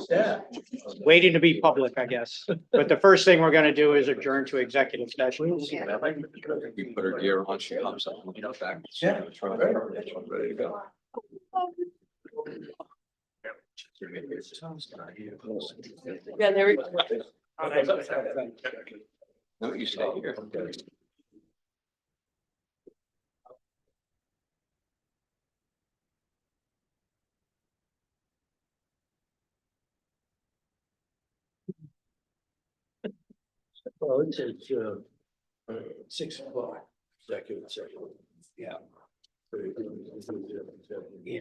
Yeah. Waiting to be public, I guess. But the first thing we're gonna do is adjourn to executive session. We put her gear on, she hops up, you know, back. Yeah. Ready to go. Yeah, there we go. No, you stay here. Well, it says, 6 o'clock, executive session. Yeah. Yeah.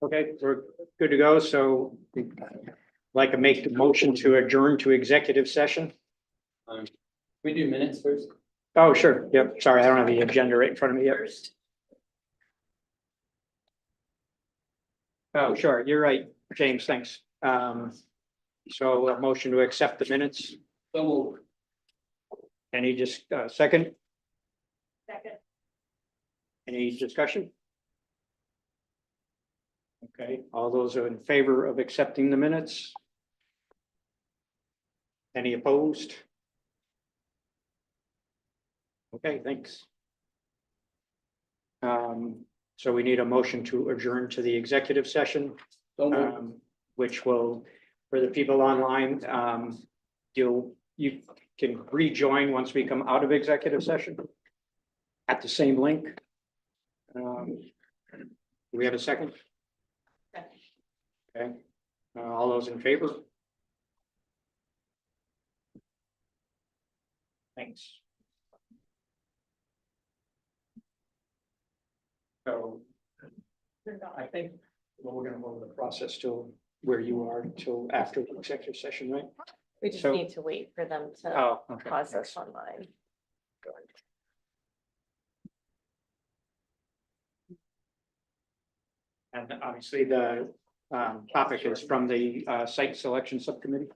Okay, we're good to go. So we'd like to make the motion to adjourn to executive session. We do minutes first. Oh, sure. Yep. Sorry, I don't have the agenda right in front of me yet. Oh, sure. You're right, James. Thanks. So a motion to accept the minutes. So Any just second? Second. Any discussion? Okay, all those are in favor of accepting the minutes? Any opposed? Okay, thanks. So we need a motion to adjourn to the executive session, which will, for the people online, you can rejoin once we come out of executive session at the same link. Do we have a second? Okay, all those in favor? Thanks. So I think, well, we're gonna move the process to where you are till after the executive session, right? We just So- need to wait for them to Oh, okay. pause us online. And obviously the topic is from the site selection subcommittee.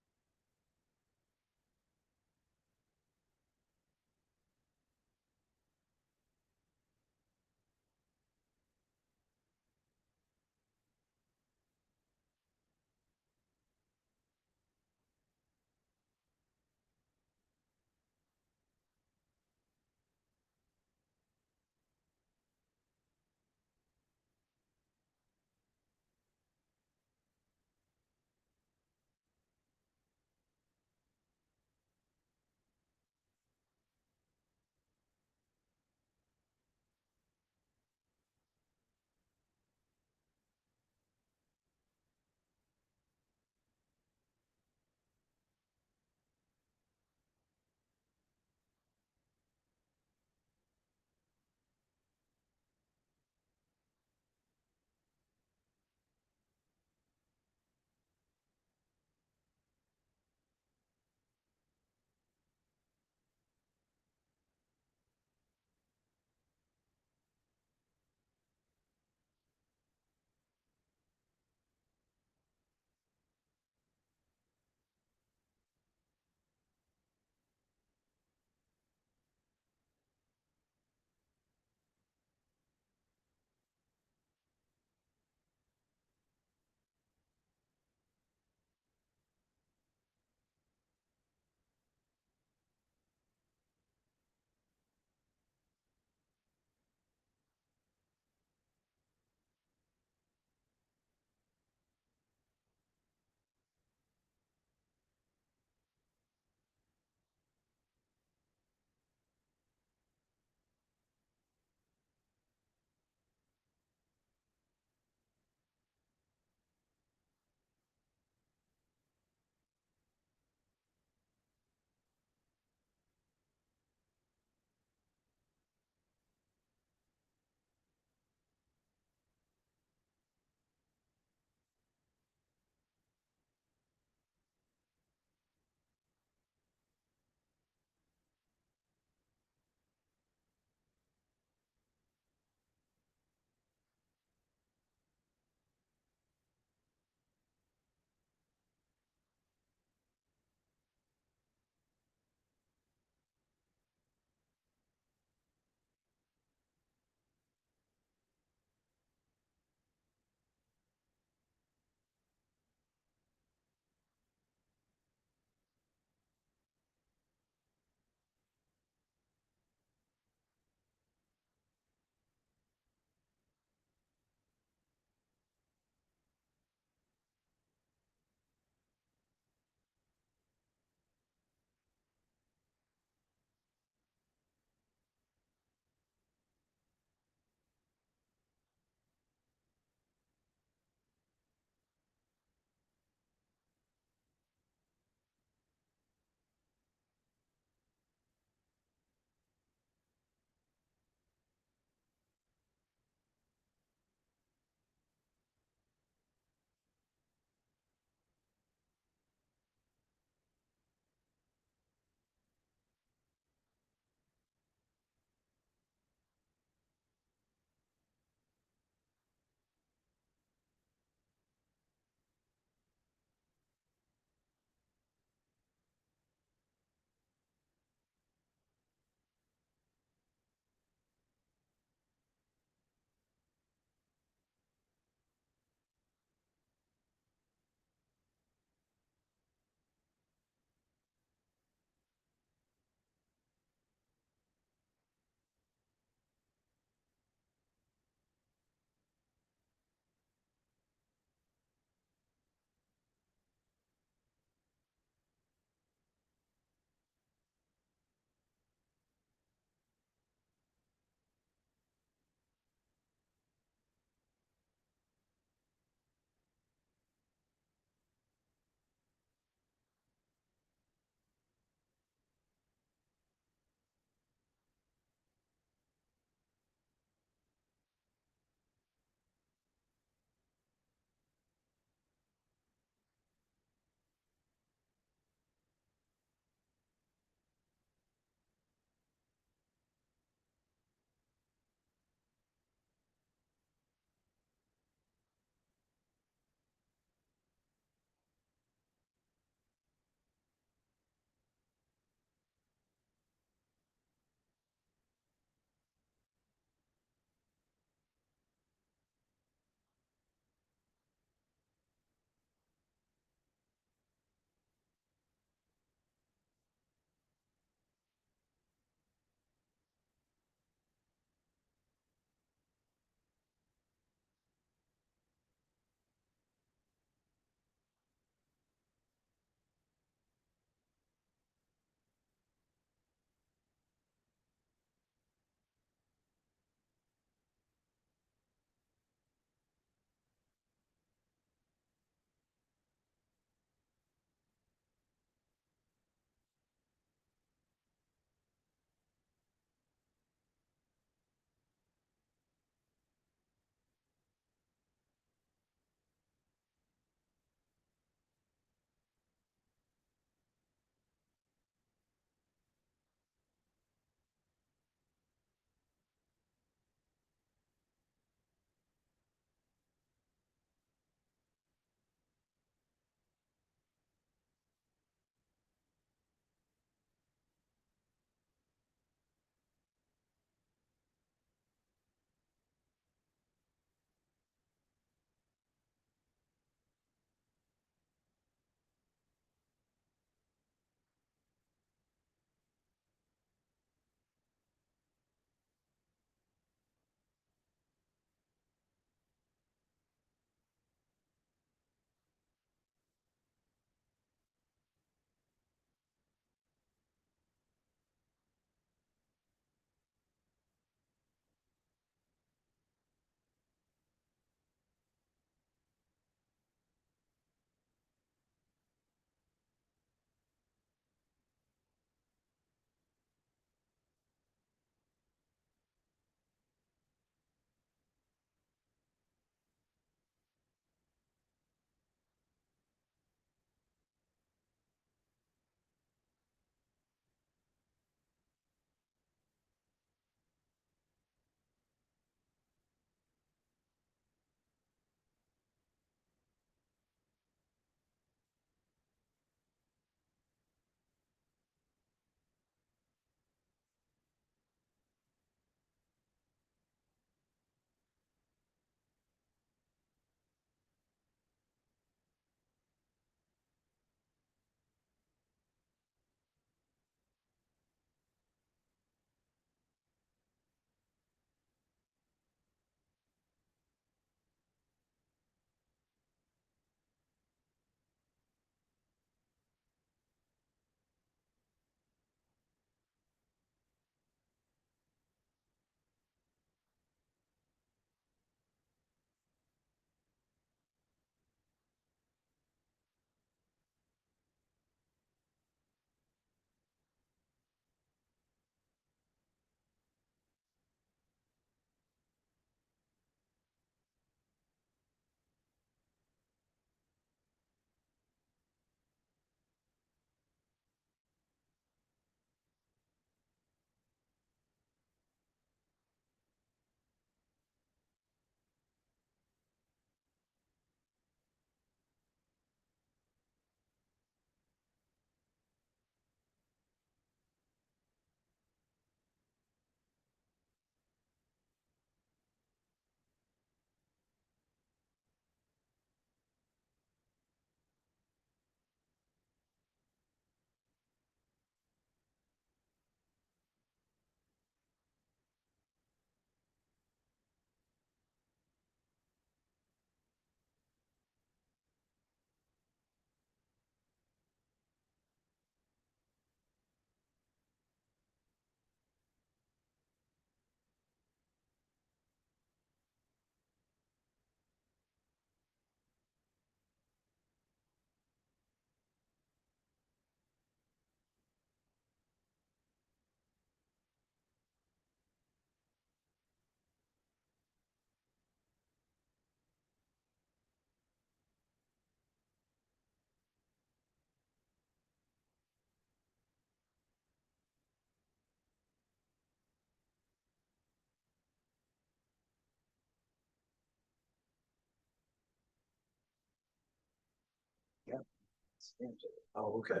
Oh, okay.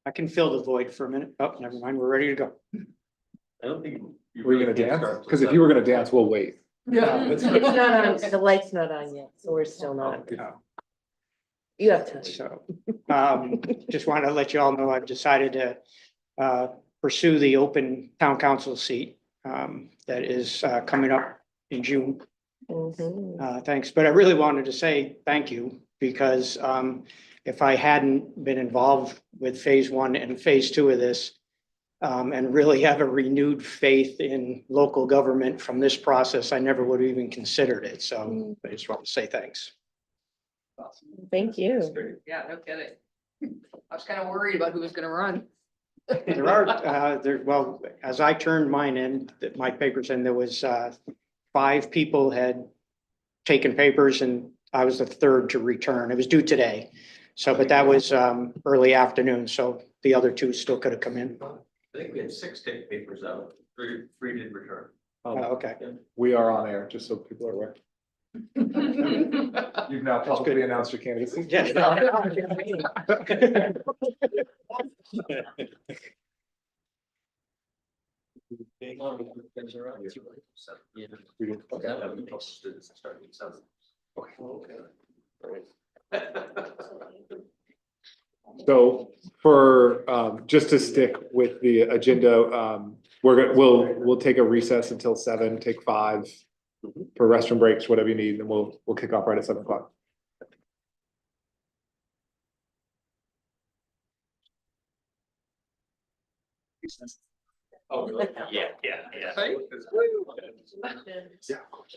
I can fill the void for a minute. Oh, never mind, we're ready to go. I don't think. Were you gonna dance? Because if you were gonna dance, we'll wait. Yeah. It's not on, the light's not on yet, so we're still not. You have time. So, just wanted to let you all know I've decided to pursue the open town council seat that is coming up in June. Mhm. Thanks, but I really wanted to say thank you because if I hadn't been involved with phase one and phase two of this and really have a renewed faith in local government from this process, I never would have even considered it. So I just want to say thanks. Thank you. Yeah, no kidding. I was kind of worried about who was gonna run. There are, well, as I turned mine in, my papers in, there was 5 people had taken papers and I was the third to return. It was due today. So, but that was early afternoon, so the other 2 still could have come in. I think we had 6 take papers out, 3 did return. Okay. We are on air, just so people are aware. You've now publicly announced your candidacy. Yeah. So for, just to stick with the agenda, we'll take a recess until 7, take 5 for restroom breaks, whatever you need, and we'll kick off right at 7 o'clock. Oh, really? Yeah, yeah. Right? Yeah, of course.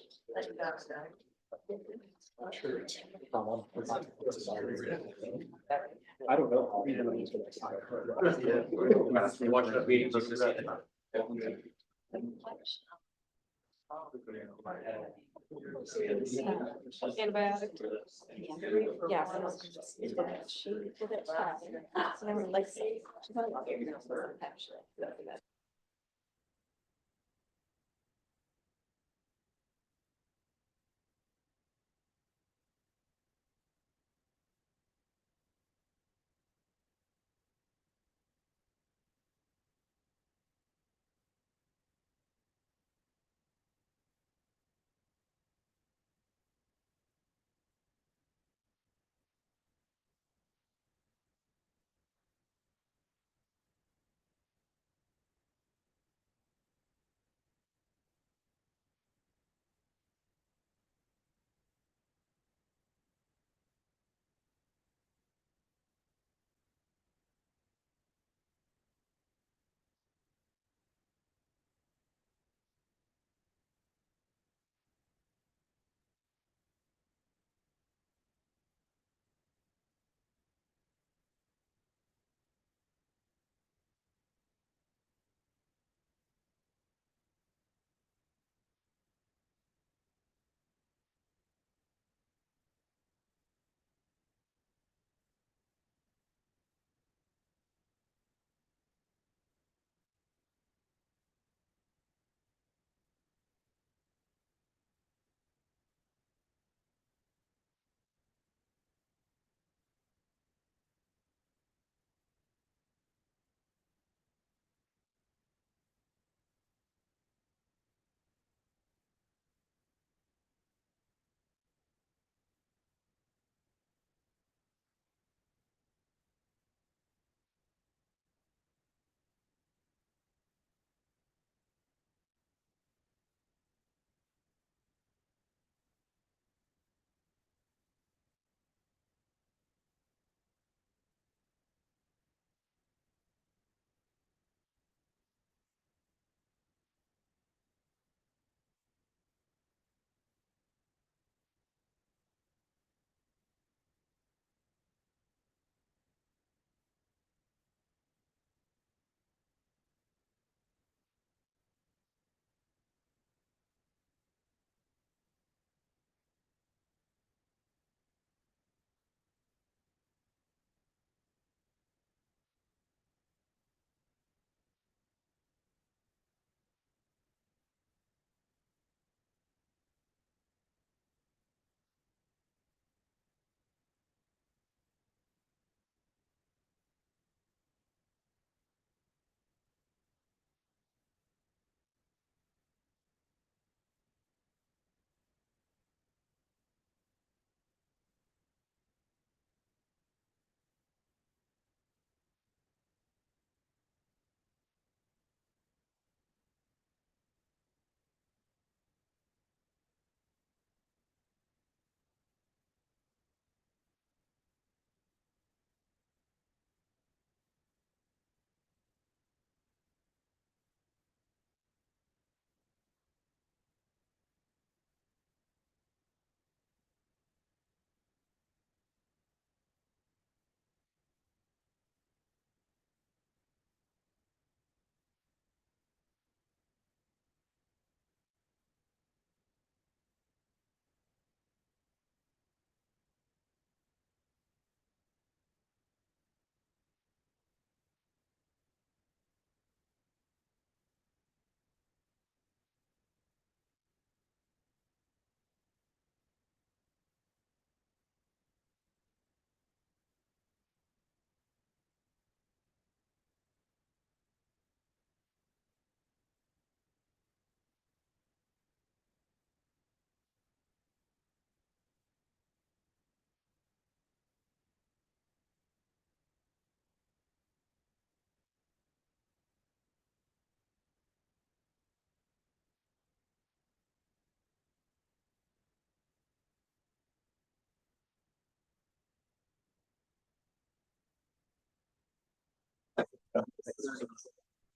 I don't know. You watch the meetings. Antibiotic. Yeah. She did it last. So I was like, she's not actually.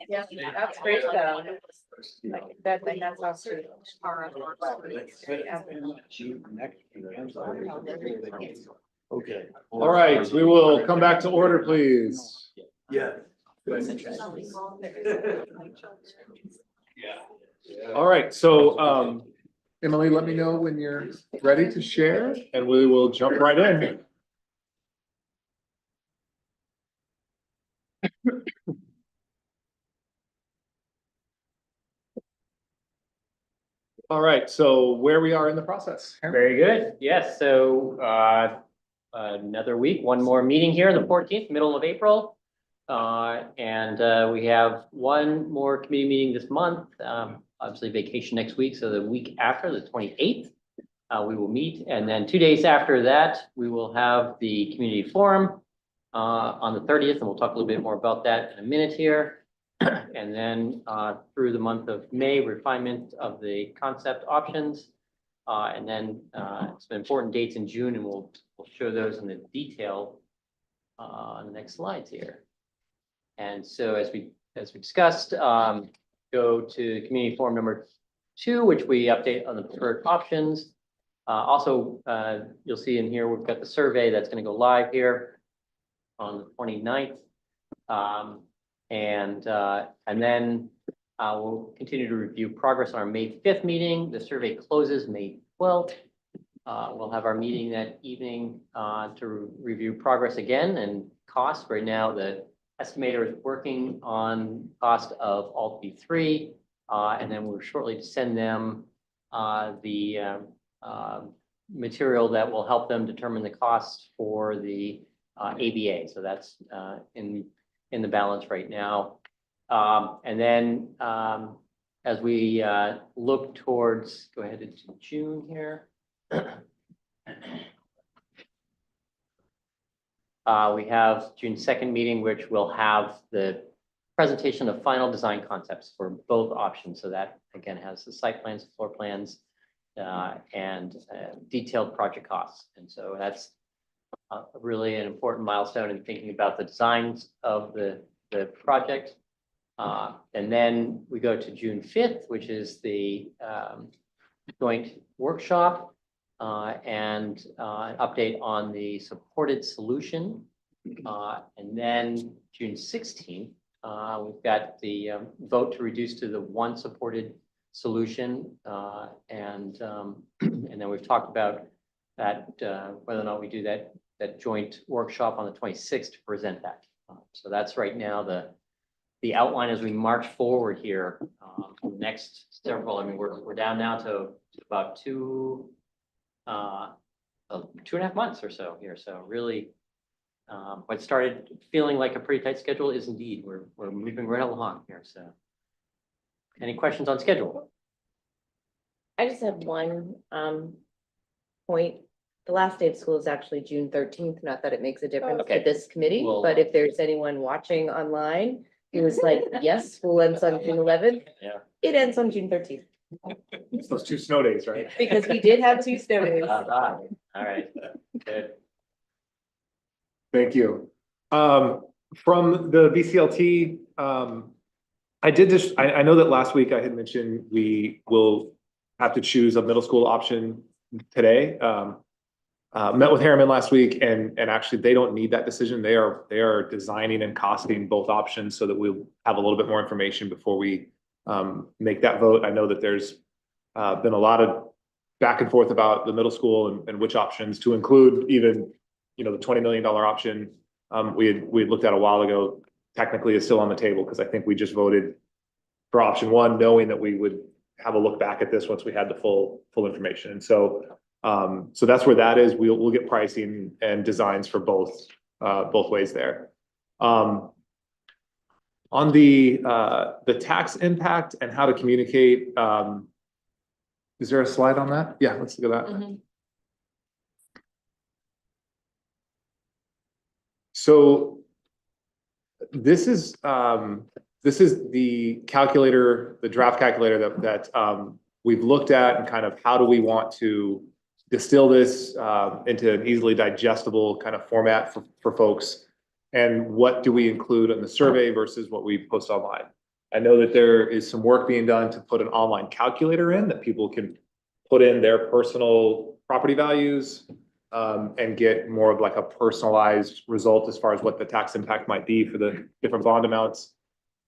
Yeah, that's great though. That's awesome. Okay. All right, we will come back to order, please. Yeah. All right, so Emily, let me know when you're ready to share and we will jump right in. All right, so where we are in the process. Very good. Yes, so another week, one more meeting here, the 14th, middle of April. And we have one more committee meeting this month. Obviously vacation next week, so the week after, the 28th, we will meet. And then 2 days after that, we will have the community forum on the 30th, and we'll talk a little bit more about that in a minute here. And then through the month of May, refinement of the concept options. And then some important dates in June, and we'll show those in the detail on the next slides here. And so as we discussed, go to community forum number 2, which we update on the preferred options. Also, you'll see in here, we've got the survey that's going to go live here on the 29th. And then we'll continue to review progress on our May 5th meeting. The survey closes May 12th. We'll have our meeting that evening to review progress again and cost. Right now, the estimator is working on cost of Alt V3, and then we're shortly to send them the material that will help them determine the cost for the ABA. So that's in the balance right now. And then as we look towards, go ahead into June here. We have June 2nd meeting, which will have the presentation of final design concepts for both options. So that again has the site plans, floor plans, and detailed project costs. And so that's really an important milestone in thinking about the designs of the project. And then we go to June 5th, which is the joint workshop and an update on the supported solution. And then June 16th, we've got the vote to reduce to the one supported solution. And then we've talked about that, whether or not we do that joint workshop on the 26th to present that. So that's right now the outline as we march forward here. The next several, I mean, we're down now to about 2.5 months or so here. So really, what started feeling like a pretty tight schedule is indeed, we're moving right along here. So any questions on schedule? I just have one point. The last day of school is actually June 13th, not that it makes a difference Okay. to this committee, Well- but if there's anyone watching online who was like, yes, school ends on June 11th. Yeah. It ends on June 13th, It's those 2 snow days, right? because we did have 2 snow days. All right, good. Thank you. From the BCLT, I did this, I know that last week I had mentioned we will have to choose a middle school option today. Met with Harriman last week and actually they don't need that decision. They are designing and costing both options so that we'll have a little bit more information before we make that vote. I know that there's been a lot of back and forth about the middle school and which options to include, even, the $20 million option we had looked at a while ago, technically is still on the table because I think we just voted for option 1, knowing that we would have a look back at this once we had the full information. And so that's where that is. We'll get pricing and designs for both ways there. On the tax impact and how to communicate, is there a slide on that? Yeah, let's look at that. Mhm. So this is the calculator, the draft calculator that we've looked at and kind of how do we want to distill this into an easily digestible kind of format for folks. and what do we include in the survey versus what we post online. I know that there is some work being done to put an online calculator in that people can put in their personal property values and get more of like a personalized result as far as what the tax impact might be for the different bond amounts.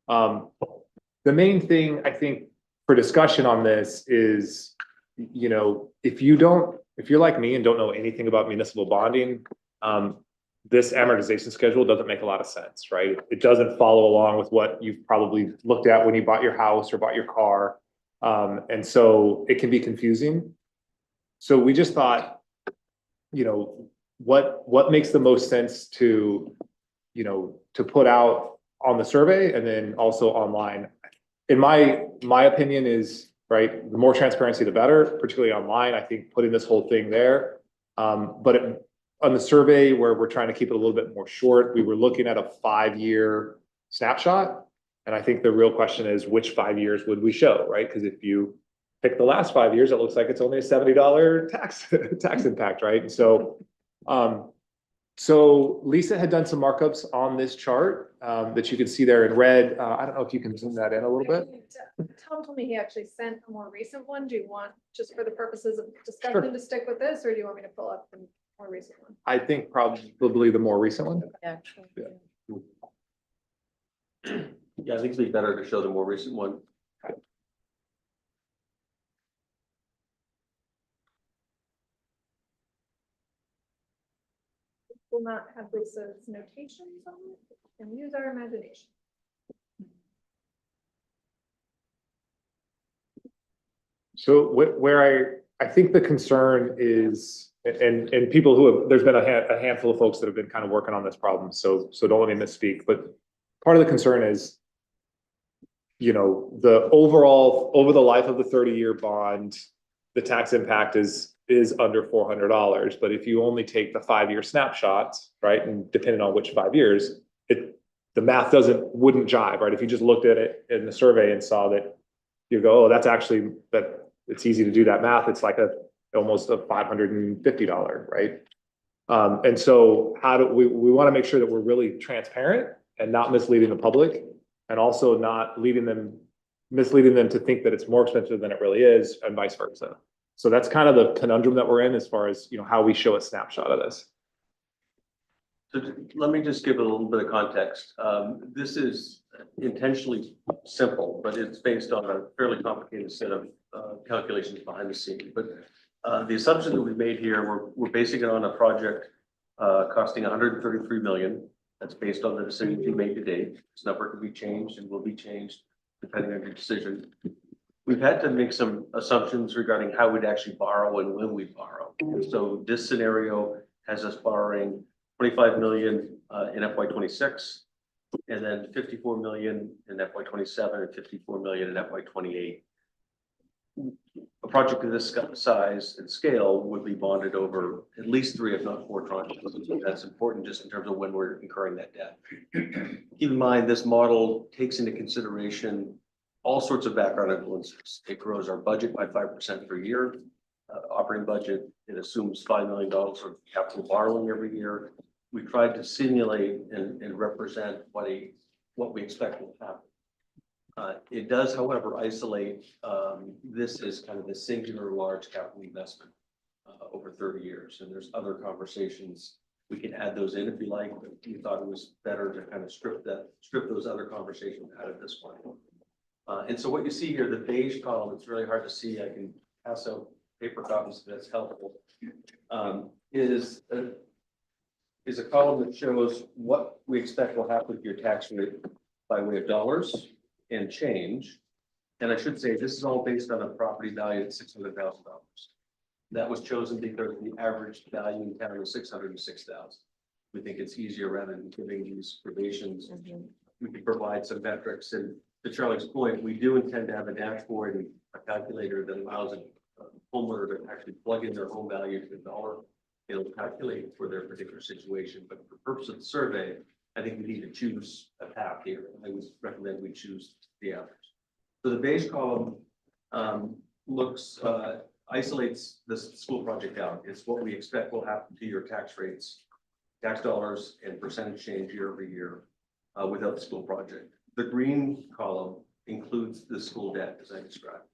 The main thing I think for discussion on this is, you know, if you're like me and don't know anything about municipal bonding, this amortization schedule doesn't make a lot of sense, right? It doesn't follow along with what you've probably looked at when you bought your house or bought your car. And so it can be confusing. So we just thought, you know, what makes the most sense to, you know, to put out on the survey and then also online. In my opinion is, right, the more transparency, the better, particularly online. I think putting this whole thing there. But on the survey where we're trying to keep it a little bit more short, we were looking at a 5-year snapshot. And I think the real question is which 5 years would we show, right? Because if you pick the last 5 years, it looks like it's only a $70 tax impact, right? And so, so Lisa had done some markups on this chart that you can see there in red. I don't know if you can zoom that in a little bit. Tom told me he actually sent a more recent one. Do you want, just for the purposes of discussion, to stick with this, or do you want me to pull up the more recent one? I think probably the more recent one. Actually. Yeah, I think it'd be better to show the more recent one. Will not have Lisa's notations on it and use our imagination. So where I think the concern is, and people who have, there's been a handful of folks that have been kind of working on this problem, so don't let me misspeak, but part of the concern is, you know, the overall, over the life of the 30-year bond, the tax impact is under $400. But if you only take the 5-year snapshots, right, and depending on which 5 years, the math wouldn't jive, right? If you just looked at it in the survey and saw that, you go, oh, that's actually, that it's easy to do that math. It's like almost a $550, right? And so how do we want to make sure that we're really transparent and not misleading the public, and also not misleading them to think that it's more expensive than it really is, and vice versa. So that's kind of the conundrum that we're in as far as, you know, how we show a snapshot of this. So let me just give a little bit of context. This is intentionally simple, but it's based on a fairly complicated set of calculations behind the scene. But the assumption that we've made here, we're basing it on a project costing 133 million. That's based on the decisions you made to date. This number can be changed and will be changed depending on your decision. We've had to make some assumptions regarding how we'd actually borrow and when we borrow. And so this scenario has us borrowing 25 million in FY26, and then 54 million in FY27 and 54 million in FY28. A project of this size and scale would be bonded over at least 3, if not 4 tranches. So that's important just in terms of when we're incurring that debt. Keep in mind, this model takes into consideration all sorts of background influences. It grows our budget by 5% per year. Operating budget, it assumes $5 million of capital borrowing every year. We tried to simulate and represent what we expect will happen. It does, however, isolate this as kind of the singular large capital investment over 30 years. And there's other conversations. We can add those in if you like, but we thought it was better to kind of strip those other conversations out at this point. And so what you see here, the beige column, it's really hard to see. I can pass out paper copies if that's helpful. Is a column that shows what we expect will happen to your tax rate by way of dollars and change. And I should say, this is all based on a property value at $600,000. That was chosen because the average value in town was $606,000. We think it's easier rather than giving these probations. We can provide some metrics. And to Charlie's point, we do intend to have a dashboard and a calculator that allows a homeowner to actually plug in their home value to the dollar. It'll calculate for their particular situation. But for the purpose of the survey, I think we need to choose a path here. I would recommend we choose the average. So the beige column isolates this school project out. It's what we expect will happen to your tax rates tax dollars and percentage change year over year without the school project. The green column includes the school debt, as I described.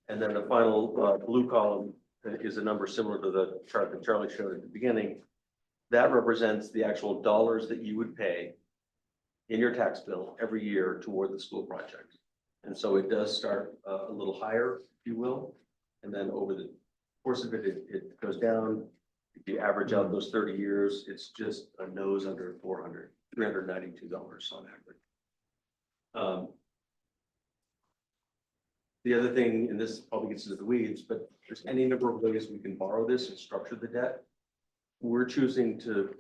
And then the final blue column is a number similar to the chart that Charlie showed at the beginning. That represents the actual dollars that you would pay in your tax bill every year toward the school project. And so it does start a little higher, if you will, and then over the course of it, it goes down. If you average out those 30 years, it's just a nose under $392 on average. The other thing, and this probably gets into the weeds, but there's any number of ways we can borrow this and structure the debt. We're choosing to,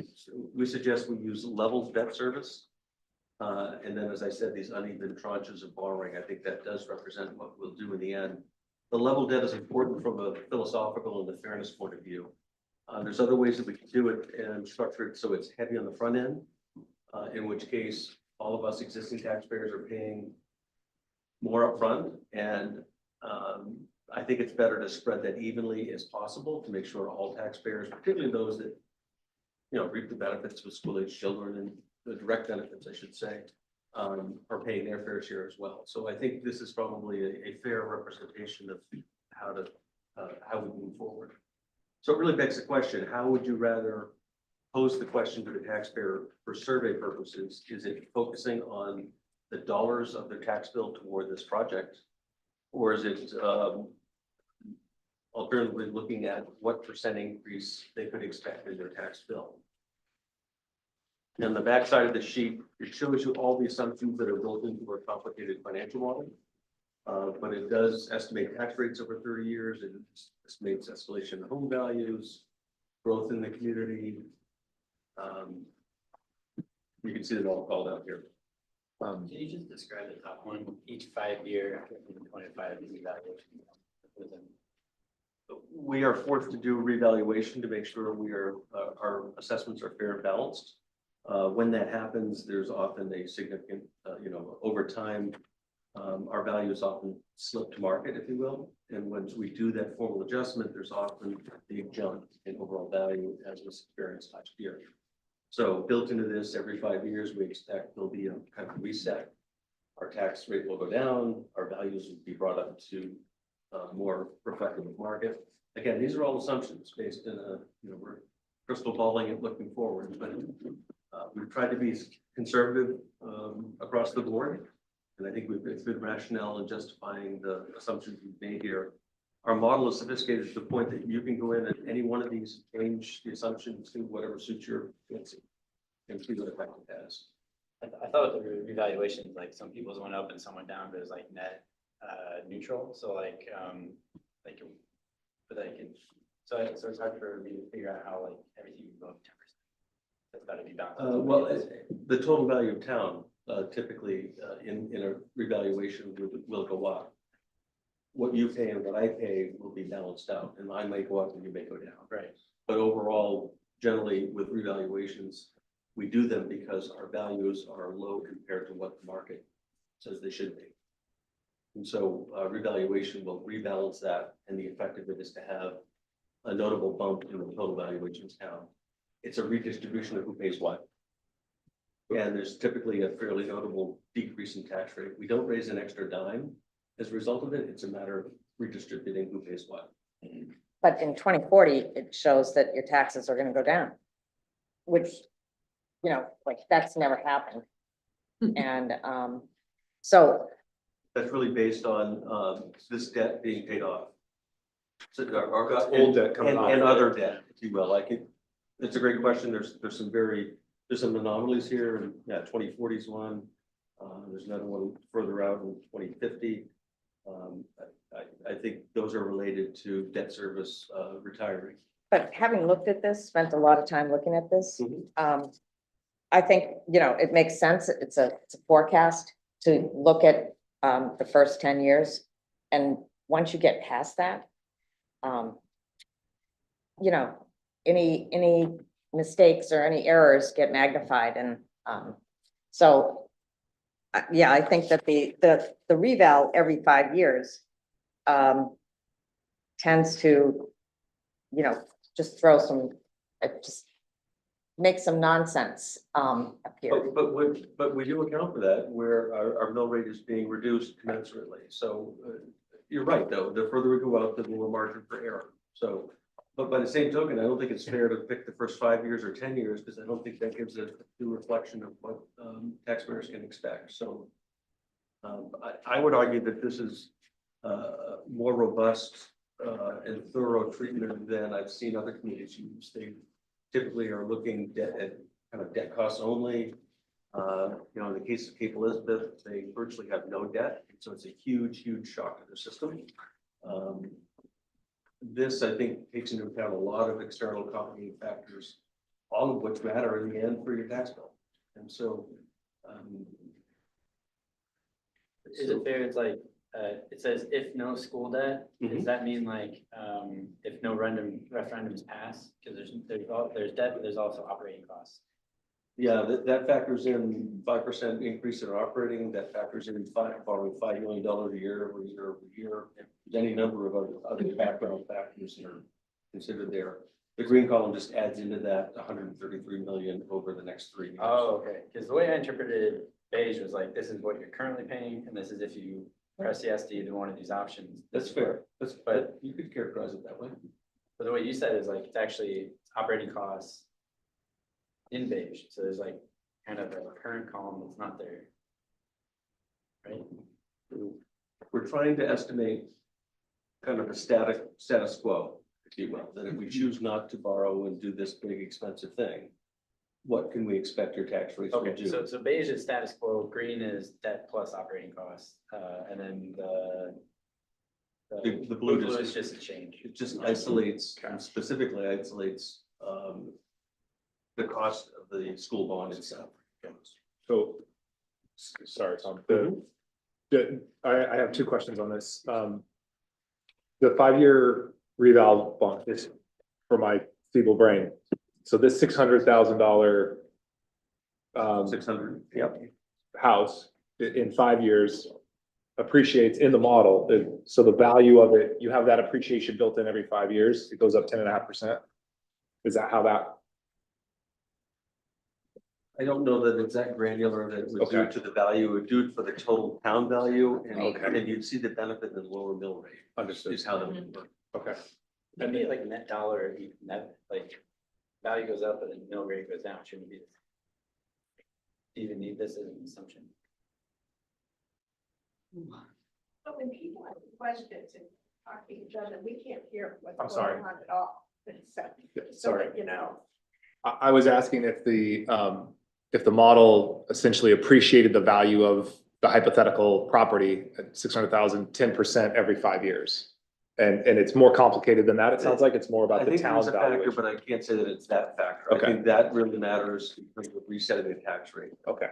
we suggest we use level debt service. And then, as I said, these uneven tranches of borrowing, I think that does represent what we'll do in the end. The level debt is important from a philosophical and the fairness point of view. There's other ways that we can do it and structure it so it's heavy on the front end, in which case all of us existing taxpayers are paying more upfront. And I think it's better to spread that evenly as possible to make sure all taxpayers, particularly those that, you know, reap the benefits with school-age children and the direct benefits, I should say, are paying their fair share as well. So I think this is probably a fair representation of how we move forward. So it really begs the question, how would you rather pose the question to the taxpayer for survey purposes? Is it focusing on the dollars of their tax bill toward this project? Or is it alternatively looking at what percent increase they could expect in their tax bill? And the backside of the sheet, it shows you all the assumptions that are built into a complicated financial model. But it does estimate tax rates over 30 years. It estimates escalation of home values, growth in the community. You can see it all called out here. Can you just describe the top one, each 5-year, 25 evaluation? We are forced to do revaluation to make sure our assessments are fair and balanced. When that happens, there's often a significant, over time, our values often slip to market, if you will. And once we do that formal adjustment, there's often a big jump in overall value as was experienced last year. So built into this, every 5 years, we expect there'll be a kind of reset. Our tax rate will go down, our values will be brought up to more reflective of market. Again, these are all assumptions based in we're crystal balling and looking forward, but we've tried to be conservative across the board. And I think we've got good rationale in justifying the assumptions we've made here. Our model is sophisticated to the point that you can go in at any one of these, change the assumptions to whatever suits your fancy and see what effect it has. I thought with the revaluation, like some people's went up and some went down, but it was like net neutral. So so it's hard for me to figure out how like everything would go up 10%. That's got to be balanced. Well, the total value of town typically in a revaluation will go up. What you pay and what I pay will be balanced out, and I may go up and you may go down. Right. But overall, generally with revaluations, we do them because our values are low compared to what the market says they should be. And so revaluation will rebalance that, and the effect of it is to have a notable bump in the total valuations down. It's a redistribution of who pays what. And there's typically a fairly notable decrease in tax rate. We don't raise an extra dime as a result of it. It's a matter of redistributing who pays what. But in 2040, it shows that your taxes are gonna go down, which, like that's never happened. And so. That's really based on this debt being paid off. So our Old debt coming off. and other debt, if you will. It's a great question. There's some anomalies here, and 2040 is one. There's another one further out in 2050. I think those are related to debt service retiring. But having looked at this, spent a lot of time looking at this, I think, it makes sense. It's a forecast to look at the first 10 years. And once you get past that, any mistakes or any errors get magnified. And I think that the reval every 5 years tends to, just throw some It just makes some nonsense, up here. But we do account for that where our mill rate is being reduced commensurately. So you're right, though. The further we go out, the more margin for error. So, but by the same token, I don't think it's fair to pick the first 5 years or 10 years because I don't think that gives a true reflection of what taxpayers can expect. So I would argue that this is more robust and thorough treatment than I've seen other communities use. They typically are looking at kind of debt costs only. You know, in the case of Cape Elizabeth, they virtually have no debt. So it's a huge, huge shock to the system. This, I think, takes into account a lot of external complicating factors, all of which matter in the end for your tax bill. And so, Is it fair, it's like, it says if no school debt, Mhm. does that mean like, if no referendums pass? Because there's debt, but there's also operating costs. yeah, that factors in 5% increase in operating, that factors in borrowing $5 million a year over year over year. There's any number of other background factors that are considered there. The green column just adds into that 133 million over the next 3 years. Oh, okay, because the way I interpreted beige was like, this is what you're currently paying, and this is if you press yes to either one of these options. That's fair. But you could characterize it that way. But the way you said is like, it's actually operating costs in beige, so there's like kind of a current column that's not there. Right? We're trying to estimate kind of a status quo, if you will, that if we choose not to borrow and do this big expensive thing, what can we expect your tax rates will Okay, do? so beige is status quo, green is debt plus operating costs, and then The blue is just a change. It just isolates, and specifically isolates the cost of the school bond itself. So, sorry, Tom. I have 2 questions on this. The 5-year reval bond is for my feeble brain. So this $600,000 600, yep. house in 5 years appreciates in the model. So the value of it, you have that appreciation built in every 5 years. It goes up 10.5%. Is that how that? I don't know that it's that granular that it would do Okay. it to the value, it would do it for the total town value, Okay. and you'd see the benefit in the lower mill rate. Understood. Is how that would work. Okay. That'd be like net dollar, net, like, value goes up, but the mill rate goes down, shouldn't it be? Do you even need this as an assumption? But when people have questions and talk to each other, we can't hear I'm what's sorry. going on at all. So, Sorry. you know. I was asking if the model essentially appreciated the value of the hypothetical property at 600,000, 10% every 5 years. And it's more complicated than that. It sounds like it's more I about the think town's there's a factor, valuation. but I can't say that it's that factor. I Okay. think that really matters in terms of resetting the tax rate. Okay.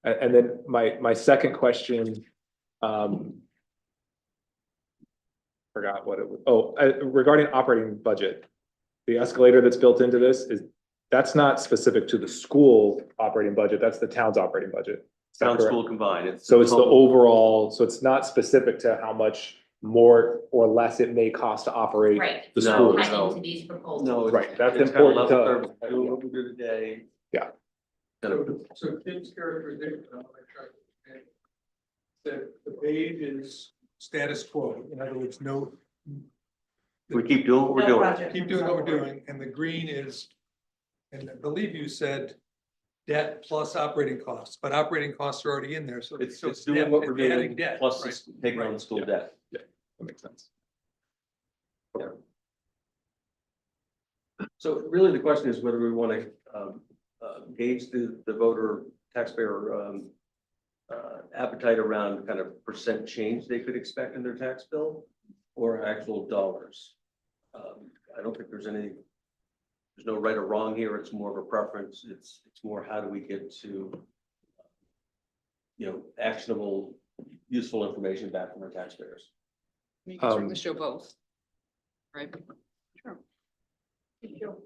And then my second question, forgot what it was. Regarding operating budget, the escalator that's built into this that's not specific to the school operating budget. That's the town's operating budget. Is that Town correct? school combined. So it's the total- overall, so it's not specific to how much more or less it may cost to operate Right. the No, school. Tied no. into these proposals. No, it's- Right, that's it's kind of important level to- service, doing what we do today. Yeah. Kind of- So Tim's characterization, I want to try to understand, that the beige is status quo, in other words, no, We keep doing what we're No doing. project keep comes doing what we're forward. doing, and the green is, and I believe you said debt plus operating costs, but operating costs are already in there, so. It's so doing debt, what we're it's adding doing, debt, plus right. taking on Right. school Yeah. debt. That makes sense. So really the question is whether we want to gauge the voter taxpayer appetite around kind of percent change they could expect in their tax bill or actual dollars. I don't think there's no right or wrong here. It's more of a preference. It's more how do we get to actionable, useful information back from our taxpayers. You can certainly show both. Right? Sure.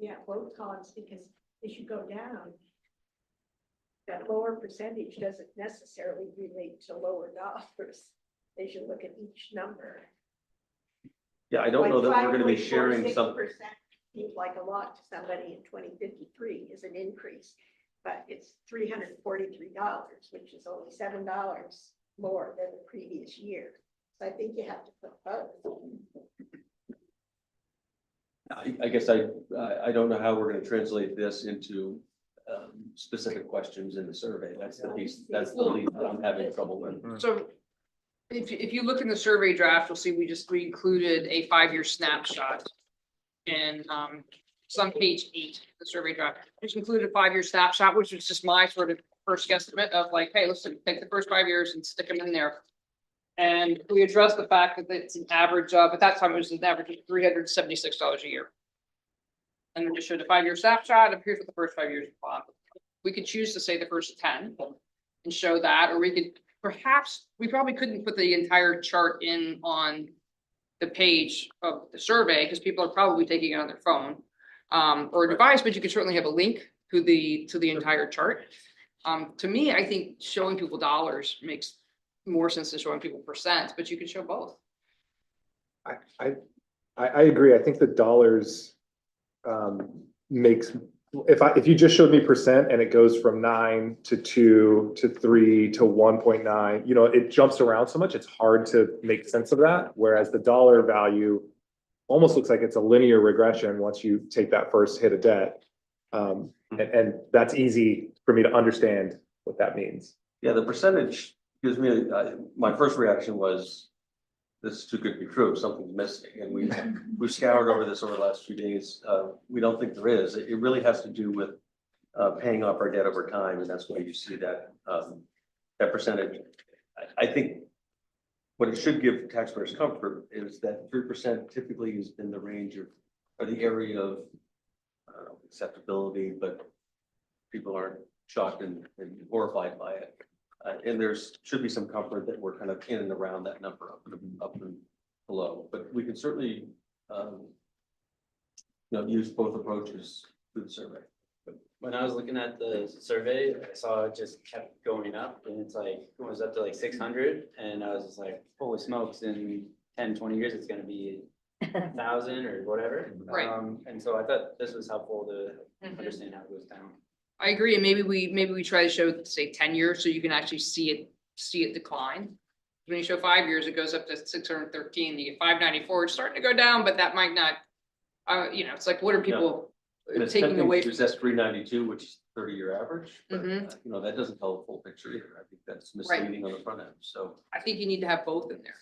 Yeah, both columns, because as you go down, that lower percentage doesn't necessarily relate to lower dollars. As you look at each number. Yeah, I don't know that we're going to be Like sharing 5.46%. seems like a lot to somebody in 2053 is an increase, but it's $343, which is only $7 more than the previous year. So I think you have to put both. I guess I don't know how we're gonna translate this into specific questions in the survey. That's the piece that I'm having trouble with. So if you look in the survey draft, you'll see we included a 5-year snapshot. And it's on page 8, the survey draft, which included a 5-year snapshot, which was just my sort of first guesstimate of like, hey, let's take the first 5 years and stick them in there. And we addressed the fact that it's an average of, at that time, it was an average of $376 a year. And then just showed a 5-year snapshot, and here's what the first 5 years are. We could choose to say the first 10 and show that, or we could we probably couldn't put the entire chart in on the page of the survey, because people are probably taking it on their phone or a device, but you could certainly have a link to the entire chart. To me, I think showing people dollars makes more sense than showing people percent, but you could show both. I agree. I think the dollars makes, if you just showed me percent and it goes from 9 to 2 to 3 to 1.9, you know, it jumps around so much, it's hard to make sense of that. Whereas the dollar value almost looks like it's a linear regression once you take that first hit of debt. And that's easy for me to understand what that means. Yeah, the percentage gives me, my first reaction was, this is too good to be true, something's missing, and we've scoured over this over the last few days. We don't think there is. It really has to do with paying off our debt over time, and that's why you see that that percentage. I think what it should give taxpayers comfort is that 3% typically has been the range of, or the area of, I don't know, acceptability, but people aren't shocked and horrified by it. And should be some comfort that we're kind of in and around that number, up and below, but we can certainly, use both approaches through the survey. When I was looking at the survey, I saw it just kept going up, and it's like, it was up to like 600, and I was just like, holy smokes, in 10, 20 years, it's gonna be 1,000 or whatever. Right. And so I thought this was helpful to understand how it goes down. I agree, and maybe we try to show, say, 10 years, so you can actually see it decline. When you show 5 years, it goes up to 613, you get 594, it's starting to go down, but that might not, it's like, what are people And it's taking away? There's that's 392, which is 30-year average, but Mhm. that doesn't tell the full picture either. I think that's misleading on the front end, so. I think you need to have both in there.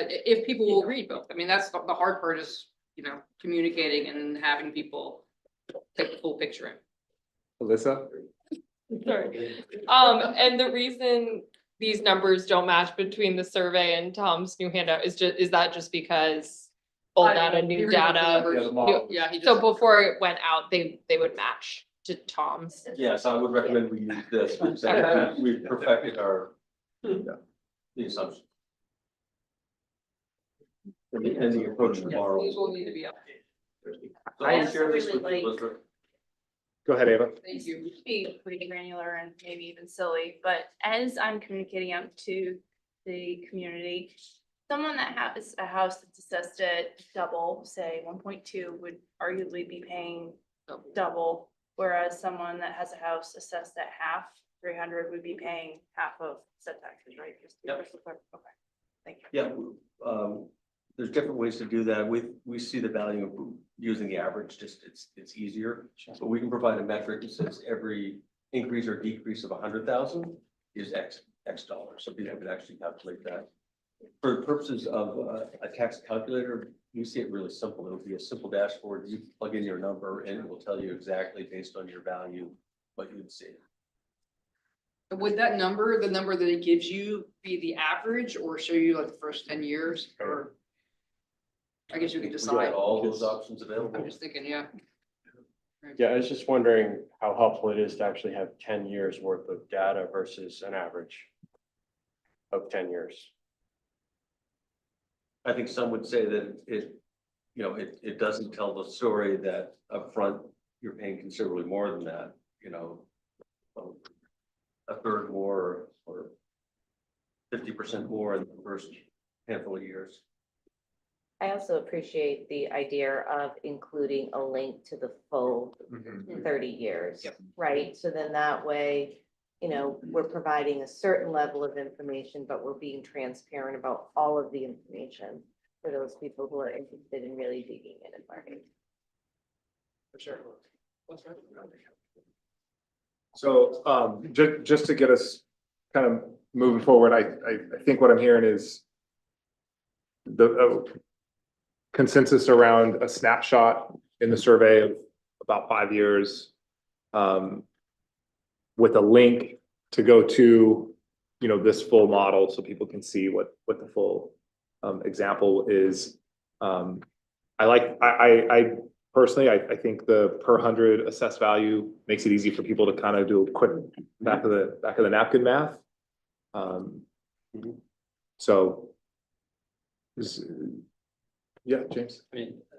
If people will read both, I mean, that's the hard part is, communicating and having people take the full picture in. Alyssa? Sorry. And the reason these numbers don't match between the survey and Tom's new handout is that just because old data, new data? Yeah, he So just, before it went out, they would match to Tom's. Yes, I would recommend we use this, because we've perfected the assumption. And the approach yeah, tomorrow. these will need to be up. So I'll share this with really you, like- Elizabeth. Go ahead, Ava. Thank you. Be pretty granular and maybe even silly, but as I'm communicating out to the community, someone that has a house that's assessed at double, say 1.2, would arguably be paying double, whereas someone that has a house assessed at half, 300, would be paying half of set taxes, right? Just Yep. okay, thank you. Yeah, there's different ways to do that. We see the value of using the average, just it's easier. But we can provide a metric that says every increase or decrease of 100,000 is X dollars, so people can actually calculate that. For purposes of a tax calculator, you see it really simple. It'll be a simple dashboard. You plug in your number and it will tell you exactly based on your value what you would see. Would that number, the number that it gives you, be the average or show you like the first 10 years or? I guess you could We decide. got all those options I'm available. just thinking, yeah. Yeah, I was just wondering how helpful it is to actually have 10 years worth of data versus an average of 10 years. I think some would say that it doesn't tell the story that upfront you're paying considerably more than that, a third more or 50% more in the first handful of years. I also appreciate the idea of including a link to the full Mhm. 30 years. Yep. Right? So then that way, we're providing a certain level of information, but we're being transparent about all of the information for those people who are interested in really digging in and learning. For sure. So, just to get us kind of moving forward, I think what I'm hearing is the consensus around a snapshot in the survey of about 5 years. With a link to go to, this full model so people can see what the full example is. I personally, I think the per 100 assessed value makes it easy for people to kind of do a quick back of the napkin math. So. Yeah, James. I mean, I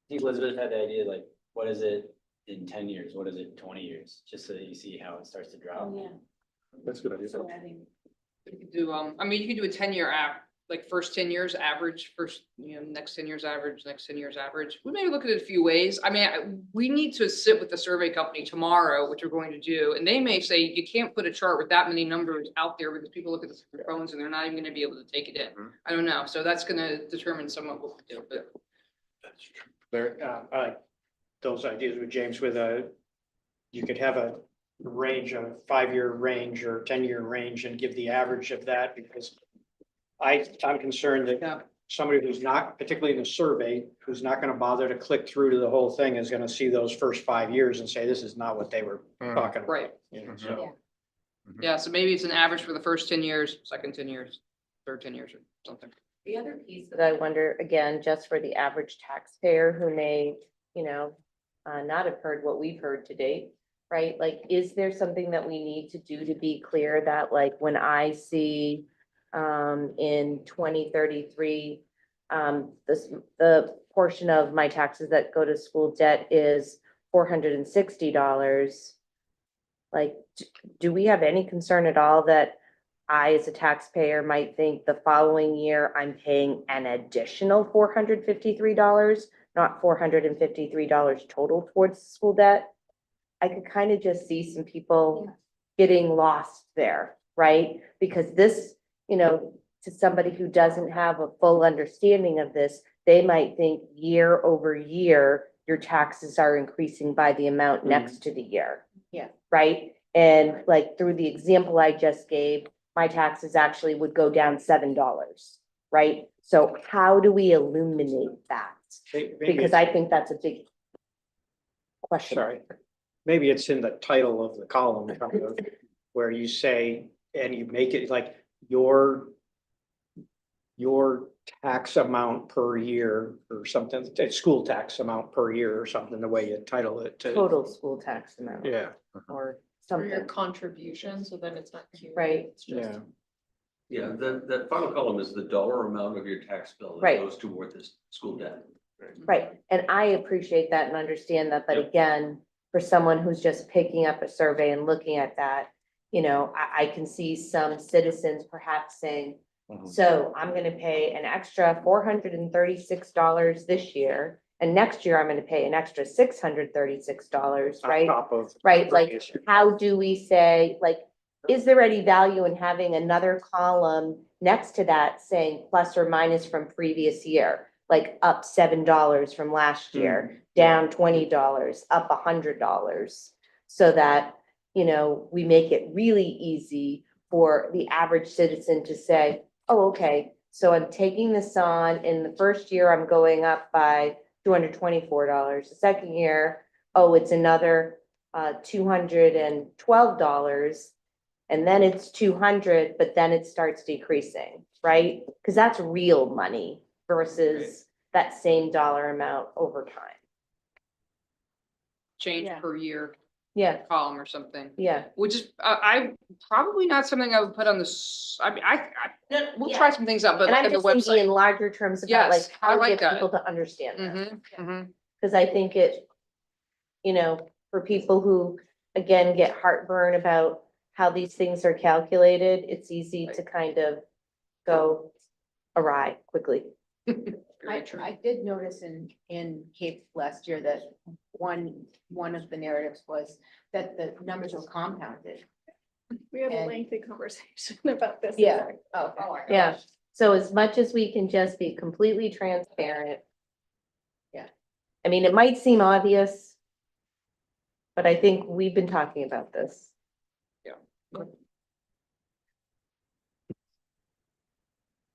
think Elizabeth had the idea, like, what is it in 10 years? What is it in 20 years? Just so that you see how it starts to drop. Oh, yeah. That's a good idea. So adding. You could do, I mean, you could do a 10-year like first 10 years average, next 10 years average, next 10 years average. We maybe look at it a few ways. I mean, we need to sit with the survey company tomorrow, which we're going to do, and they may say you can't put a chart with that many numbers out there because people look at the phones and they're not even gonna be able to take it in. I don't know. So that's gonna determine somewhat what we do, but. There, I like those ideas with James you could have a range, a 5-year range or 10-year range and give the average of that because I'm concerned Yeah. that somebody who's not, particularly in the survey, who's not gonna bother to click through to the whole thing is gonna see those first 5 years and say, this is not what they were talking about. Right. So, Yeah, so maybe it's an average for the first 10 years, second 10 years, third 10 years or something. The other piece that I wonder, again, just for the average taxpayer who may, not have heard what we've heard to date, right? Like, is there something that we need to do to be clear that like when I see in 2033, the portion of my taxes that go to school debt is $460. Like, do we have any concern at all that I, as a taxpayer, might think the following year I'm paying an additional $453, not $453 total towards school debt? I could kind of just see some people getting lost there, right? Because this, to somebody who doesn't have a full understanding of this, they might think year over year, your taxes are increasing by the amount next to the year. Yeah. Right? And like through the example I just gave, my taxes actually would go down $7, right? So how do we illuminate that? Because I think that's a big question. sorry, maybe it's in the title of the column, kind of, where you say, and you make it like your tax amount per year or something, school tax amount per year or something, the way you title it. Total school tax amount. Yeah. Or For your something, contribution, so then it's not cumulative. Right. It's just. Yeah. Yeah, that final column is the dollar amount of your tax bill that Right. goes toward this school debt. right, and I appreciate that and understand that, but Yep. again, for someone who's just picking up a survey and looking at that, I can see some citizens perhaps saying, so I'm gonna pay an extra $436 this year, and next year I'm gonna pay an extra $636, On right? top of. Right, like, previous year. how do we say, like, is there any value in having another column next to that saying plus or minus from previous year? Like up $7 from last year, down $20, up $100. So that, we make it really easy for the average citizen to say, oh, okay, so I'm taking this on, in the first year, I'm going up by $224. The second year, oh, it's another $212. And then it's 200, but then it starts decreasing, right? Because that's real money versus that same dollar amount over time. Change Yeah. per year Yeah, column or something, yeah. which is, I probably not something I would put on this, I mean, we'll try some things out, but And I'm on the just thinking in website. larger terms about like Yes, I how to like get that. people to understand this. Mm-hmm, mm-hmm. Because I think it, for people who, again, get heartburn about how these things are calculated, it's easy to kind of go awry quickly. Very true. I did notice in Cape last year that one of the narratives was that the numbers were compounded. We had a And- lengthy conversation about this. Yeah. Oh, Yeah, so as much as we can just be completely transparent. Yeah. I mean, it might seem obvious. But I think we've been talking about this.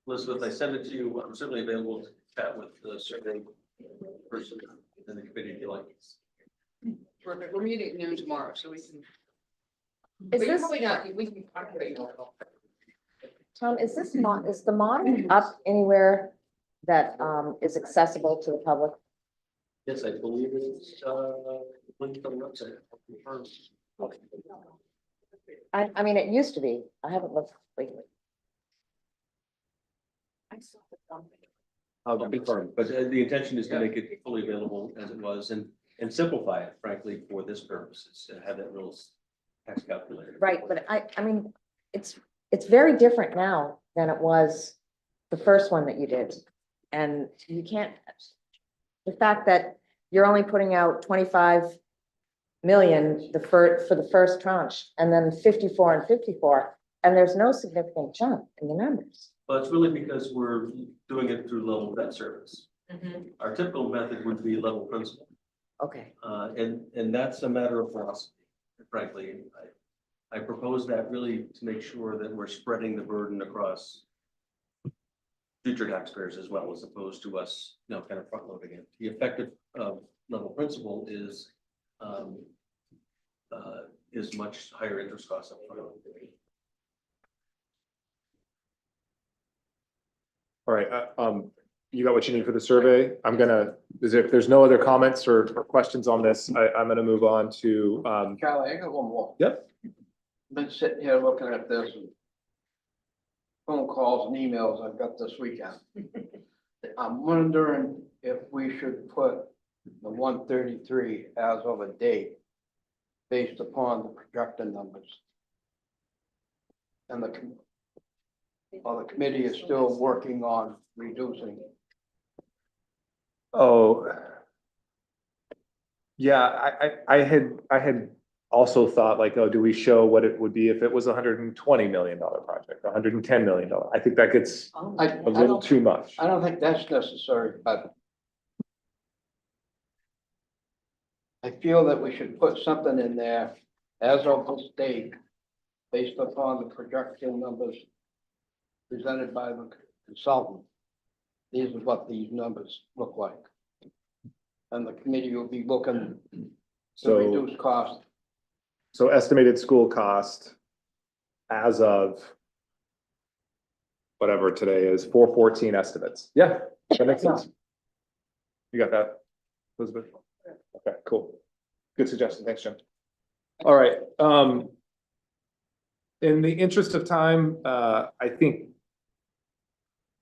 Elizabeth, I sent it to you. I'm certainly available to chat with the survey person in the committee if you like. Perfect. We're meeting at noon tomorrow, so we can. Is But you're this, probably not, we can. Tom, is the model up anywhere that, is accessible to the public? Yes, I believe it's, linked on the website. Confirmed. I mean, it used to be. I haven't looked lately. I'll confirm, but the intention is to make it fully available as it was and simplify it frankly for this purpose, is to have that little tax calculator. Right, but I mean, it's very different now than it was the first one that you did. And you can't, the fact that you're only putting out 25 million for the first tranche, and then 54 and 54, and there's no significant jump in the numbers. Well, it's really because we're doing it through level debt service. Our typical method would be level principal. Okay. And that's a matter of philosophy, frankly. I propose that really to make sure that we're spreading the burden across future taxpayers as well, as opposed to us, kind of front loading it. The effective level principal is much higher interest costs up front. All right, you got what you need for the survey? If there's no other comments or questions on this, I'm gonna move on to, Charlie, I got one more. Yep. Been sitting here looking at this and phone calls and emails I've got this weekend. I'm wondering if we should put the 133 as of a date based upon the projected numbers. And the committee is still working on reducing. oh. Yeah, I had also thought like, oh, do we show what it would be if it was $120 million project, $110 million? I think that gets a little too much. I don't think that's necessary, but I feel that we should put something in there as of this date, based upon the projection numbers presented by the consultant. These are what these numbers look like. And the committee will be looking to So, reduce cost. so estimated school cost as of whatever today is, 414 estimates. Yeah, that makes sense. You got that, Elizabeth? Okay, cool. Good suggestion. Thanks, Jim. All right, in the interest of time, I think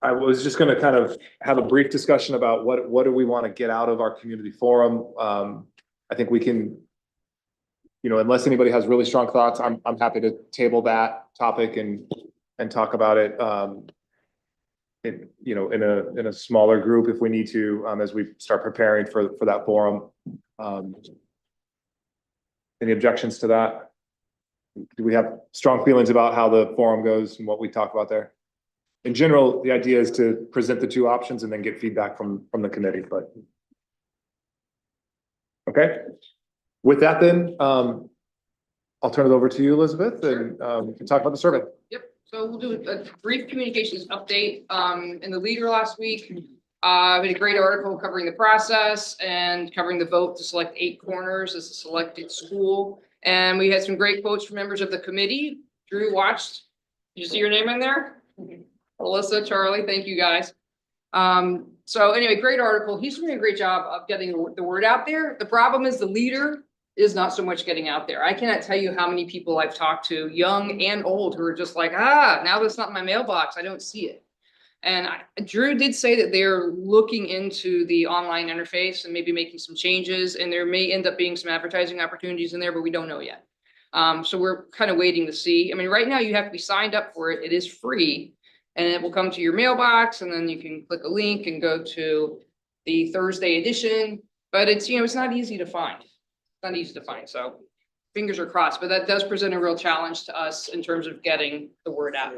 I was just gonna kind of have a brief discussion about what do we want to get out of our community forum. I think we can, unless anybody has really strong thoughts, I'm happy to table that topic and talk about it. In a smaller group if we need to, as we start preparing for that forum. Any objections to that? Do we have strong feelings about how the forum goes and what we talk about there? In general, the idea is to present the two options and then get feedback from the committee, but. Okay, with that then, I'll turn it over to you, Elizabeth, and talk about the survey. Yep, so we'll do a brief communications update. In the Leader last week, we had a great article covering the process and covering the vote to select 8 corners as a selected school. And we had some great quotes from members of the committee. Drew watched. Did you see your name in there? Alyssa, Charlie, thank you guys. So anyway, great article. He's doing a great job of getting the word out there. The problem is the Leader is not so much getting out there. I cannot tell you how many people I've talked to, young and old, who are just like, now that's not in my mailbox. I don't see it. And Drew did say that they're looking into the online interface and maybe making some changes, and there may end up being some advertising opportunities in there, but we don't know yet. So we're kind of waiting to see. I mean, right now you have to be signed up for it. It is free. And it will come to your mailbox, and then you can click a link and go to the Thursday edition. But it's, it's not easy to find. It's not easy to find, so fingers are crossed, but that does present a real challenge to us in terms of getting the word out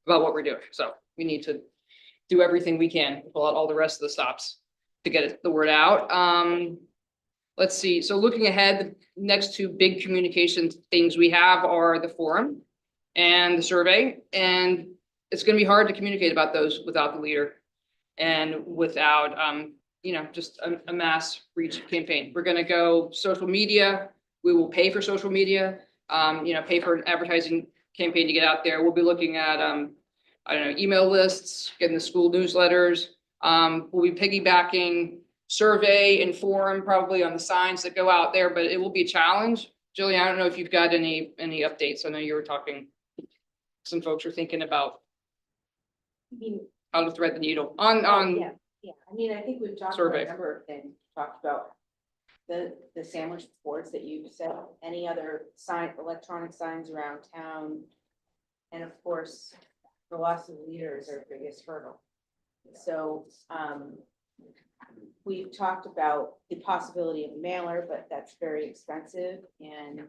about what we're doing. So we need to do everything we can, pull out all the rest of the stops to get the word out. Let's see, so looking ahead, the next two big communication things we have are the forum and the survey, and it's gonna be hard to communicate about those without the leader and without, just a mass reach campaign. We're gonna go social media. We will pay for social media, pay for an advertising campaign to get out there. We'll be looking at, email lists, getting the school newsletters. We'll be piggybacking survey and forum probably on the signs that go out there, but it will be a challenge. Jillian, I don't know if you've got any updates. I know you were talking, some folks are thinking about how to thread the needle on Yeah, I mean, I think we've talked about survey. a number of things, talked about the sandwich boards that you said, any other electronic signs around town. And of course, the loss of leaders are our biggest hurdle. So, we've talked about the possibility of a mailer, but that's very expensive and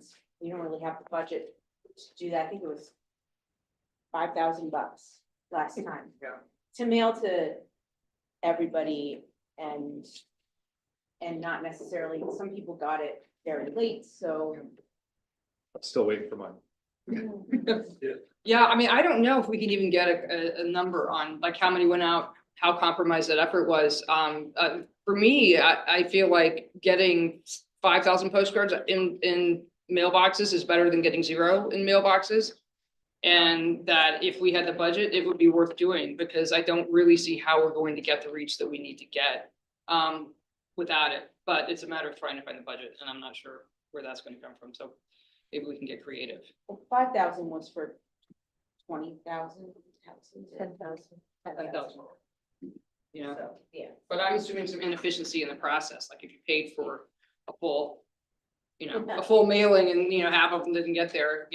we don't really have the budget to do that. I think it was $5,000 last time. Yeah. To mail to everybody and not necessarily, some people got it very late, so. I'm still waiting for mine. Yeah, I mean, I don't know if we can even get a number on like how many went out, how compromised that effort was. For me, I feel like getting 5,000 postcards in mailboxes is better than getting 0 in mailboxes. And that if we had the budget, it would be worth doing, because I don't really see how we're going to get the reach that we need to get without it. But it's a matter of trying to find the budget, and I'm not sure where that's going to come from. So maybe we can get creative. Well, 5,000 was for 20,000. 10,000. 10,000. Yeah, So, yeah. but I'm assuming some inefficiency in the process. Like if you paid for a full, a full mailing and, half of them didn't get there,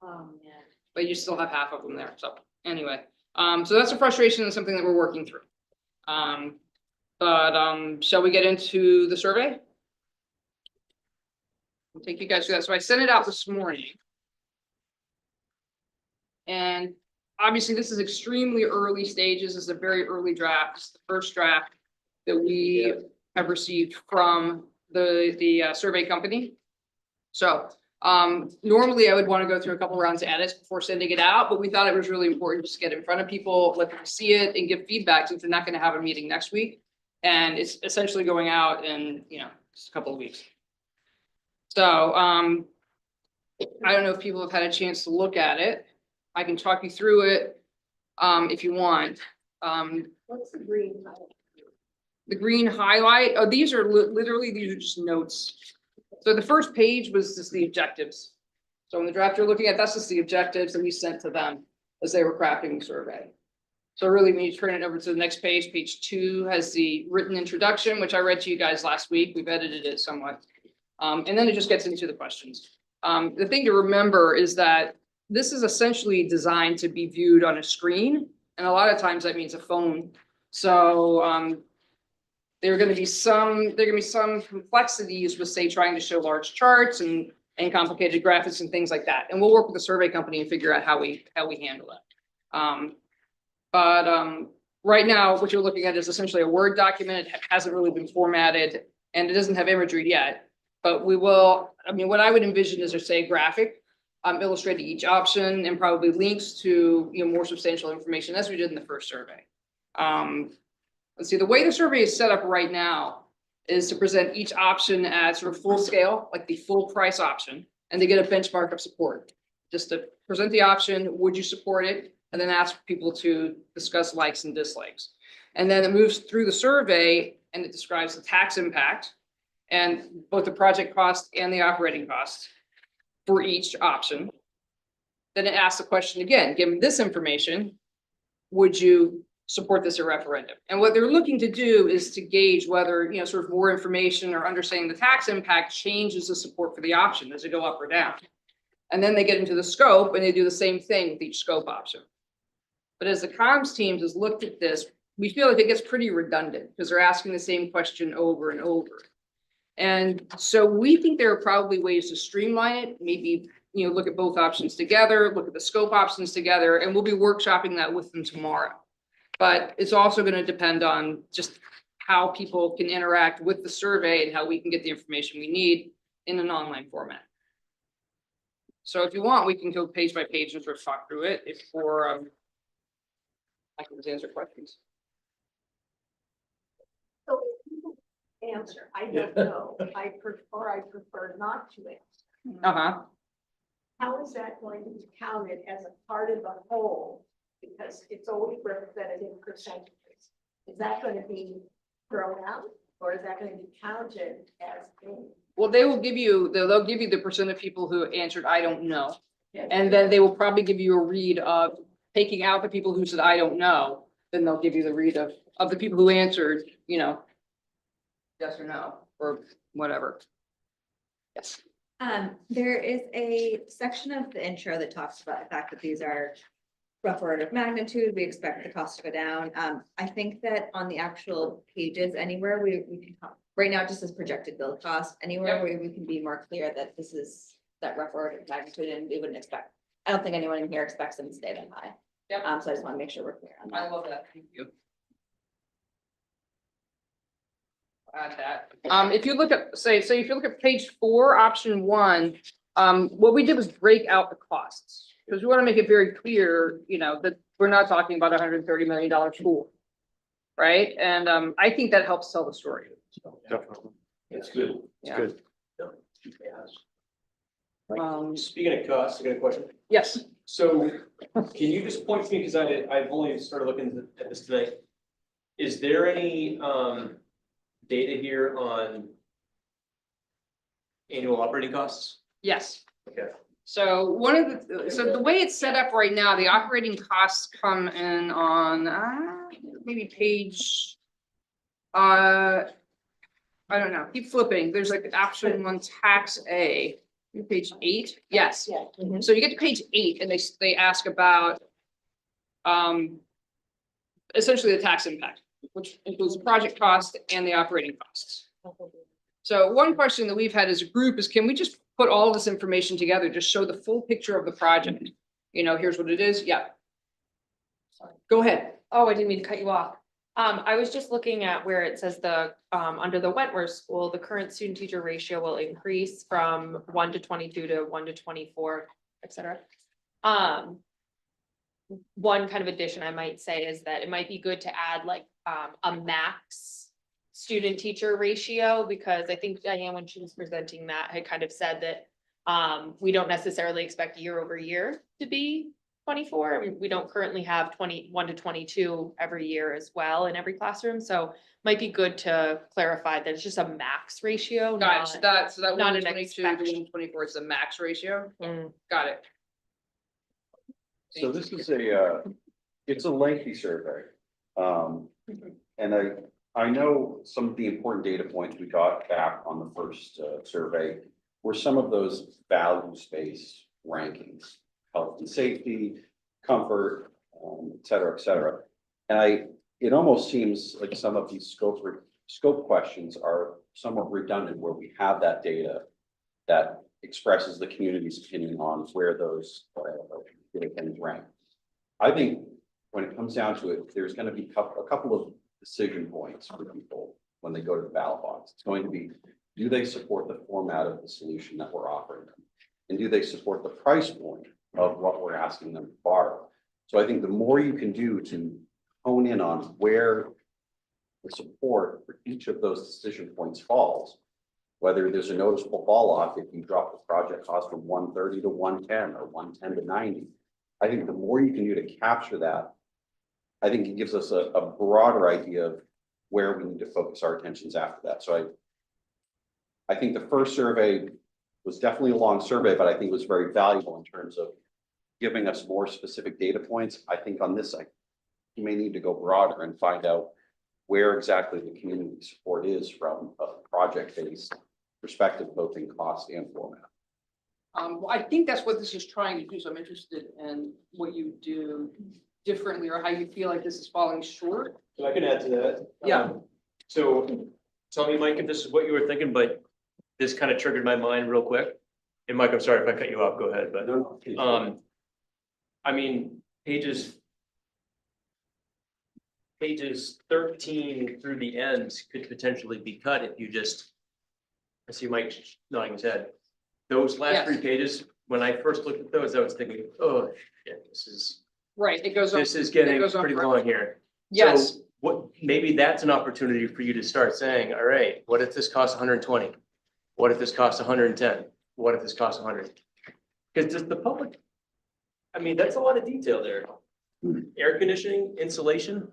Oh, yeah. but you still have half of them there. So anyway, so that's a frustration and something that we're working through. But shall we get into the survey? I'll take you guys through that. So I sent it out this morning. And obviously this is extremely early stages. This is a very early draft. It's the first draft that we have received from the survey company. So normally I would want to go through a couple rounds of edits before sending it out, but we thought it was really important just to get in front of people, let them see it and give feedback, since they're not going to have a meeting next week. And it's essentially going out in, just a couple of weeks. So I don't know if people have had a chance to look at it. I can talk you through it if you want. What's the green highlight? The green highlight, oh, these are literally, these are just notes. So the first page was just the objectives. So in the draft you're looking at, that's just the objectives that we sent to them as they were crafting the survey. So really, when you turn it over to the next page, page 2 has the written introduction, which I read to you guys last week. We've edited it somewhat. And then it just gets into the questions. The thing to remember is that this is essentially designed to be viewed on a screen. And a lot of times that means a phone. So there are going to be some complexities with, say, trying to show large charts and complicated graphics and things like that. And we'll work with the survey company and figure out how we handle that. But right now, what you're looking at is essentially a Word document. It hasn't really been formatted and it doesn't have imagery yet. But we will, what I would envision is, say, a graphic illustrating each option and probably links to more substantial information, as we did in the first survey. Let's see, the way the survey is set up right now is to present each option at sort of full scale, like the full price option, and they get a benchmark of support. Just to present the option, would you support it? And then ask people to discuss likes and dislikes. And then it moves through the survey and it describes the tax impact and both the project cost and the operating cost for each option. Then it asks the question again, given this information, would you support this at referendum? And what they're looking to do is to gauge whether, sort of more information or understanding the tax impact changes the support for the option. Does it go up or down? And then they get into the scope and they do the same thing with each scope option. But as the comms teams has looked at this, we feel like it gets pretty redundant because they're asking the same question over and over. And so we think there are probably ways to streamline it, maybe, look at both options together, look at the scope options together, and we'll be workshopping that with them tomorrow. But it's also going to depend on just how people can interact with the survey and how we can get the information we need in an online format. So if you want, we can go page by page and sort of talk through it I can just answer questions. So answer, I don't know, I prefer not to answer. Uh-huh. How is that going to be counted as a part of the whole? Because it's always represented in percentages. Is that going to be thrown out, or is that going to be counted as in? Well, they'll give you the percent of people who answered, I don't know. And then they will probably give you a read of taking out the people who said, I don't know. Then they'll give you the read of the people who answered, yes or no, or whatever. Yes. There is a section of the intro that talks about the fact that these are rough order of magnitude. We expect the cost to go down. I think that on the actual pages, anywhere we can, right now it just says projected build cost, anywhere where we can be more clear that this is that rough order of magnitude, and we wouldn't expect, I don't think anyone in here expects them to stay that high. Yep. So I just want to make sure we're clear on that. I love that. Thank you. Add that. If you look at, if you look at page 4, option 1, what we did was break out the costs. Because we want to make it very clear, that we're not talking about $130 million school. Right? And I think that helps tell the story. Definitely. It's good. Yeah. Good. Speaking of costs, I got a question. Yes. So can you just point to me, because I've only started looking at this today. Is there any data here on annual operating costs? Yes. Okay. So the way it's set up right now, the operating costs come in on maybe page, I don't know, keep flipping. There's like option 1, tax A, page 8. Yes. Yeah. So you get to page 8 and they ask about essentially the tax impact, which includes the project cost and the operating costs. So one question that we've had as a group is, can we just put all this information together, just show the full picture of the project? Here's what it is. Yeah. Go ahead. Oh, I didn't mean to cut you off. I was just looking at where it says under the Wentworth School, the current student teacher ratio will increase from 1 to 22 to 1 to 24, et cetera. One kind of addition I might say is that it might be good to add like a max student teacher ratio, because I think Diane, when she was presenting that, had kind of said that we don't necessarily expect year over year to be 24. I mean, we don't currently have 21 to 22 every year as well in every classroom. So might be good to clarify that it's just a max ratio. Got it. So that not 1 an 22 to 124 is the max ratio. Got it. So this is it's a lengthy survey. And I know some of the important data points we got back on the first survey were some of those values-based rankings, health and safety, comfort, et cetera, et cetera. And it almost seems like some of these scope questions are somewhat redundant, where we have that data that expresses the community's opinion on where those things rank. I think when it comes down to it, there's going to be a couple of decision points for people when they go to the ballot box. It's going to be, do they support the format of the solution that we're offering them? And do they support the price point of what we're asking them to borrow? So I think the more you can do to hone in on where the support for each of those decision points falls, whether there's a noticeable fall off if you drop the project cost from 130 to 110 or 110 to 90, I think the more you can do to capture that, I think it gives us a broader idea of where we need to focus our attentions after that. So I think the first survey was definitely a long survey, but I think it was very valuable in terms of giving us more specific data points. I think on this, you may need to go broader and find out where exactly the community support is from a project-based perspective, both in cost and format. Well, I think that's what this is trying to do. So I'm interested in what you do differently or how you feel like this is falling short. So I can add to that. Yeah. So tell me, Mike, if this is what you were thinking, but this kind of triggered my mind real quick. And Mike, I'm sorry if I cut you off, go ahead, but, I mean, pages 13 through the end could potentially be cut if you just, I see Mike nodding his head. Those last Yes. 3 pages, when I first looked at those, I was thinking, oh, shit, this is Right, it goes on. getting it goes on pretty forever. long here. Yes, So what, maybe that's an opportunity for you to start saying, all right, what if this costs 120? What if this costs 110? What if this costs 100? Because does the public, I mean, that's a lot of detail there. Air conditioning, insulation,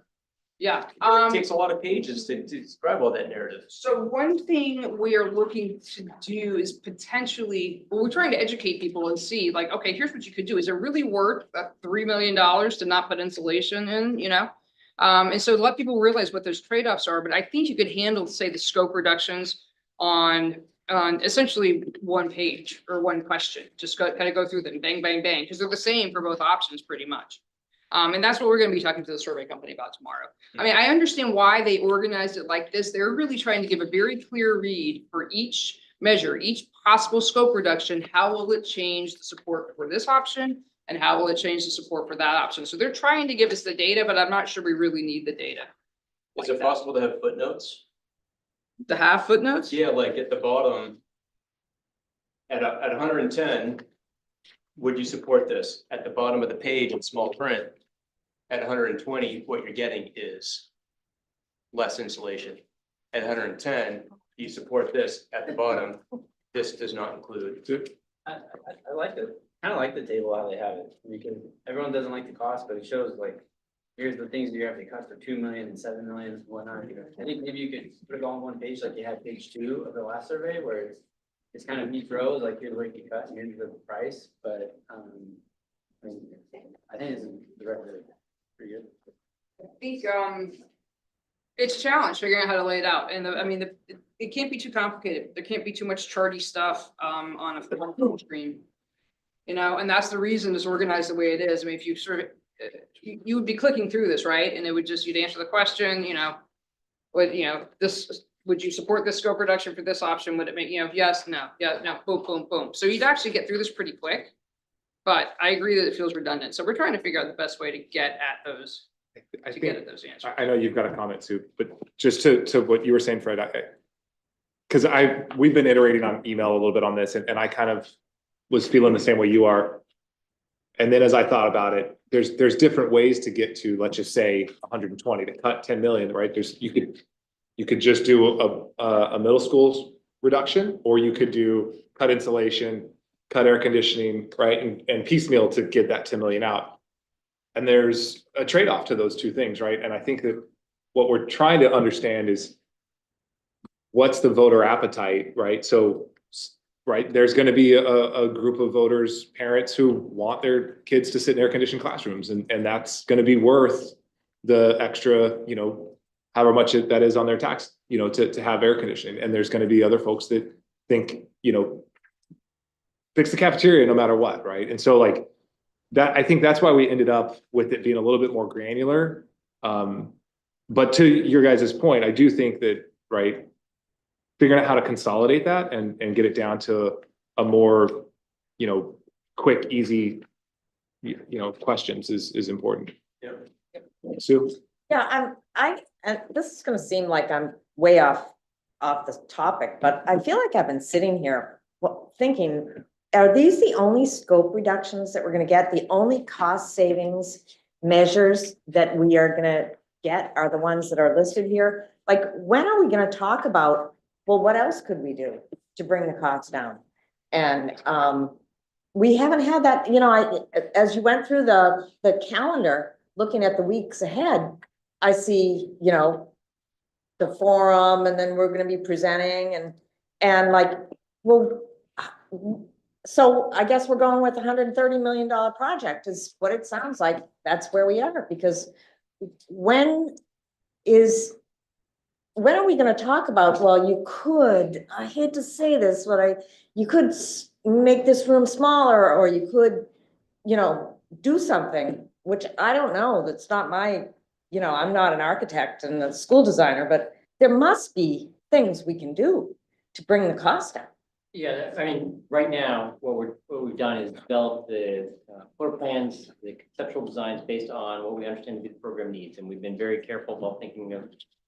yeah. it takes a lot of pages to describe all that narrative. So one thing we are looking to do is potentially, well, we're trying to educate people and see like, okay, here's what you could do. Is it really worth $3 million to not put insulation in, you know? And so let people realize what those trade-offs are, but I think you could handle, say, the scope reductions on essentially one page or one question. Just kind of go through them, bang, bang, bang, because they're the same for both options pretty much. And that's what we're gonna be talking to the survey company about tomorrow. I mean, I understand why they organized it like this. They're really trying to give a very clear read for each measure, each possible scope reduction. How will it change the support for this option? And how will it change the support for that option? So they're trying to give us the data, but I'm not sure we really need the data. Is it possible to have footnotes? To have footnotes? Yeah, like at the bottom. At 110, would you support this? At the bottom of the page in small print. At 120, what you're getting is less insulation. At 110, you support this at the bottom. This does not include. I like the, kind of like the table how they have it, because everyone doesn't like the cost, but it shows like, here's the things you have to cut for 2 million and 7 million and whatnot. I think maybe you could put it all on one page, like you had page 2 of the last survey, where it's kind of each row, like here's where you can cut and here's the price, but, I mean, I think it's the record pretty good. I think, it's a challenge figuring out how to lay it out. And I mean, it can't be too complicated. There can't be too much charty stuff, on a full screen. You know, and that's the reason it's organized the way it is. I mean, if you sort of, you would be clicking through this, right? And it would just, you'd answer the question, you know, what, you know, this, would you support this scope reduction for this option? Would it make, you know, yes, no, yeah, no, boom, boom, boom. So you'd actually get through this pretty quick. But I agree that it feels redundant. So we're trying to figure out the best way to get at those, I to get think, at those answers. I know you've got a comment, Sue, but just to what you were saying, Fred, because we've been iterating on email a little bit on this, and I kind of was feeling the same way you are. And then as I thought about it, there's different ways to get to, let's just say 120, to cut 10 million, right? You could just do a middle school reduction, or you could do cut insulation, cut air conditioning, right? And piecemeal to get that 10 million out. And there's a trade-off to those two things, right? And I think that what we're trying to understand is what's the voter appetite, right? So, right, there's going to be a group of voters, parents who want their kids to sit in air-conditioned classrooms, and that's going to be worth the extra, you know, however much that is on their tax, you know, to have air conditioning. And there's going to be other folks that think, you know, fix the cafeteria no matter what, right? And so like that, I think that's why we ended up with it being a little bit more granular. But to your guys' point, I do think that, right, figuring out how to consolidate that and get it down to a more, you know, quick, easy, you know, questions is important. Yeah. Sue? Yeah, and this is gonna seem like I'm way off the topic, but I feel like I've been sitting here thinking, are these the only scope reductions that we're gonna get? The only cost savings measures that we are gonna get are the ones that are listed here? Like, when are we gonna talk about, well, what else could we do to bring the costs down? And we haven't had that, you know, as you went through the calendar, looking at the weeks ahead, I see, you know, the forum, and then we're gonna be presenting and like, well, so I guess we're going with $130 million project is what it sounds like. That's where we are, because when are we gonna talk about, well, you could, I hate to say this, but you could make this room smaller, or you could, you know, do something. which I don't know, that's not my, I'm not an architect and a school designer, but there must be things we can do to bring the cost down. Yeah, I mean, right now, what we've done is develop the floor plans, the conceptual designs based on what we understand to be the program needs. And we've been very careful about thinking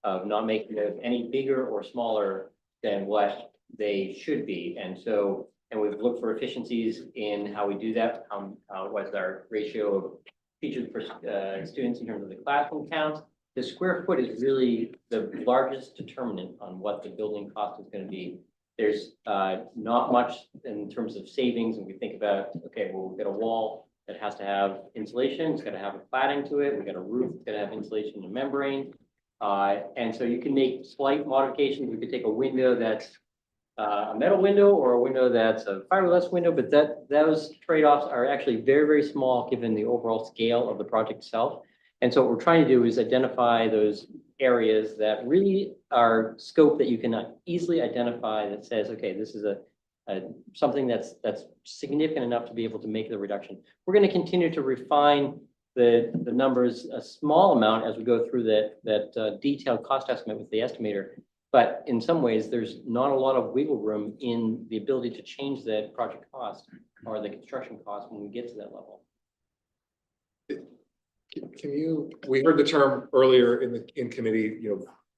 of not making them any bigger or smaller than what they should be. And so, and we've looked for efficiencies in how we do that, what's our ratio of teachers per students in terms of the classroom count. The square foot is really the largest determinant on what the building cost is going to be. There's not much in terms of savings, and we think about, okay, well, we've got a wall that has to have insulation, it's gonna have a cladding to it, we've got a roof that's gonna have insulation and membrane. And so you can make slight modifications. We could take a window that's a metal window or a window that's a fiberglass window, but those trade-offs are actually very, very small given the overall scale of the project itself. And so what we're trying to do is identify those areas that really are scope that you can easily identify that says, okay, this is something that's significant enough to be able to make the reduction. We're going to continue to refine the numbers a small amount as we go through that detailed cost estimate with the estimator. But in some ways, there's not a lot of wiggle room in the ability to change that project cost or the construction cost when we get to that level. We heard the term earlier in committee,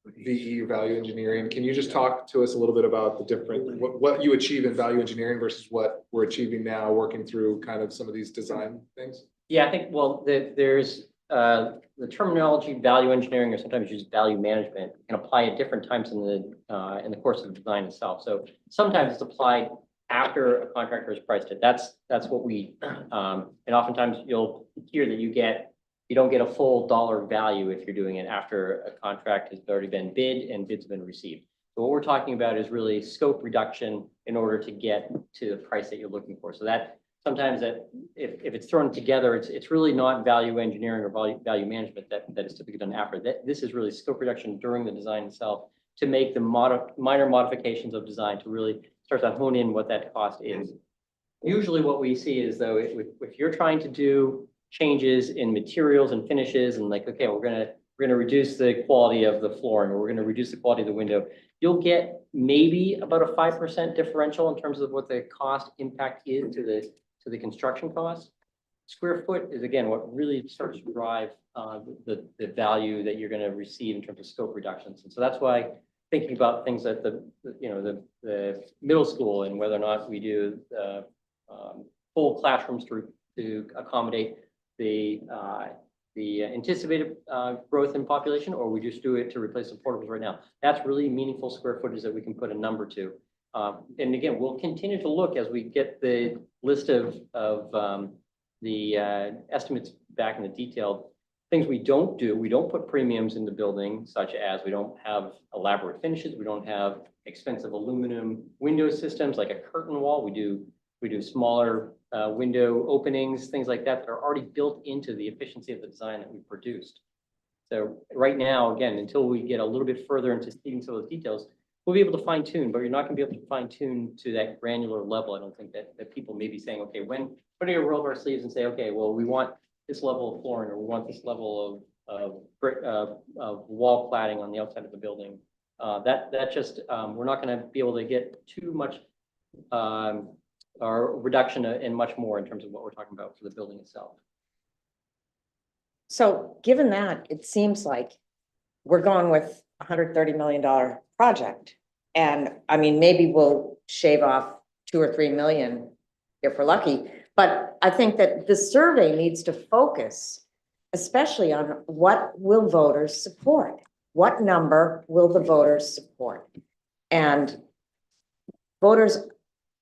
VE, value engineering. Can you just talk to us a little bit about the different, what you achieve in value engineering versus what we're achieving now, working through kind of some of these design things? Yeah, I think, well, there's the terminology value engineering, or sometimes used value management, can apply at different times in the course of the design itself. So sometimes it's applied after a contractor has priced it. That's what we, and oftentimes you'll hear that you don't get a full dollar value if you're doing it after a contract has already been bid and bids have been received. So what we're talking about is really scope reduction in order to get to the price that you're looking for. So that sometimes that if it's thrown together, it's really not value engineering or value management that is typically done after. This is really scope reduction during the design itself to make the minor modifications of design to really start to hone in what that cost is. Usually what we see is though, if you're trying to do changes in materials and finishes and like, okay, we're gonna reduce the quality of the flooring, or we're gonna reduce the quality of the window, you'll get maybe about a 5% differential in terms of what the cost impact is to the construction cost. Square foot is again what really starts to drive the value that you're going to receive in terms of scope reductions. And so that's why thinking about things at the middle school and whether or not we do full classrooms to accommodate the anticipated growth in population, or we just do it to replace the portables right now. That's really meaningful square footage that we can put a number to. And again, we'll continue to look as we get the list of the estimates back in the detailed things we don't do. We don't put premiums in the building, such as we don't have elaborate finishes. We don't have expensive aluminum window systems like a curtain wall. We do smaller window openings, things like that are already built into the efficiency of the design that we produced. So right now, again, until we get a little bit further into seeing some of those details, we'll be able to fine tune, but you're not gonna be able to fine tune to that granular level. I don't think that people may be saying, okay, when do you roll up our sleeves and say, okay, well, we want this level of flooring, or we want this level of wall cladding on the outside of the building. That just, we're not gonna be able to get too much or reduction and much more in terms of what we're talking about for the building itself. So given that, it seems like we're going with a $130 million project. And I mean, maybe we'll shave off 2 or 3 million if we're lucky. But I think that the survey needs to focus especially on what will voters support? What number will the voters support? And voters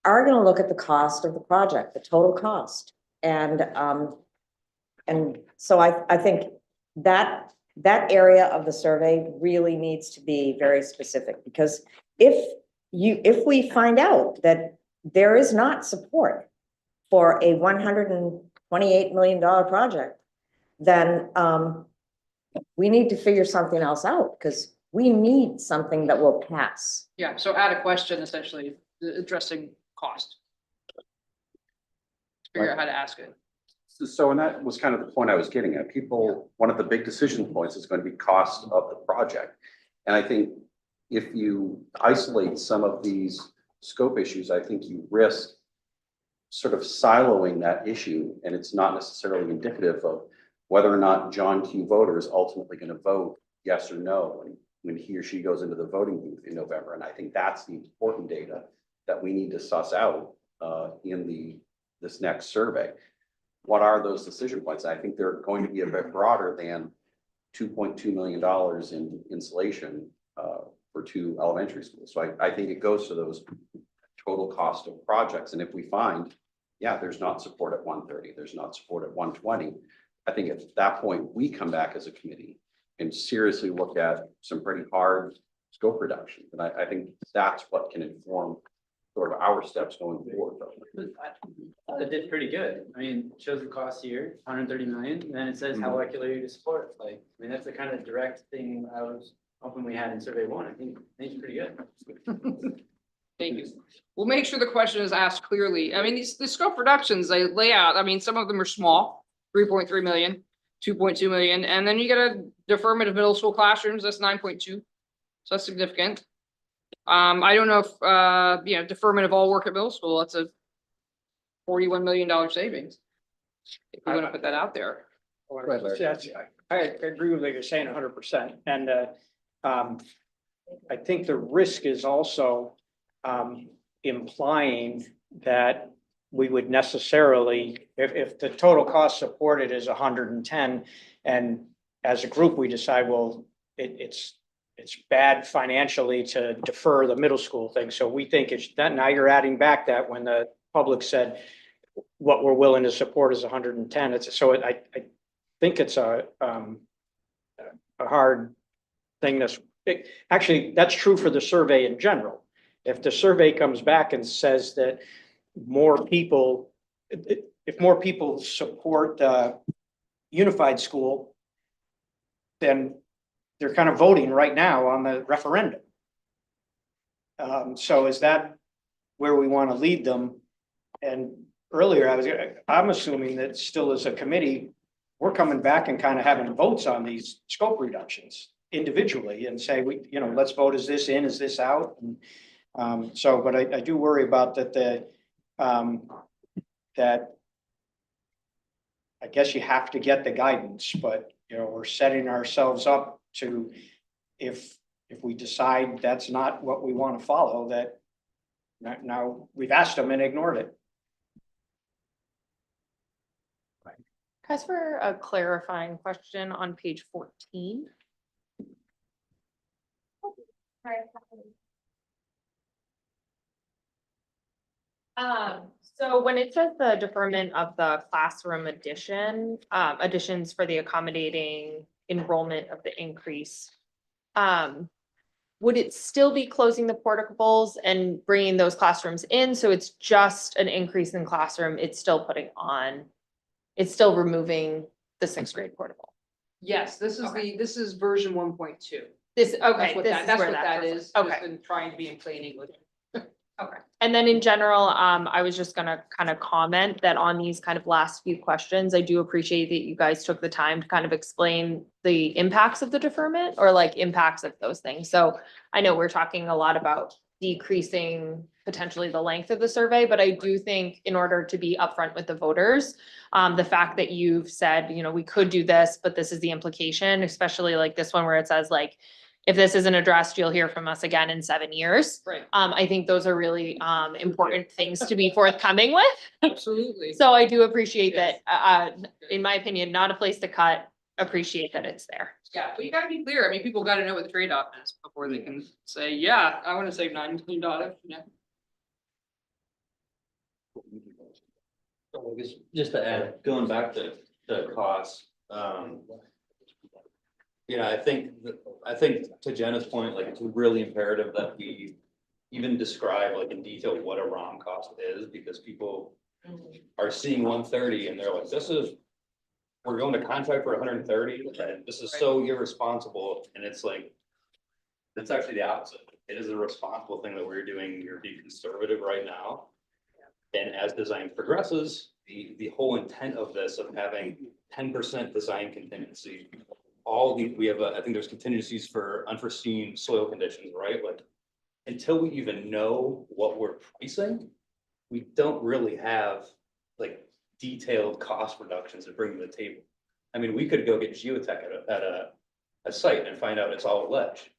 are going to look at the cost of the project, the total cost. And so I think that area of the survey really needs to be very specific, because if we find out that there is not support for a $128 million project, then we need to figure something else out, because we need something that will pass. Yeah, so add a question essentially addressing cost. Figure out how to ask it. So, and that was kind of the point I was getting at. People, one of the big decision points is going to be cost of the project. And I think if you isolate some of these scope issues, I think you risk sort of siloing that issue, and it's not necessarily indicative of whether or not John Q. voter is ultimately going to vote yes or no when he or she goes into the voting booth in November. And I think that's the important data that we need to suss out in this next survey. What are those decision points? I think they're going to be a bit broader than $2.2 million in insulation for 2 elementary schools. So I think it goes to those total cost of projects. And if we find, yeah, there's not support at 130, there's not support at 120, I think at that point, we come back as a committee and seriously look at some pretty hard scope reduction. And I think that's what can inform sort of our steps going forward. It did pretty good. I mean, it shows the cost here, 130 million, and then it says how likely are you to support. Like, I mean, that's the kind of direct thing I was hoping we had in survey 1. I think it's pretty good. Thank you. We'll make sure the question is asked clearly. I mean, the scope reductions they lay out, I mean, some of them are small, 3.3 million, 2.2 million, and then you get a deferment of middle school classrooms, that's 9.2. So that's significant. I don't know if, deferment of all work at middle school, that's a $41 million savings. If you want to put that out there. I agree with what you're saying 100%. And I think the risk is also implying that we would necessarily, if the total cost supported is 110, and as a group, we decide, well, it's bad financially to defer the middle school thing. So we think it's that now you're adding back that when the public said what we're willing to support is 110. I think it's a hard thing actually, that's true for the survey in general. If the survey comes back and says that if more people support unified school, then they're kind of voting right now on the referendum. So is that where we want to lead them? And earlier, I'm assuming that still as a committee, we're coming back and kind of having votes on these scope reductions individually and say, let's vote, is this in, is this out? And, but I do worry about that, that I guess you have to get the guidance, but, we're setting ourselves up to, if we decide that's not what we want to follow, that now we've asked them and ignored it. As for a clarifying question on page 14. So when it says the deferment of the classroom additions for the accommodating enrollment of the increase, would it still be closing the portables and bringing those classrooms in? So it's just an increase in classroom, it's still removing the 6th grade portable. Yes, this is version 1.2. That's what that is. Okay. Just been trying to be in plain English. Okay. And then in general, I was just gonna kind of comment that on these kind of last few questions, I do appreciate that you guys took the time to kind of explain the impacts of the deferment or like impacts of those things. So I know we're talking a lot about decreasing potentially the length of the survey, but I do think in order to be upfront with the voters, the fact that you've said, we could do this, but this is the implication, especially like this one where it says like, if this isn't addressed, you'll hear from us again in 7 years. Right. I think those are really important things to be forthcoming with. Absolutely. So I do appreciate that, in my opinion, not a place to cut, appreciate that it's there. Yeah, but you gotta be clear. I mean, people gotta know what the trade-off is before they can say, yeah, I wanna save $9 million. Just to add, going back to the cost, I think to Jenna's point, like, it's really imperative that we even describe like in detail what a ROM cost is, because people are seeing 130 and they're like, we're going to contract for 130 and this is so irresponsible. And it's like, that's actually the opposite. It is a responsible thing that we're doing. You're being conservative right now. And as design progresses, the whole intent of this, of having 10% design contingency, we have, I think there's contingencies for unforeseen soil conditions, right? Like, until we even know what we're pricing, we don't really have like detailed cost reductions to bring to the table. I mean, we could go get geotech at a site and find out it's all ledge.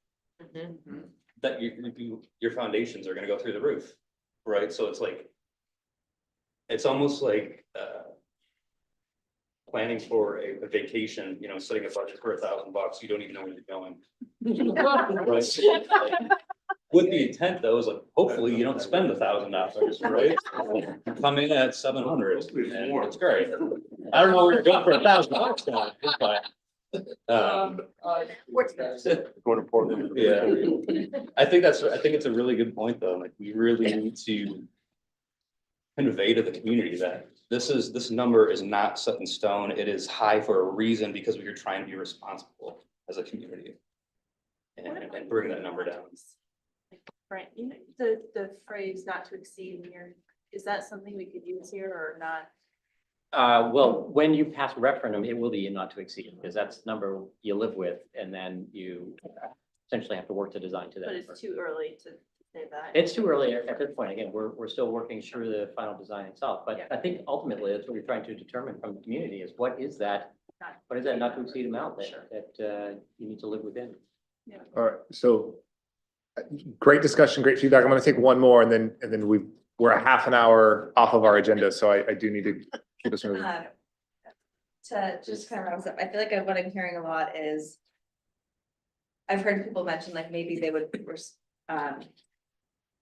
That your foundations are gonna go through the roof, right? So it's like, it's almost like, planning for a vacation, you know, setting a budget for $1,000, you don't even know where you're going. Right? With the intent though, is like, hopefully you don't spend $1,000, right? Come in at 700, and it's great. I don't know where you're going for $1,000 now, but. Going to Portland. Yeah, I think it's a really good point though, like, we really need to convey to the community that this number is not set in stone. It is high for a reason, because we are trying to be responsible as a community. And bring that number down. Right, you know, the phrase not to exceed here, is that something we could use here or not? Well, when you pass a referendum, it will be not to exceed, because that's the number you live with, and then you essentially have to work to design to that. But number. it's too early to say that. It's too early at this point. Again, we're still working through the final design itself, but I think ultimately that's what we're trying to determine from the community is what is that not to exceed amount that you need to live within. All right, so great discussion, great feedback. I'm gonna take one more and then we're a half an hour off of our agenda, so I do need to keep us moving. To just kind of round this up, I feel like what I'm hearing a lot is I've heard people mention like maybe they would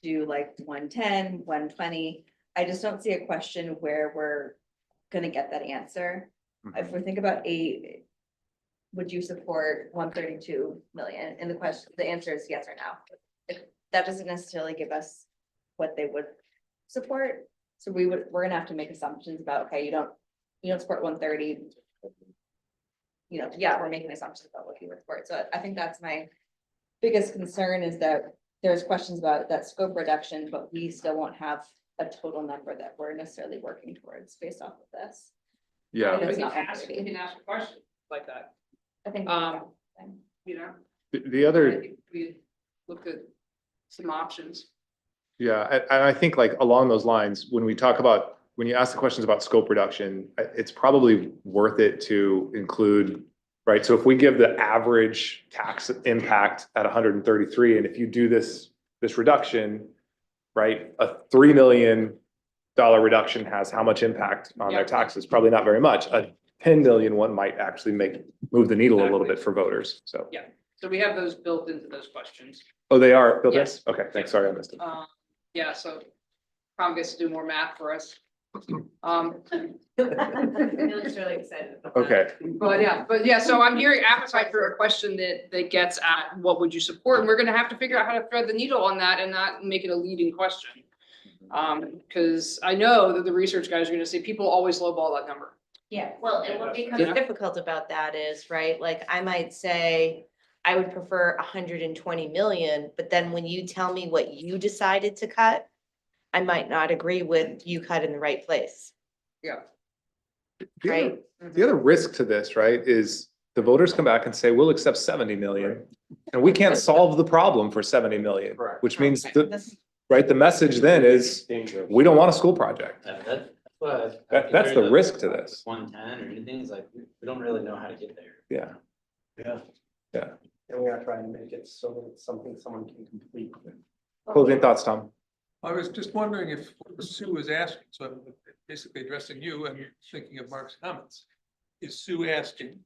do like 110, 120. I just don't see a question where we're gonna get that answer. If we think about would you support 132 million? And the answer is yes or no. That doesn't necessarily give us what they would support. So we're gonna have to make assumptions about, okay, you don't support 130. You know, yeah, we're making assumptions about what you would support. So I think that's my biggest concern, is that there's questions about that scope reduction, but we still won't have a total number that we're necessarily working towards based off of this. Yeah. We can ask a question like that. I think. You know. The other. We look at some options. Yeah, and I think like along those lines, when you ask the questions about scope reduction, it's probably worth it to include, right? So if we give the average tax impact at 133, and if you do this reduction, right, a $3 million reduction has how much impact on their taxes? Probably not very much. A 10 million one might actually move the needle a little bit for voters, so. Yeah, so we have those built into those questions. Oh, they are built in? Yes. Okay, thanks, sorry, I missed it. Yeah, so Tom gets to do more math for us. He looks really excited about that. Okay, But yeah, so I'm hearing appetite for a question that gets at what would you support? And we're gonna have to figure out how to thread the needle on that and not make it a leading question. Because I know that the research guys are gonna say people always lowball that number. Yeah, well, and what becomes Yeah. difficult about that is, right, like I might say, I would prefer 120 million, but then when you tell me what you decided to cut, I might not agree with you cut in the right place, Yeah. right? the other risk to this, right, is the voters come back and say, we'll accept 70 million. And we can't solve the problem for 70 million, which means right, the message then is, we don't want a school project. That's the risk to this. 110 or anything, it's like, we don't really know how to get there. Yeah. And we are trying to make it so that it's something someone can complete. Closing thoughts, Tom? I was just wondering if Sue was asking, so I'm basically addressing you, I'm thinking of Mark's comments. Is Sue asking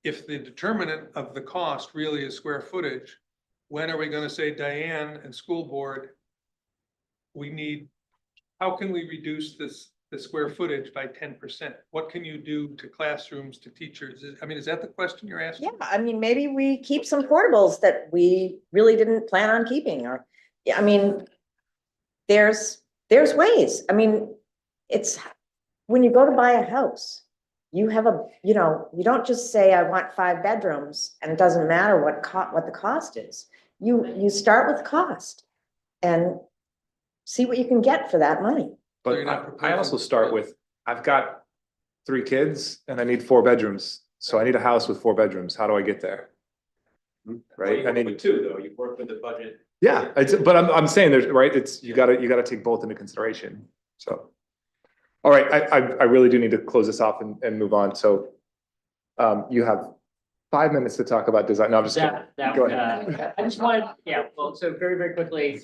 if the determinant of the cost really is square footage? When are we gonna say, Diane and school board, how can we reduce the square footage by 10%? What can you do to classrooms, to teachers? Is that the question you're asking? Yeah, I mean, maybe we keep some portables that we really didn't plan on keeping, or, I mean, there's ways. I mean, it's, when you go to buy a house, you have you don't just say, I want 5 bedrooms, and it doesn't matter what the cost is. You start with cost and see what you can get for that money. But you're not I also proposing- start with, I've got 3 kids and I need 4 bedrooms. So I need a house with 4 bedrooms. How do I get there? Right? I mean, two, though, you work with the budget. yeah, but I'm saying there's, right, it's, you gotta take both into consideration, so. All right, I really do need to close this off and move on, so. You have 5 minutes to talk about design, no, I'm just kidding. Go ahead. I just wanted, yeah, well, so very, very quickly,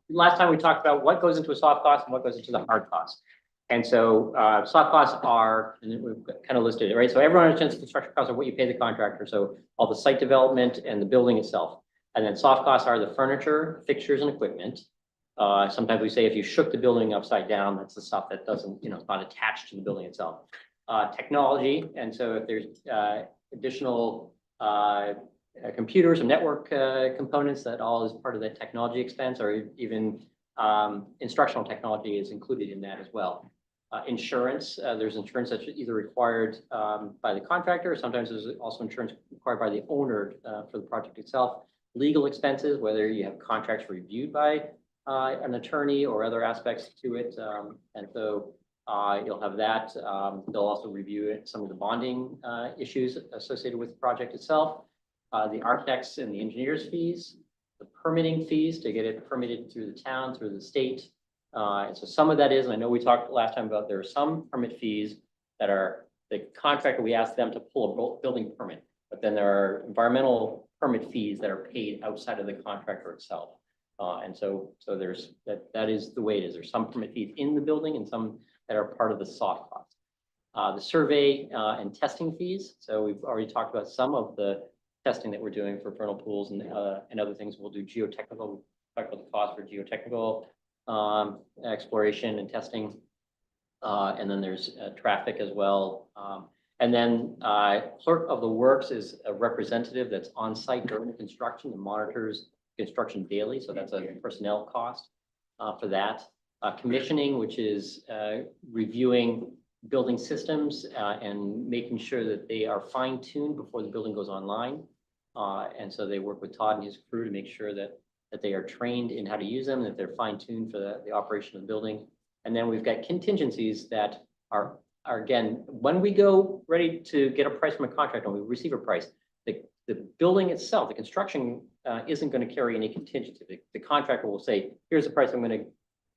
last time we talked about what goes into a soft cost and what goes into the hard cost. And so, soft costs are, and we've kind of listed it, right? So everyone understands construction costs are what you pay the contractor, so all the site development and the building itself. And then soft costs are the furniture, fixtures and equipment. Sometimes we say if you shook the building upside down, that's the stuff that doesn't, it's not attached to the building itself. Technology, and so if there's additional computers and network components, that all is part of the technology expense, or even instructional technology is included in that as well. Insurance, there's insurance that's either required by the contractor, sometimes there's also insurance required by the owner for the project itself. Legal expenses, whether you have contracts reviewed by an attorney or other aspects to it. And so you'll have that. They'll also review some of the bonding issues associated with the project itself. The architects and the engineers fees, the permitting fees to get it permitted through the town, through the state. And so some of that is, and I know we talked last time about, there are some permit fees that are the contractor, we ask them to pull a building permit, but then there are environmental permit fees that are paid outside of the contractor itself. And so there's that is the way it is. There's some permit fees in the building and some that are part of the soft cost. The survey and testing fees. So we've already talked about some of the testing that we're doing for vernal pools and other things. We'll do geotechnical, talk about the cost for geotechnical exploration and testing. And then there's traffic as well. And then clerk of the works is a representative that's on site during the construction and monitors construction daily. So that's a personnel cost for that. Commissioning, which is reviewing building systems and making sure that they are fine-tuned before the building goes online. And so they work with Todd and his crew to make sure that they are trained in how to use them, that they're fine-tuned for the operation of the building. And then we've got contingencies that are again, when we go ready to get a price from a contractor, and we receive a price, the building itself, the construction isn't going to carry any contingency. The contractor will say, here's the price I'm going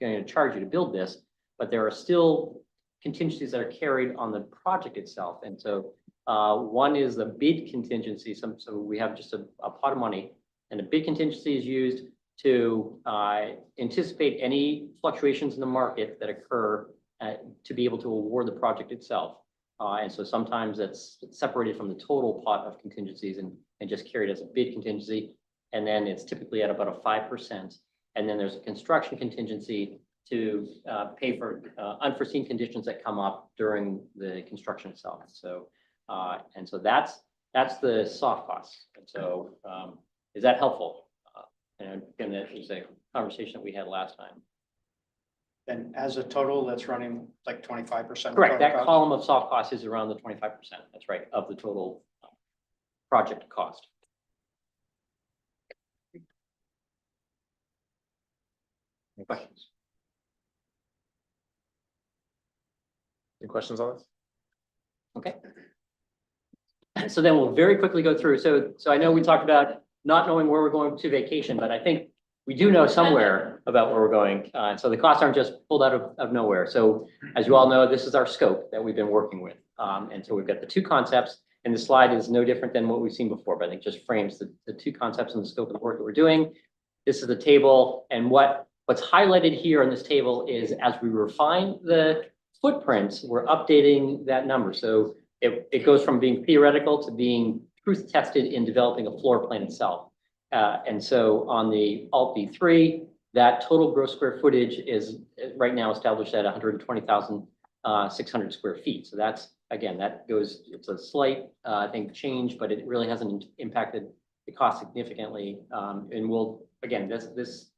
to charge you to build this, but there are still contingencies that are carried on the project itself. And so one is the bid contingency. So we have just a pot of money, and the bid contingency is used to anticipate any fluctuations in the market that occur to be able to award the project itself. And so sometimes it's separated from the total pot of contingencies and just carried as a bid contingency. And then it's typically at about a 5%. And then there's a construction contingency to pay for unforeseen conditions that come up during the construction itself. So, and so that's the soft costs. And so is that helpful? And again, that was a conversation that we had last time. And as a total, that's running like 25%. Correct. That column of soft costs is around the 25%. That's right, of the total project cost. Any questions? Any questions on this? Okay. So then we'll very quickly go through. So I know we talked about not knowing where we're going to vacation, but I think we do know somewhere about where we're going. So the costs aren't just pulled out of nowhere. So as you all know, this is our scope that we've been working with. And so we've got the two concepts, and the slide is no different than what we've seen before, but I think just frames the two concepts and the scope of the work that we're doing. This is the table, and what's highlighted here on this table is as we refine the footprints, we're updating that number. So it goes from being theoretical to being truth tested in developing a floor plan itself. And so on the Alt B3, that total gross square footage is right now established at 120,600 square feet. So that's, again, that goes, it's a slight, I think, change, but it really hasn't impacted the cost significantly. And we'll, again, that's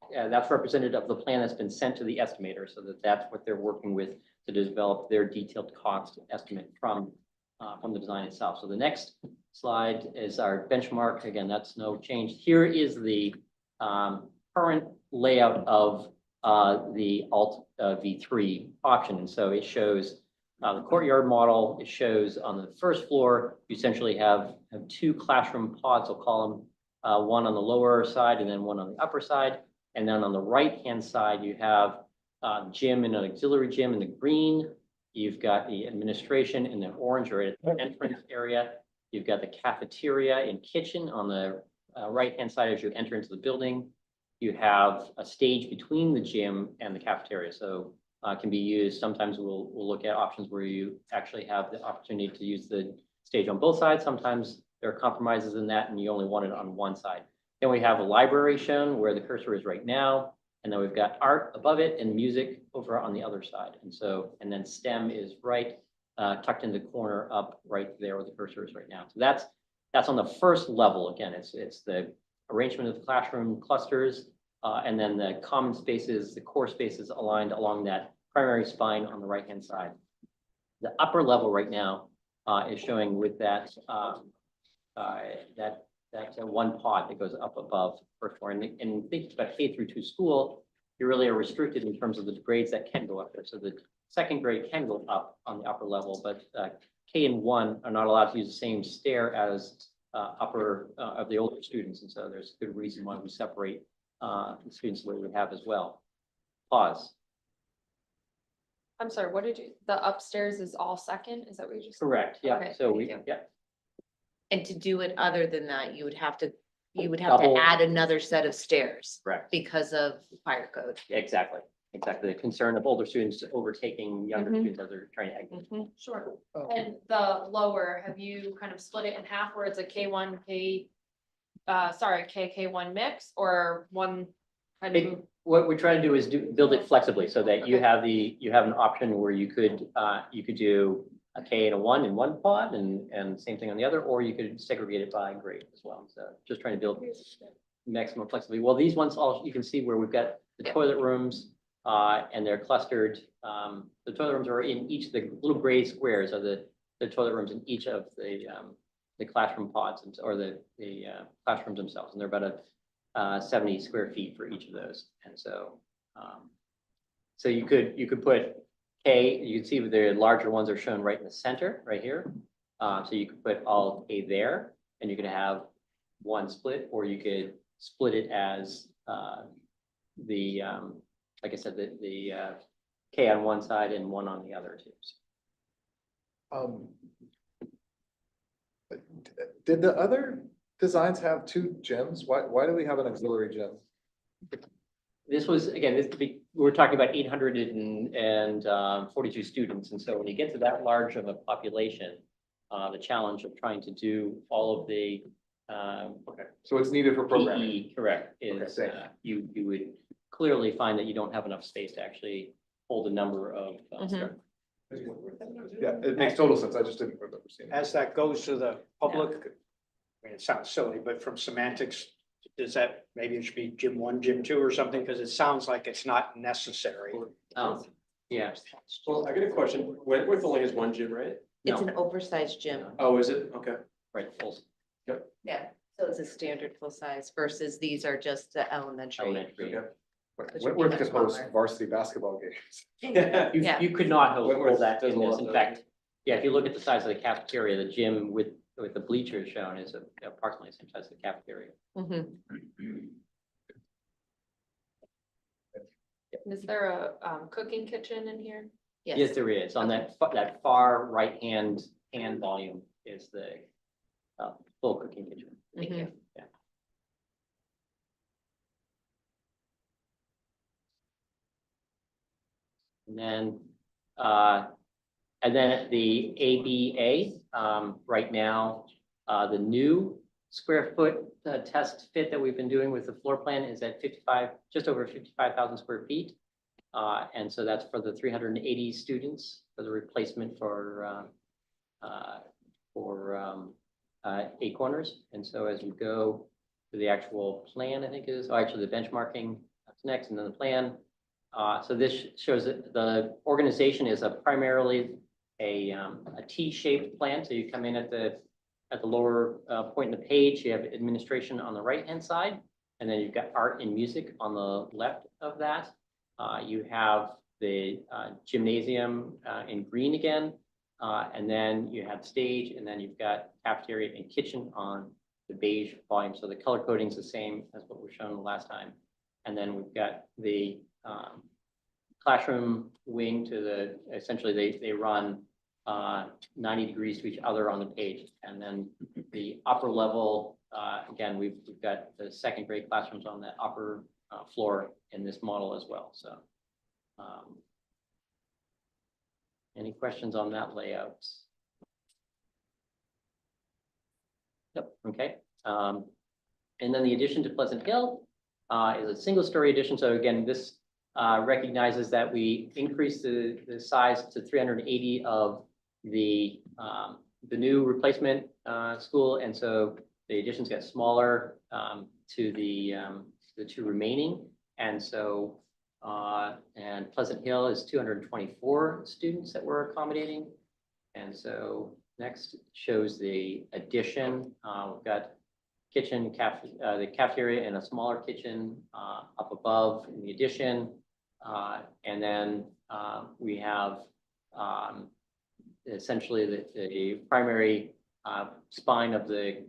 representative of the plan that's been sent to the estimator, so that's what they're working with to develop their detailed cost estimate from the design itself. So the next slide is our benchmark. Again, that's no change. Here is the current layout of the Alt V3 option. And so it shows the courtyard model. It shows on the first floor, you essentially have two classroom pods, I'll call them, one on the lower side and then one on the upper side. And then on the right-hand side, you have gym and an auxiliary gym in the green. You've got the administration in the orange or at the entrance area. You've got the cafeteria and kitchen on the right-hand side as you enter into the building. You have a stage between the gym and the cafeteria. So can be used. Sometimes we'll look at options where you actually have the opportunity to use the stage on both sides. Sometimes there are compromises in that and you only want it on one side. Then we have a library shown where the cursor is right now. And then we've got art above it and music over on the other side. And so, and then STEM is right tucked in the corner up right there where the cursor is right now. So that's on the first level. Again, it's the arrangement of the classroom clusters and then the common spaces, the core spaces aligned along that primary spine on the right-hand side. The upper level right now is showing with that one pod that goes up above first floor. And think about K through 2 school, you really are restricted in terms of the grades that can go up there. So the second grade can go up on the upper level, but K and 1 are not allowed to use the same stair as upper of the older students. And so there's good reason why we separate the students the way we have as well. Pause. I'm sorry, what did you, the upstairs is all second? Is that what you just? Correct, yeah. Okay, So thank we, you. yeah. And to do it other than that, you would have to Double. add another set of stairs Correct. because of fire code. Exactly. The concern of older students overtaking younger Mhm. students as they're trying to exit. Sure. And the lower, have you kind of split it in half where it's a K1, KK1 mix or one kind of? What we try to do is build it flexibly so that you have an option where you could do a K and a 1 in one pod and same thing on the other, or you could segregate it by grade as well. So just trying to build maximum flexibility. Well, these ones all, you can see where we've got the toilet rooms and they're clustered. The toilet rooms are in each of the little gray squares of the toilet rooms in each of the classroom pods or the classrooms themselves. And they're about 70 square feet for each of those. And so, so you could put K, you can see the larger ones are shown right in the center, right here. So you could put all K there and you could have one split, or you could split it as like I said, the K on one side and 1 on the other too. Did the other designs have 2 gyms? Why do we have an auxiliary gym? This was, again, we're talking about 842 students. And so when you get to that large of a population, the challenge of trying to do all of the Okay, so it's needed for programming. PE, correct, is Okay. you would clearly find that you don't have enough space to actually hold a number of. Yeah, it makes total sense. I just didn't remember seeing it. As that goes to the public, I mean, it sounds silly, but from semantics, does that, maybe it should be gym 1, gym 2 or something, because it sounds like it's not necessary. Oh, yeah. Well, I got a question. Wentworth only has one gym, right? It's No. an oversized gym. Oh, is it? Okay. Right, full Yeah, so it's a standard full size versus these are just the elementary. elementary. Okay. Which would be Wentworth much can host smaller. varsity basketball games. Yeah. You could not hold Wentworth that in does a this. lot In of fact, yeah, if you look at the size of the cafeteria, the gym with the bleachers shown is approximately the same size as the cafeteria. Mhm. Is there a cooking kitchen in here? Yes, there is. On that far right-hand volume is the full cooking kitchen. Thank Mhm. you. Yeah. And then at the ABA, right now, the new square foot test fit that we've been doing with the floor plan is at just over 55,000 square feet. And so that's for the 380 students for the replacement for 8 corners. And so as we go to the actual plan, I think is, actually the benchmarking, that's next, and then the plan. So this shows that the organization is primarily a T-shaped plan. So you come in at the lower point in the page, you have administration on the right-hand side, and then you've got art and music on the left of that. You have the gymnasium in green again. And then you have stage, and then you've got cafeteria and kitchen on the beige volume. So the color coding is the same as what was shown last time. And then we've got the classroom wing to the, essentially they run 90 degrees to each other on the page. And then the upper level, again, we've got the second grade classrooms on the upper floor in this model as well. So any questions on that layout? Yep, okay. And then the addition to Pleasant Hill is a single story addition. So again, this recognizes that we increase the size to 380 of the new replacement school. And so the additions get smaller to the two remaining. And so and Pleasant Hill is 224 students that we're accommodating. And so next shows the addition. We've got kitchen, the cafeteria and a smaller kitchen up above in the addition. And then we have essentially the primary spine of the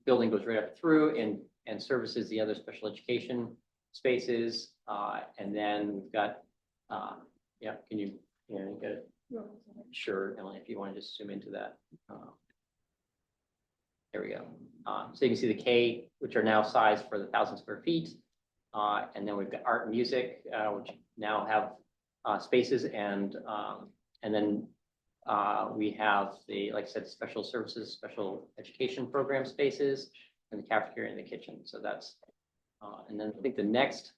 building goes right up through and services the other special education spaces. And then we've got, yeah, can you get it? Sure, Emily, if you want to just zoom into that. There we go. So you can see the K, which are now sized for the 1,000 square feet. And then we've got art and music, which now have spaces, and then we have the, like I said, special services, special education program spaces, and the cafeteria and the kitchen. So that's, and then I think the next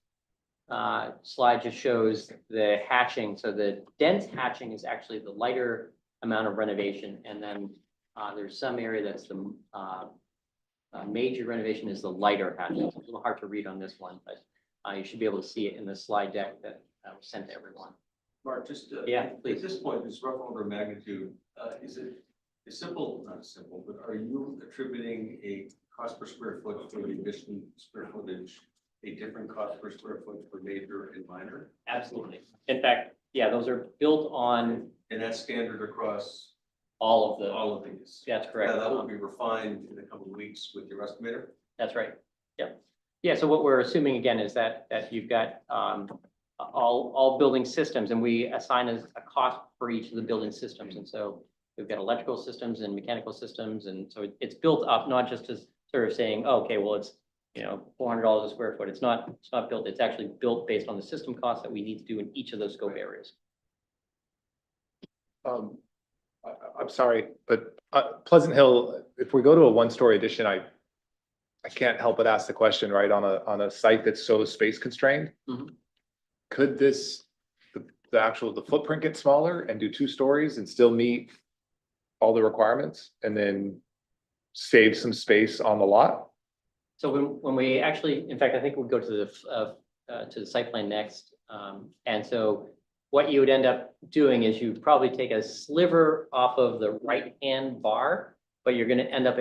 slide just shows the hatching. So the dense hatching is actually the lighter amount of renovation, and then there's some area that's the major renovation is the lighter hatching. It's a little hard to read on this one, but you should be able to see it in the slide deck that was sent to everyone. Mark, just Yeah, please. at this point, this rough order of magnitude, is it simple, not simple, but are you attributing a cost per square foot for the addition square footage, a different cost per square foot for major and minor? Absolutely. In fact, yeah, those are built on. And that's standard across All of these? That's correct. Now, that will be refined in a couple of weeks with your estimator? That's right. Yep. Yeah, so what we're assuming again is that you've got all building systems, and we assign a cost for each of the building systems. And so we've got electrical systems and mechanical systems. And so it's built up, not just as sort of saying, oh, okay, well, it's, $400 a square foot. It's not built, it's actually built based on the system costs that we need to do in each of those scope areas. I'm sorry, but Pleasant Hill, if we go to a one-story addition, I can't help but ask the question, right, on a site that's so space constrained? Mhm. Could the footprint get smaller and do 2 stories and still meet all the requirements and then save some space on the lot? So when we actually, in fact, I think we'll go to the site plan next. And so what you would end up doing is you probably take a sliver off of the right-hand bar, but you're going to end up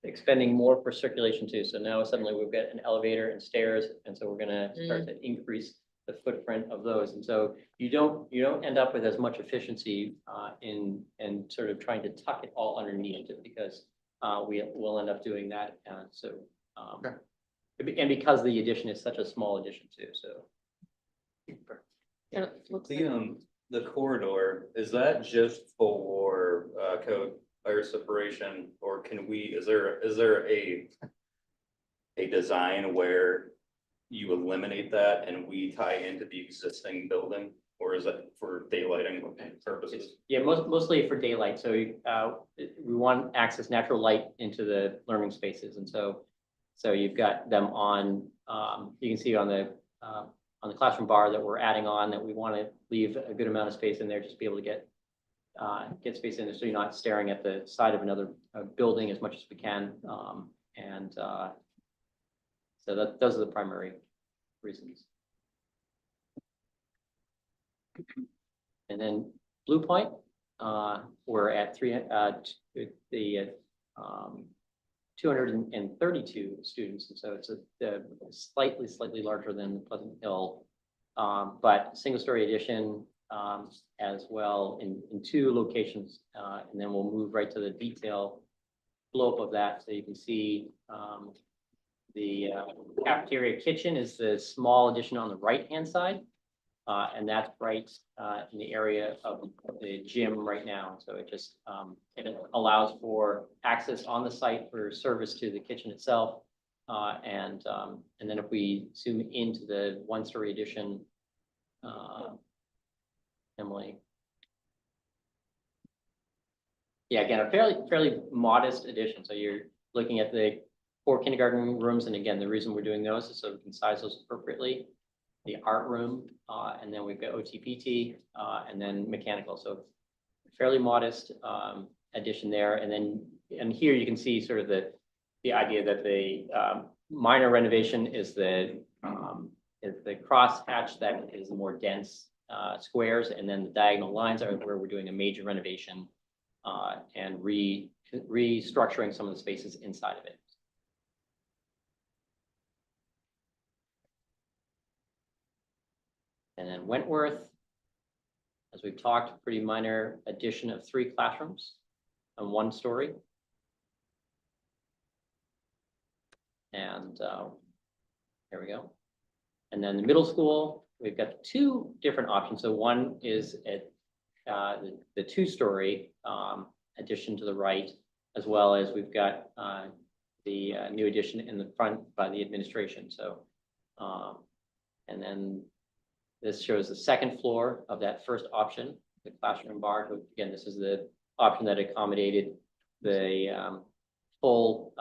expending more for circulation too. So now suddenly we've got an elevator and stairs, and so we're going to start to increase the footprint of those. And so you don't end up with as much efficiency in sort of trying to tuck it all underneath it, because we'll end up doing that. And because the addition is such a small addition too, so. The corridor, is that just for code fire separation, or is there a design where you eliminate that and we tie into the existing building, or is that for daylighting purposes? Yeah, mostly for daylight. So we want access natural light into the learning spaces, and so you've got them on. You can see on the classroom bar that we're adding on that we want to leave a good amount of space in there, just to be able to get space in there, so you're not staring at the side of another building as much as we can. So those are the primary reasons. And then Blue Point, we're at 232 students, and so it's a slightly larger than Pleasant Hill But single-story addition, as well in two locations. And then we'll move right to the detail slope of that. So you can see, the cafeteria kitchen is the small addition on the right-hand side. And that's right in the area of the gym right now. So it just it allows for access on the site for service to the kitchen itself. And then if we zoom into the one-story addition, Emily. Yeah, again, a fairly modest addition. So you're looking at the 4 kindergarten rooms, and again, the reason we're doing those is so we can size those appropriately. The art room, and then we've got OTPT, and then mechanical. So fairly modest addition there. And here you can see sort of the idea that the minor renovation is the crosshatch that is more dense squares, and then the diagonal lines are where we're doing a major renovation and restructuring some of the spaces inside of it. And then Wentworth, as we've talked, pretty minor addition of 3 classrooms on 1 story. And there we go. And then the middle school, we've got 2 different options. So one is at the 2-story addition to the right, as well as we've got the new addition in the front by the administration. So, and then this shows the 2nd floor of that first option, the classroom bar. So again, this is the option that accommodated the full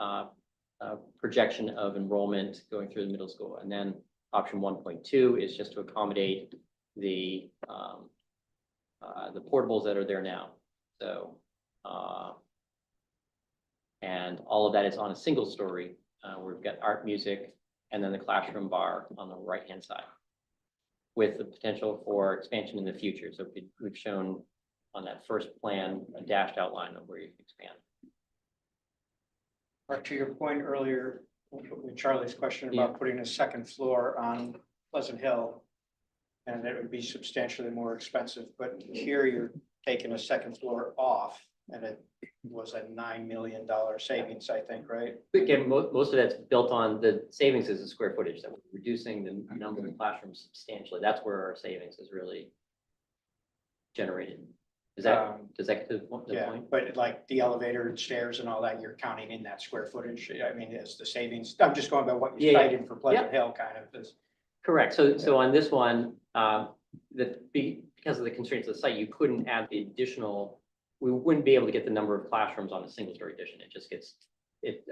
projection of enrollment going through the middle school. And then option 1.2 is just to accommodate the portables that are there now. So, and all of that is on a single story. We've got art, music, and then the classroom bar on the right-hand side, with the potential for expansion in the future. So we've shown on that first plan a dashed outline of where you can expand. Or to your point earlier, with Charlie's question about putting a 2nd floor on Pleasant Hill, and it would be substantially more expensive, but here you're taking a 2nd floor off, and it was a $9 million savings, I think, right? Again, most of that's built on the savings is the square footage, that we're reducing the number of classrooms substantially. That's where our savings is really generated. Is that, does that get to the point? Yeah, but like the elevator and stairs and all that, you're counting in that square footage. I mean, is the savings, I'm just going by what you Yeah, cited for Pleasant Hill kind of is. Correct. So on this one, because of the constraints of the site, you couldn't add the additional, we wouldn't be able to get the number of classrooms on a single story addition. It just gets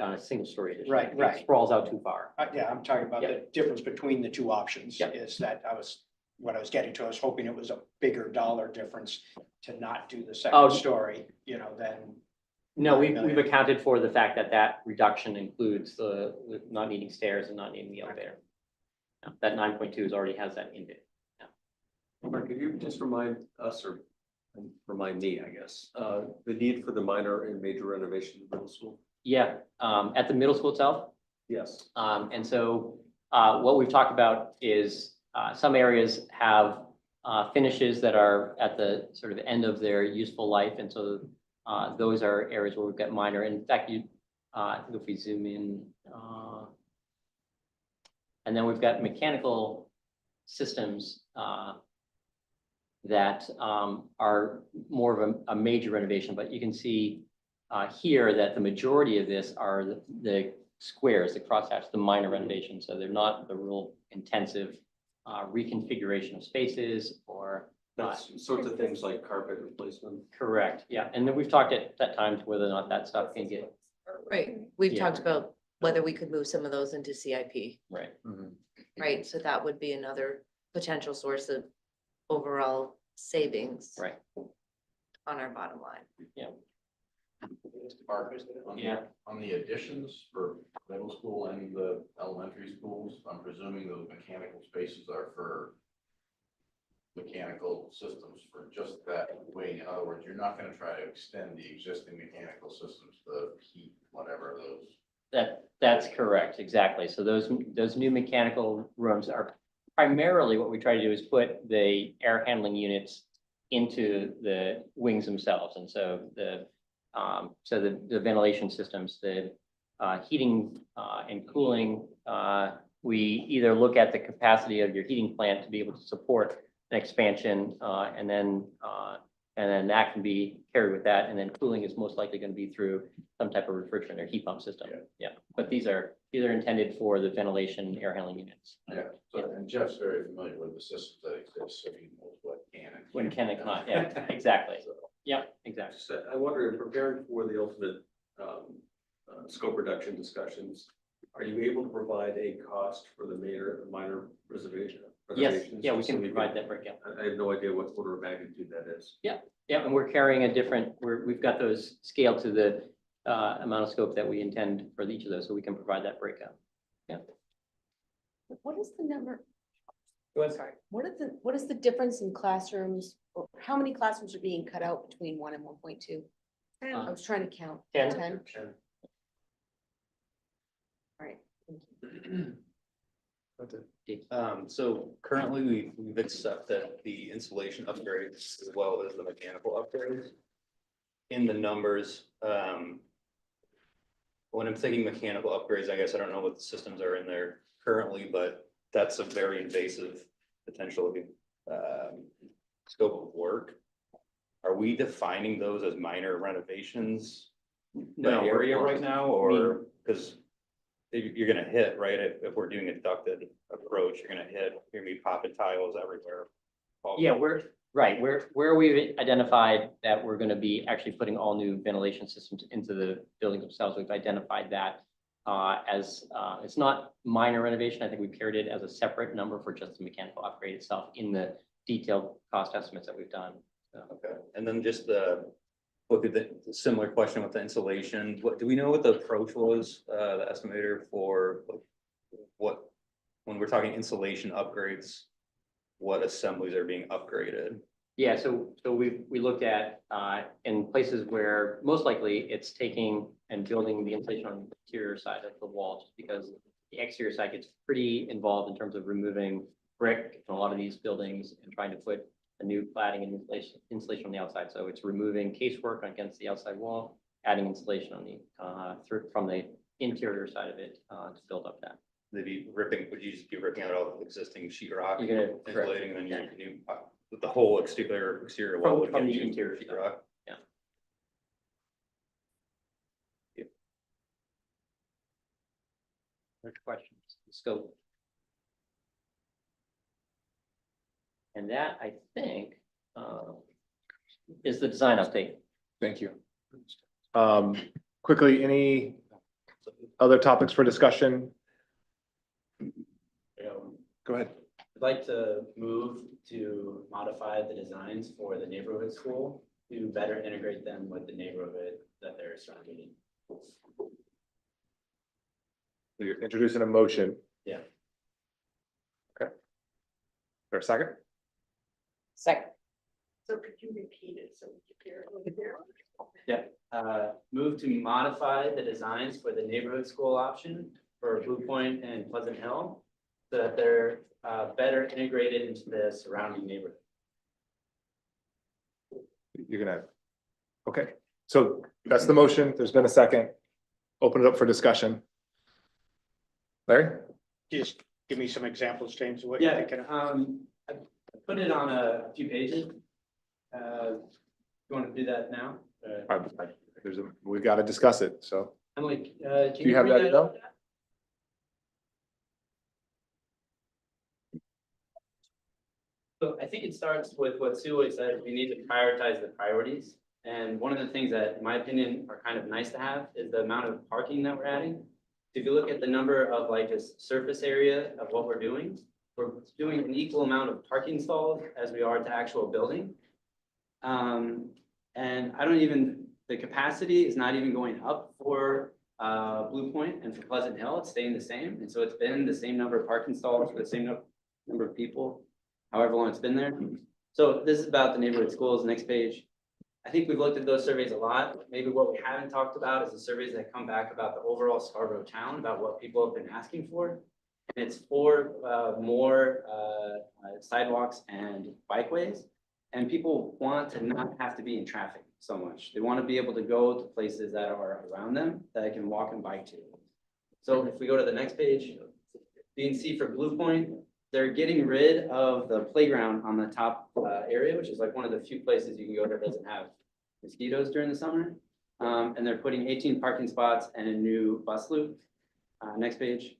on a single story addition. Right, It sprawls out too far. Yeah, I'm talking about the difference between the 2 options is that what I was getting to, I was hoping it was a bigger dollar difference to not do the 2nd story, than. No, we've accounted for the fact that reduction includes the not needing stairs and not needing the elevator. That 9.2 already has that in it. Mark, could you just remind us, or remind me, I guess, the need for the minor and major renovation of the middle school? Yeah, at the middle school itself. Yes. And so what we've talked about is some areas have finishes that are at the sort of end of their useful life. And so those are areas where we've got minor. In fact, if we zoom in, and then we've got mechanical systems that are more of a major renovation, but you can see here that the majority of this are the squares, the crosshatch, the minor renovations. So they're not the real intensive reconfiguration of spaces or That's sorts of things like carpet replacement. correct. Yeah. And then we've talked at that time to whether or not that stuff can get. Right, we've Yeah. talked about whether we could move some of those into CIP, Right. right? So that would be another potential source of overall savings. Right. On our bottom line. Yeah. Mark, Yeah. on the additions for middle school and the elementary schools, I'm presuming those mechanical spaces are for mechanical systems for just that wing. In other words, you're not going to try to extend the existing mechanical systems, the heat, whatever those. That's correct, exactly. So those new mechanical rooms are primarily what we try to do is put the air handling units into the wings themselves. And so the ventilation systems, the heating and cooling, we either look at the capacity of your heating plant to be able to support an expansion, and then that can be carried with that. And then cooling is most likely going to be through some type of refrigerant or heat pump system. Yeah, but these are intended for the ventilation air handling units. Yeah, so, and Jeff's very familiar with the systems that exist, so he knows what can and. When can and cannot, yeah, exactly. So, Yeah, exactly. So I wonder, in preparing for the ultimate scope reduction discussions, are you able to provide a cost for the minor reservation? Yes, reservations? yeah, we So can provide that breakout. I have no idea what order of magnitude that is. Yeah, and we're carrying a different, we've got those scaled to the amount of scope that we intend for each of those, so we can provide that breakout. Yeah. What is the number? Go ahead. Sorry, what is the difference in classrooms? Or how many classrooms are being cut out between 1 and 1.2? I was trying to count. 10. 10? All right. So currently we've accepted the installation upgrades as well as the mechanical upgrades. In the numbers, when I'm thinking mechanical upgrades, I guess I don't know what the systems are in there currently, but that's a very invasive potentially scope of work. Are we defining those as minor renovations by No, we're area not. right now, or because you're gonna hit, right? If we're doing a ducted approach, you're gonna be popping tiles everywhere. Yeah, where we've identified that we're gonna be actually putting all new ventilation systems into the buildings themselves, we've identified that as it's not minor renovation. I think we carried it as a separate number for just the mechanical upgrade itself in the detailed cost estimates that we've done. So, Okay, and then just look at the similar question with the insulation. What, do we know what the approach was, the estimator for what, when we're talking insulation upgrades, what assemblies are being upgraded? yeah, so we looked at in places where most likely it's taking and building the insulation on the interior side of the wall, just because the exterior side gets pretty involved in terms of removing brick in a lot of these buildings and trying to put a new cladding and insulation on the outside. So it's removing casework against the outside wall, adding insulation on the from the interior side of it to build up that. They'd be ripping, would you just be ripping out all the existing sheetrock, You're gonna- insulating, and then you the whole exterior wall would From get the new interior sheetrock? Yeah. Next questions, scope. And that, I think, is the design update. Thank you. Quickly, any other topics for discussion? Go ahead. I'd like to move to modify the designs for the neighborhood school to better integrate them with the neighborhood that they're surrounding. You're introducing a motion. Yeah. Okay. For a second? Second. So could you repeat it so we can hear it over there? Yeah, move to modify the designs for the neighborhood school option for Blue Point and Pleasant Hill, so that they're better integrated into the surrounding neighborhood. You're gonna, okay, so that's the motion. There's been a second. Open it up for discussion. Larry? Just give me some examples, James, of what you're Yeah, thinking. I put it on a few pages. You want to do that now? We've got to discuss it, so. Emily, Do can you have read that email? So I think it starts with what Sue always said, we need to prioritize the priorities. And one of the things that, in my opinion, are kind of nice to have is the amount of parking that we're adding. If you look at the number of like just surface area of what we're doing an equal amount of parking stalls as we are to actual building. And the capacity is not even going up for Blue Point and for Pleasant Hill, it's staying the same. And so it's been the same number of parking stalls for the same number of people, however long it's been there. So this is about the neighborhood schools, next page. I think we've looked at those surveys a lot. Maybe what we haven't talked about is the surveys that come back about the overall Scarborough town, about what people have been asking for. It's for more sidewalks and bikeways. And people want to not have to be in traffic so much. They want to be able to go to places that are around them that they can walk and bike to. So if we go to the next page, B and C for Blue Point, they're getting rid of the playground on the top area, which is like one of the few places you can go that doesn't have mosquitoes during the summer. And they're putting 18 parking spots and a new bus loop. Next page.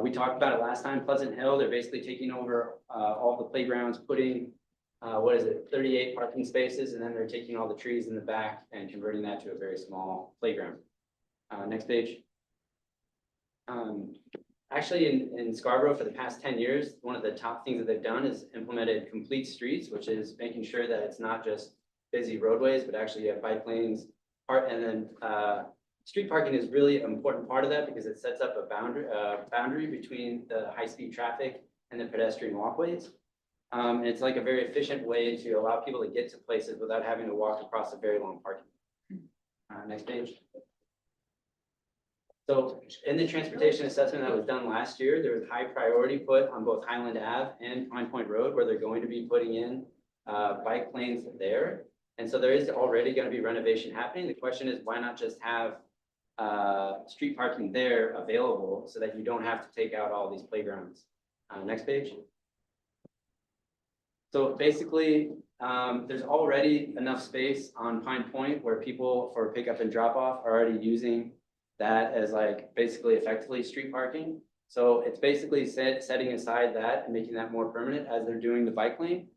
We talked about it last time, Pleasant Hill, they're basically taking over all the playgrounds, putting, 38 parking spaces, and then they're taking all the trees in the back and converting that to a very small playground. Next page. Actually, in Scarborough for the past 10 years, one of the top things that they've done is implemented complete streets, which is making sure that it's not just busy roadways, but actually you have bike lanes, and then street parking is really an important part of that because it sets up a boundary between the high-speed traffic and the pedestrian walkways. And it's like a very efficient way to allow people to get to places without having to walk across a very long parking. Next page. So in the transportation assessment that was done last year, there was high priority put on both Highland Ave and Pine Point Road, where they're going to be putting in bike lanes there. And so there is already going to be renovation happening. The question is, why not just have street parking there available so that you don't have to take out all these playgrounds? Next page. So basically, there's already enough space on Pine Point where people for pickup and drop off are already using that as like basically effectively street parking. So it's basically setting aside that and making that more permanent as they're doing the bike lane.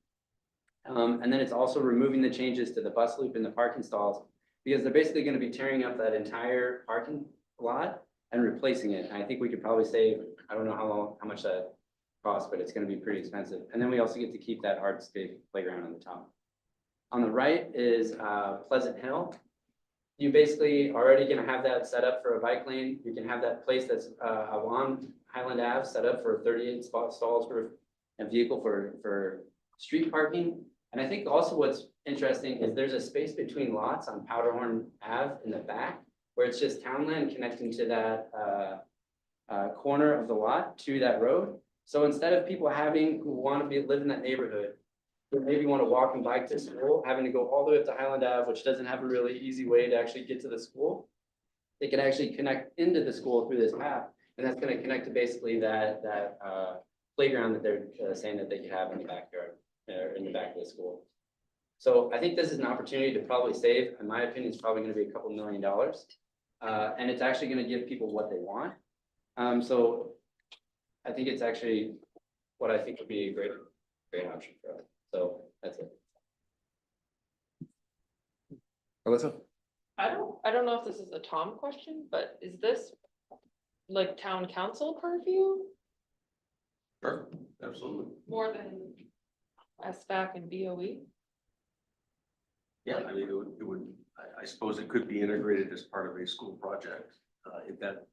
And then it's also removing the changes to the bus loop and the parking stalls because they're basically going to be tearing up that entire parking lot and replacing it. And I think we could probably save, I don't know how much that costs, but it's going to be pretty expensive. And then we also get to keep that hardscape playground on the top. On the right is Pleasant Hill. You basically already going to have that set up for a bike lane. You can have that place that's along Highland Ave set up for 38 stalls for a vehicle for street parking. And I think also what's interesting is there's a space between lots on Powderhorn Ave in the back where it's just townland connecting to that corner of the lot to that road. So instead of people who want to live in that neighborhood, who maybe want to walk and bike to school, having to go all the way up to Highland Ave, which doesn't have a really easy way to actually get to the school, they can actually connect into the school through this path. And that's going to connect to basically that playground that they're saying that they could have in the backyard, or in the back of the school. So I think this is an opportunity to probably save, in my opinion, it's probably going to be a couple $1 million. And it's actually going to give people what they want. So I think it's actually what I think would be a great option for us. So that's it. Alyssa? I don't know if this is a Tom question, but is this like town council purview Sure, absolutely. more than SBAC and BOE? Yeah, I mean, it would, I suppose it could be integrated as part of a school project. If that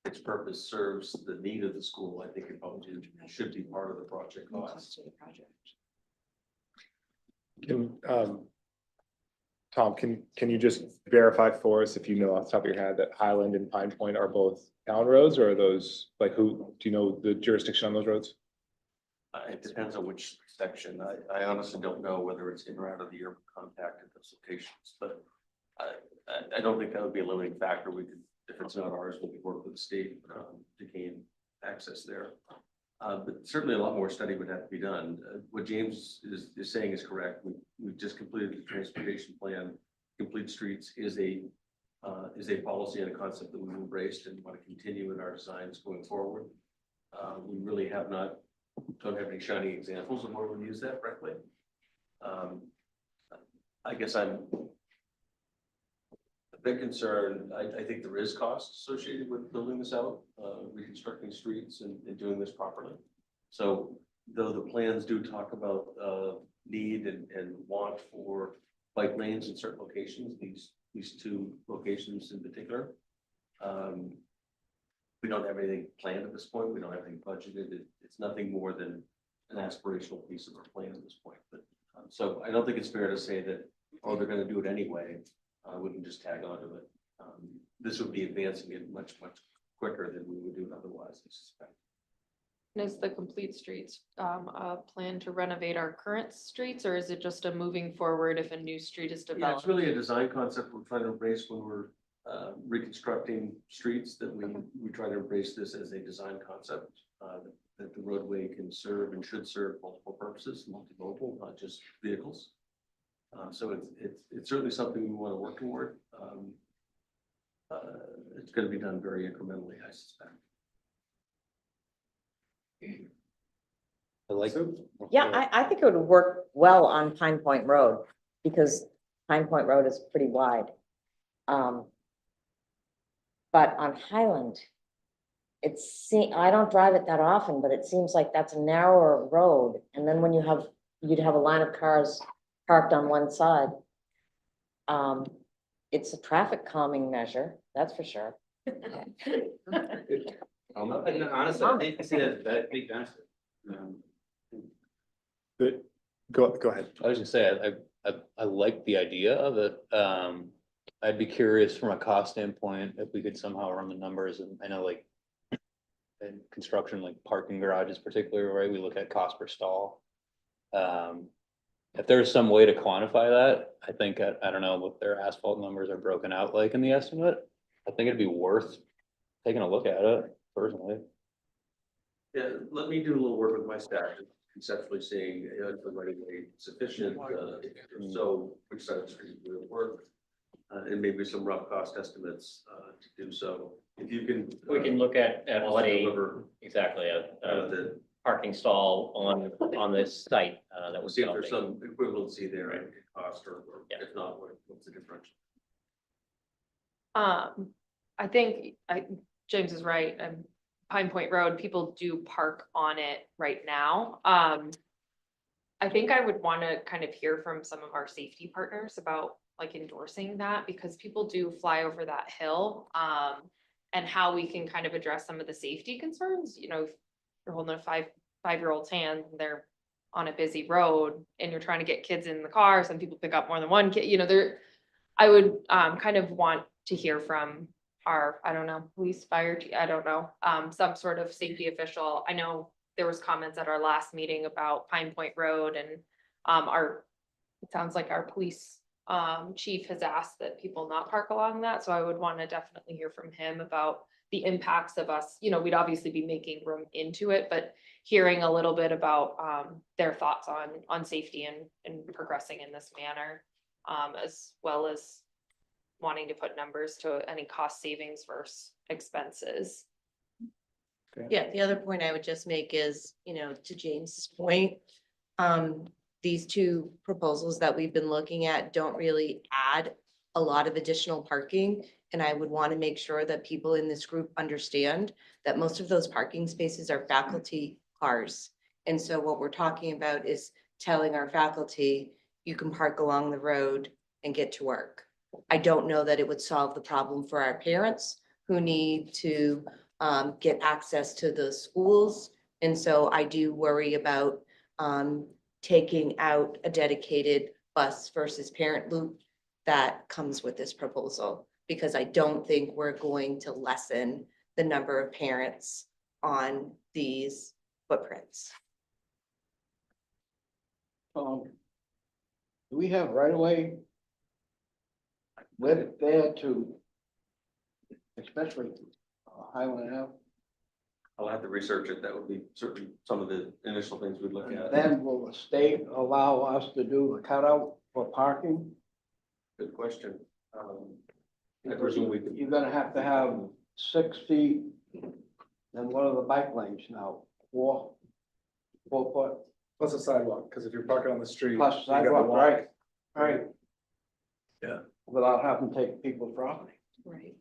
its purpose serves the need of the school, I think it probably should be part of the project cost. Can, Tom, can you just verify for us, if you know off the top of your head, that Highland and Pine Point are both town roads, or are those, like, do you know the jurisdiction on those roads? It depends on which section. I honestly don't know whether it's in or out of the urban compact at those locations, but I don't think that would be a limiting factor. We could, if it's not ours, we could work with the state to gain access there. But certainly a lot more study would have to be done. What James is saying is correct. We've just completed the transportation plan. Complete streets is a policy and a concept that we've embraced and want to continue in our designs going forward. We really don't have any shining examples of where we use that, frankly. I guess I'm a bit concerned. I think there is cost associated with building this out, reconstructing streets and doing this properly. So though the plans do talk about need and want for bike lanes in certain locations, these two locations in particular, we don't have anything planned at this point. We don't have anything budgeted. It's nothing more than an aspirational piece of our plan at this point. But so I don't think it's fair to say that, oh, they're going to do it anyway. We can just tag on to it. This would be advancing it much quicker than we would do otherwise, I suspect. And is the Complete Streets, a plan to renovate our current streets, or is it just a moving forward if a new street is Yeah, developed? it's really a design concept we're trying to embrace when we're reconstructing streets, that we try to embrace this as a design concept. That the roadway can serve and should serve multiple purposes, multimodal, not just vehicles. So it's certainly something we want to work toward. It's going to be done very incrementally, I suspect. I like. Yeah, I think it would work well on Pine Point Road, because Pine Point Road is pretty wide. But on Highland, I don't drive it that often, but it seems like that's a narrower road. And then when you'd have a line of cars parked on one side. It's a traffic calming measure, that's for sure. Honestly, I think I see that big benefit. Go ahead. I was gonna say, I like the idea of it. I'd be curious from a cost standpoint, if we could somehow run the numbers, and I know like in construction, like parking garages particularly, right, we look at cost per stall. If there's some way to quantify that, I think, I don't know what their asphalt numbers are broken out like in the estimate. I think it'd be worth taking a look at it personally. Yeah, let me do a little work with my staff, conceptually seeing if the right way sufficient, if so which side of the street will work. And maybe some rough cost estimates to do so. If you can. We can look at what deliver, exactly, the parking stall on this site that We'll was. see if there's some equivalency there in cost, or if not, what's the difference? I think James is right. Pine Point Road, people do park on it right now. I think I would want to kind of hear from some of our safety partners about like endorsing that, because people do fly over that hill. And how we can kind of address some of the safety concerns, you know, if you're holding a five-year-old's hand, and they're on a busy road and you're trying to get kids in the car, some people pick up more than one kid, you know, I would kind of want to hear from our, I don't know, police, fire, I don't know, some sort of safety official. I know there was comments at our last meeting about Pine Point Road, and it sounds like our police chief has asked that people not park along that. So I would want to definitely hear from him about the impacts of us, you know, we'd obviously be making room into it, but hearing a little bit about their thoughts on safety and progressing in this manner, as well as wanting to put numbers to any cost savings versus expenses. Yeah, the other point I would just make is, you know, to James's point, these two proposals that we've been looking at don't really add a lot of additional parking. And I would want to make sure that people in this group understand that most of those parking spaces are faculty cars. And so what we're talking about is telling our faculty, you can park along the road and get to work. I don't know that it would solve the problem for our parents who need to get access to the schools. And so I do worry about taking out a dedicated bus versus parent loop that comes with this proposal, because I don't think we're going to lessen the number of parents on these footprints. Do we have right away with there to, especially Highland Ave? I'll have to research it. That would be certainly some of the initial things we'd look at. Then will the state allow us to do the cutout for parking? Good question. I presume we could. You're gonna have to have 6 feet. Then what are the bike lanes now? 4 foot Plus a sidewalk, because if you're parking on the street. plus you gotta sidewalk, walk. right? Right. Yeah. Without having to take people's property. Right.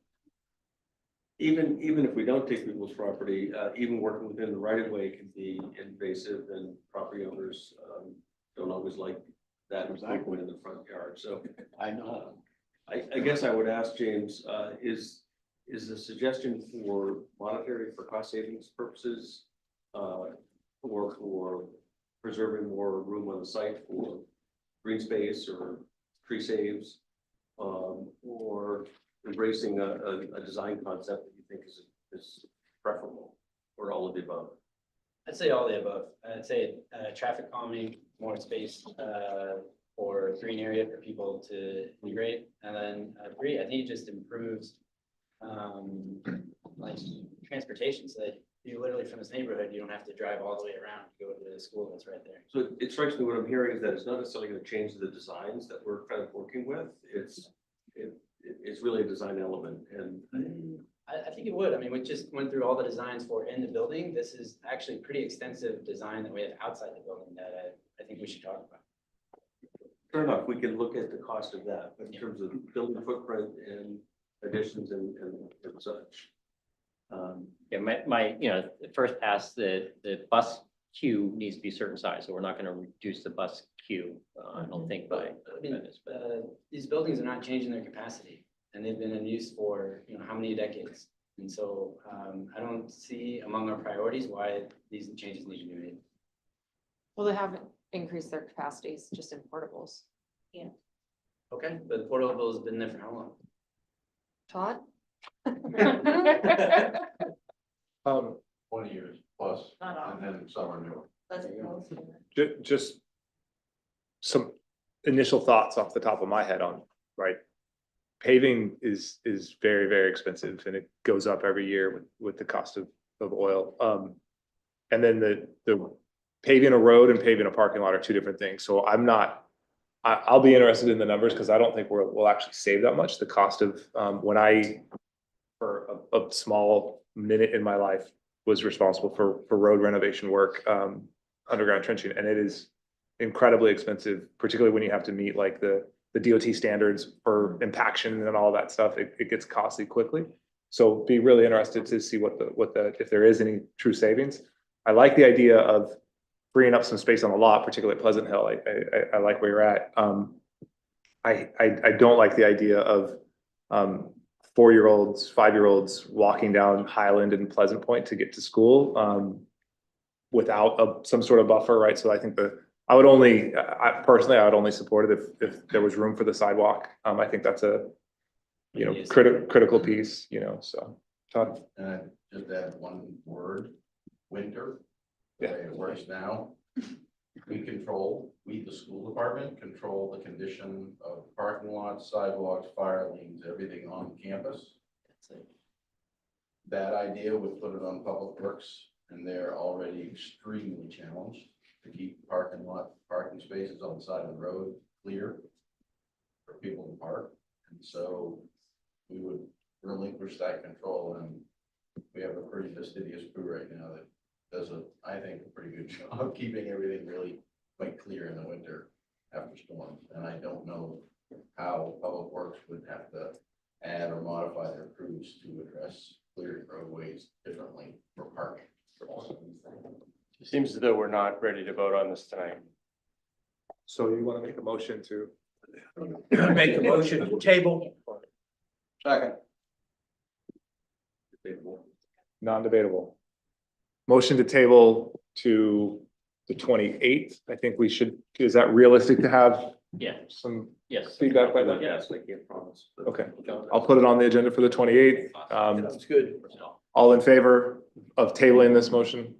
Even if we don't take people's property, even working within the right of way can be invasive, and property owners don't always like that encroachment in the front yard. So I know. I guess I would ask James, is the suggestion for monetary, for cost savings purposes, or for preserving more room on the site for green space or tree saves, or embracing a design concept that you think is is preferable, or all of the above? I'd say all the above. I'd say, traffic calming, more space, or green area for people to integrate. And then, three, I think it just improves, like transportation, so that you literally from this neighborhood, you don't have to drive all the way around to go to the school that's right there. So it strikes me, what I'm hearing is that it's not necessarily gonna change the designs that we're kind of working with. It's really a design element, and I think it would. I mean, we just went through all the designs for in the building. This is actually pretty extensive design that we have outside the building that I think we should talk about. fair enough, we can look at the cost of that, but in terms of building footprint and additions and such. Yeah, the first pass, the bus queue needs to be certain size, so we're not gonna reduce the bus queue, I don't think by. I mean, these buildings are not changing their capacity, and they've been in use for, how many decades? And so, I don't see among our priorities why these changes need to be made. Well, they haven't increased their capacities, just in portables. Okay, but the portable has been there for how long? Todd? 20 years plus, Not all. and then some are new. Just some initial thoughts off the top of my head on, right? Paving is very, very expensive and it goes up every year with the cost of oil. And then the paving a road and paving a parking lot are two different things. So I'll be interested in the numbers because I don't think we'll actually save that much. The cost of, for a small minute in my life was responsible for road renovation work, underground trenching, and it is incredibly expensive, particularly when you have to meet like the DOT standards for impaction and all that stuff. It gets costly quickly. So be really interested to see if there is any true savings. I like the idea of freeing up some space on the lot, particularly at Pleasant Hill. I like where you're at. I don't like the idea of 4-year-olds, 5-year-olds walking down Highland and Pleasant Point to get to school without some sort of buffer, right? So I think I would only support it if there was room for the sidewalk. I think that's a critical piece, so. Todd? And I just add one word, winter. The way it works now, we, the school department, control the condition of parking lots, sidewalks, fire lanes, everything on campus. That idea would put it on Public Works, and they're already extremely challenged to keep parking spaces on the side of the road clear for people to park. And so we would relinquish that control, and we have a pretty fastidious crew right now that does I think, a pretty good job keeping everything really quite clear in the winter after storms. And I don't know how Public Works would have to add or modify their crews to address clearing roadways differently for parking. It seems as though we're not ready to vote on this tonight. So you want to make a motion to? Make a motion to table. Second. Non-debatable. Motion to table to the 28th. I think we should, is that realistic to have Yeah, some yes. feedback by then? Yes, I can't promise. but- Okay, I'll put it on the agenda for the 28th. That's good. All in favor of tabling this motion?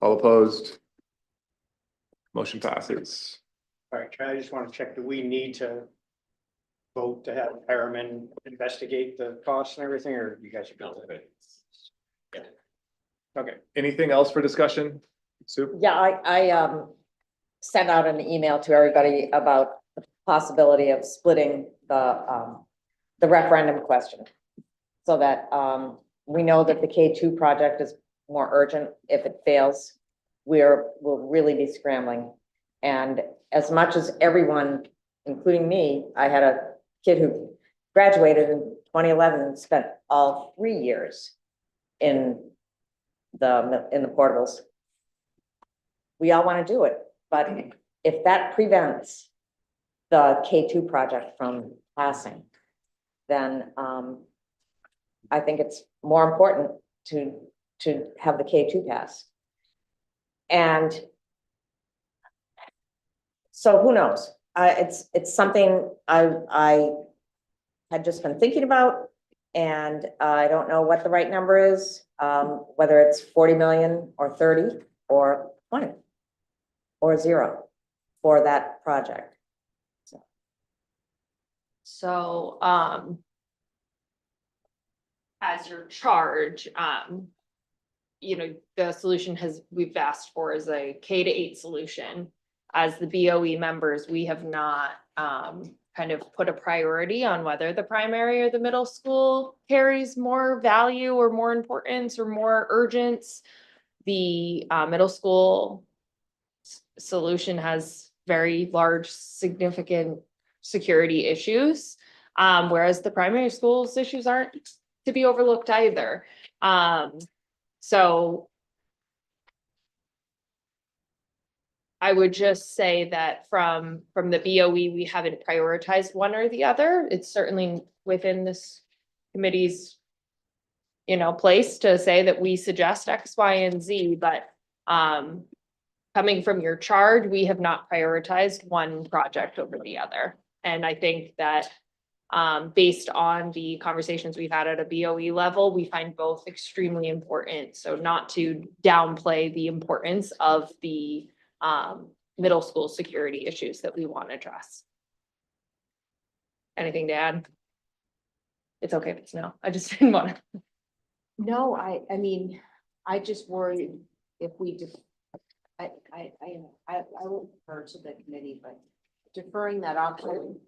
All opposed? Motion passes. All right, I just want to check, do we need to vote to have Harriman investigate the costs and everything, or you guys are good with it? Okay, anything else for discussion? Sue? Yeah, I sent out an email to everybody about the possibility of splitting the referendum question. So that we know that the K2 project is more urgent. If it fails, we'll really be scrambling. And as much as everyone, including me, I had a kid who graduated in 2011 and spent all 3 years in the portables. We all want to do it, but if that prevents the K2 project from passing, then I think it's more important to have the K2 pass. And so who knows? It's something I had just been thinking about. And I don't know what the right number is, whether it's 40 million or 30 or 20 or 0 for that project. So, as your charge, you know, the solution we've asked for is a K-8 solution. As the BOE members, we have not, kind of put a priority on whether the primary or the middle school carries more value or more importance or more urgence. The, middle school solution has very large, significant security issues. Whereas the primary schools issues aren't to be overlooked either. So I would just say that from the BOE, we haven't prioritized one or the other. It's certainly within this committee's, you know, place to say that we suggest X, Y, and Z, but coming from your charge, we have not prioritized one project over the other. And I think that based on the conversations we've had at a BOE level, we find both extremely important. So not to downplay the importance of the middle school security issues that we want to address. Anything to add? It's okay if it's no. I just didn't want to. No, I mean, I just worry if we just, I will defer to the committee, but deferring that option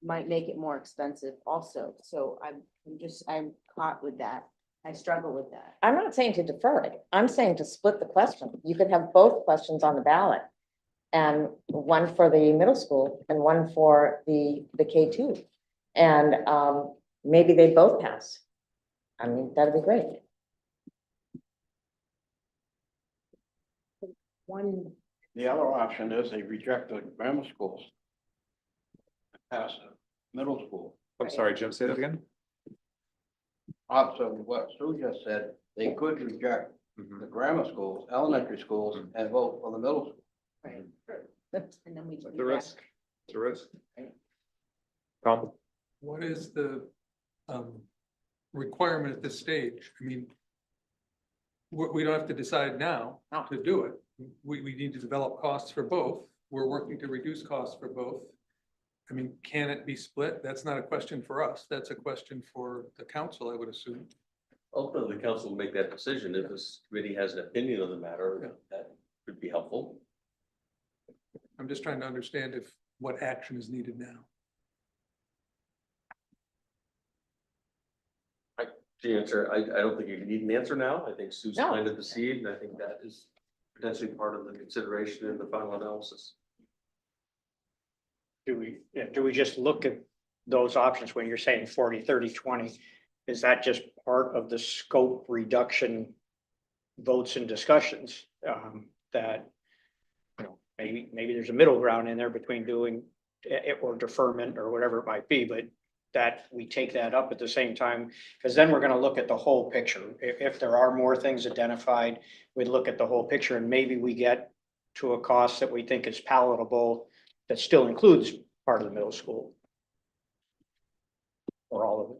might make it more expensive also. So I'm caught with that. I struggle with that. I'm not saying to defer it. I'm saying to split the question. You could have both questions on the ballot. And one for the middle school and one for the K2. And maybe they both pass. I mean, that'd be great. The other option is they reject the grammar schools. Pass the middle school. I'm sorry, Jim, say that again? Also, what Sue just said, they could reject the grammar schools, elementary schools, and vote for the middle school. Right. And then we. It's a risk. It's a risk. Tom? What is the requirement at this stage? I mean, we don't have to decide now to do it. We need to develop costs for both. We're working to reduce costs for both. I mean, can it be split? That's not a question for us. That's a question for the council, I would assume. Ultimately, the council will make that decision. If this committee has an opinion on the matter, that could be helpful. I'm just trying to understand what action is needed now. The answer, I don't think you need an answer now. I think Sue's No. planted the seed, and I think that is potentially part of the consideration in the final analysis. Do we just look at those options when you're saying 40, 30, 20? Is that just part of the scope reduction votes and discussions that, you know, maybe there's a middle ground in there between doing it or deferment or whatever it might be, but that we take that up at the same time, because then we're going to look at the whole picture. If there are more things identified, we'd look at the whole picture and maybe we get to a cost that we think is palatable that still includes part of the middle school. Or all of it.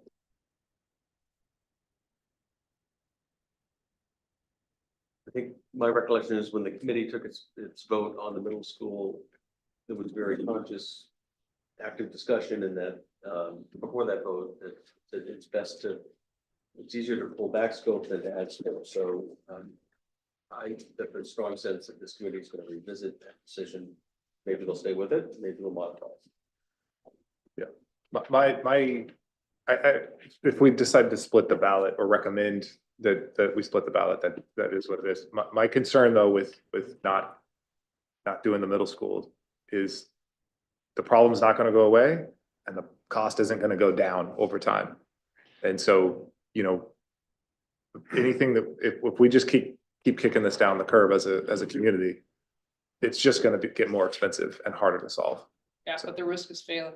I think my recollection is when the committee took its vote on the middle school, there was very conscious, active discussion, and that before that vote, that it's easier to pull back scope than to add scope. So I have a strong sense that this committee is going to revisit that decision. Maybe they'll stay with it, maybe they'll modify it. Yeah, if we decide to split the ballot or recommend that we split the ballot, that is what it is. My concern though with not doing the middle school is the problem's not gonna go away and the cost isn't gonna go down over time. And so, you know, anything that, if we just keep kicking this down the curve as a community, it's just gonna get more expensive and harder to solve. Yeah, but the risk is failing.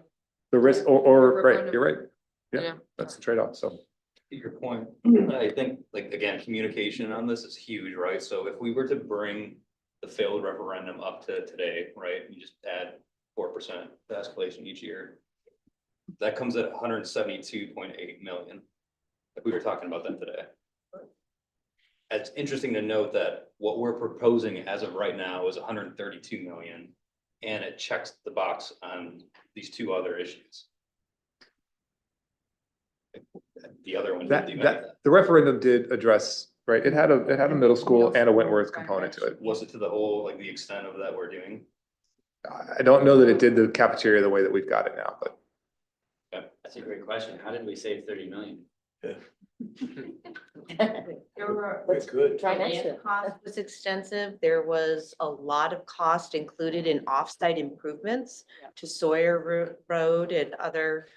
The risk, or, right, Referendum. you're right. Yeah. Yeah, that's the trade-off, so. To your point, I think, like, again, communication on this is huge, right? So if we were to bring the failed referendum up to today, right, you just add 4% to escalation each year. That comes at 172.8 million. We were talking about that today. It's interesting to note that what we're proposing as of right now is 132 million. And it checks the box on these two other issues. The other one didn't do anything. The referendum did address, right, it had a middle school and a Wentworth component to it. Was it to the whole, like the extent of that we're doing? I don't know that it did the cafeteria the way that we've got it now, but. That's a great question. How did we save 30 million? Let's Good. try next The year. cost was extensive. There was a lot of cost included in off-site improvements to Sawyer Road and other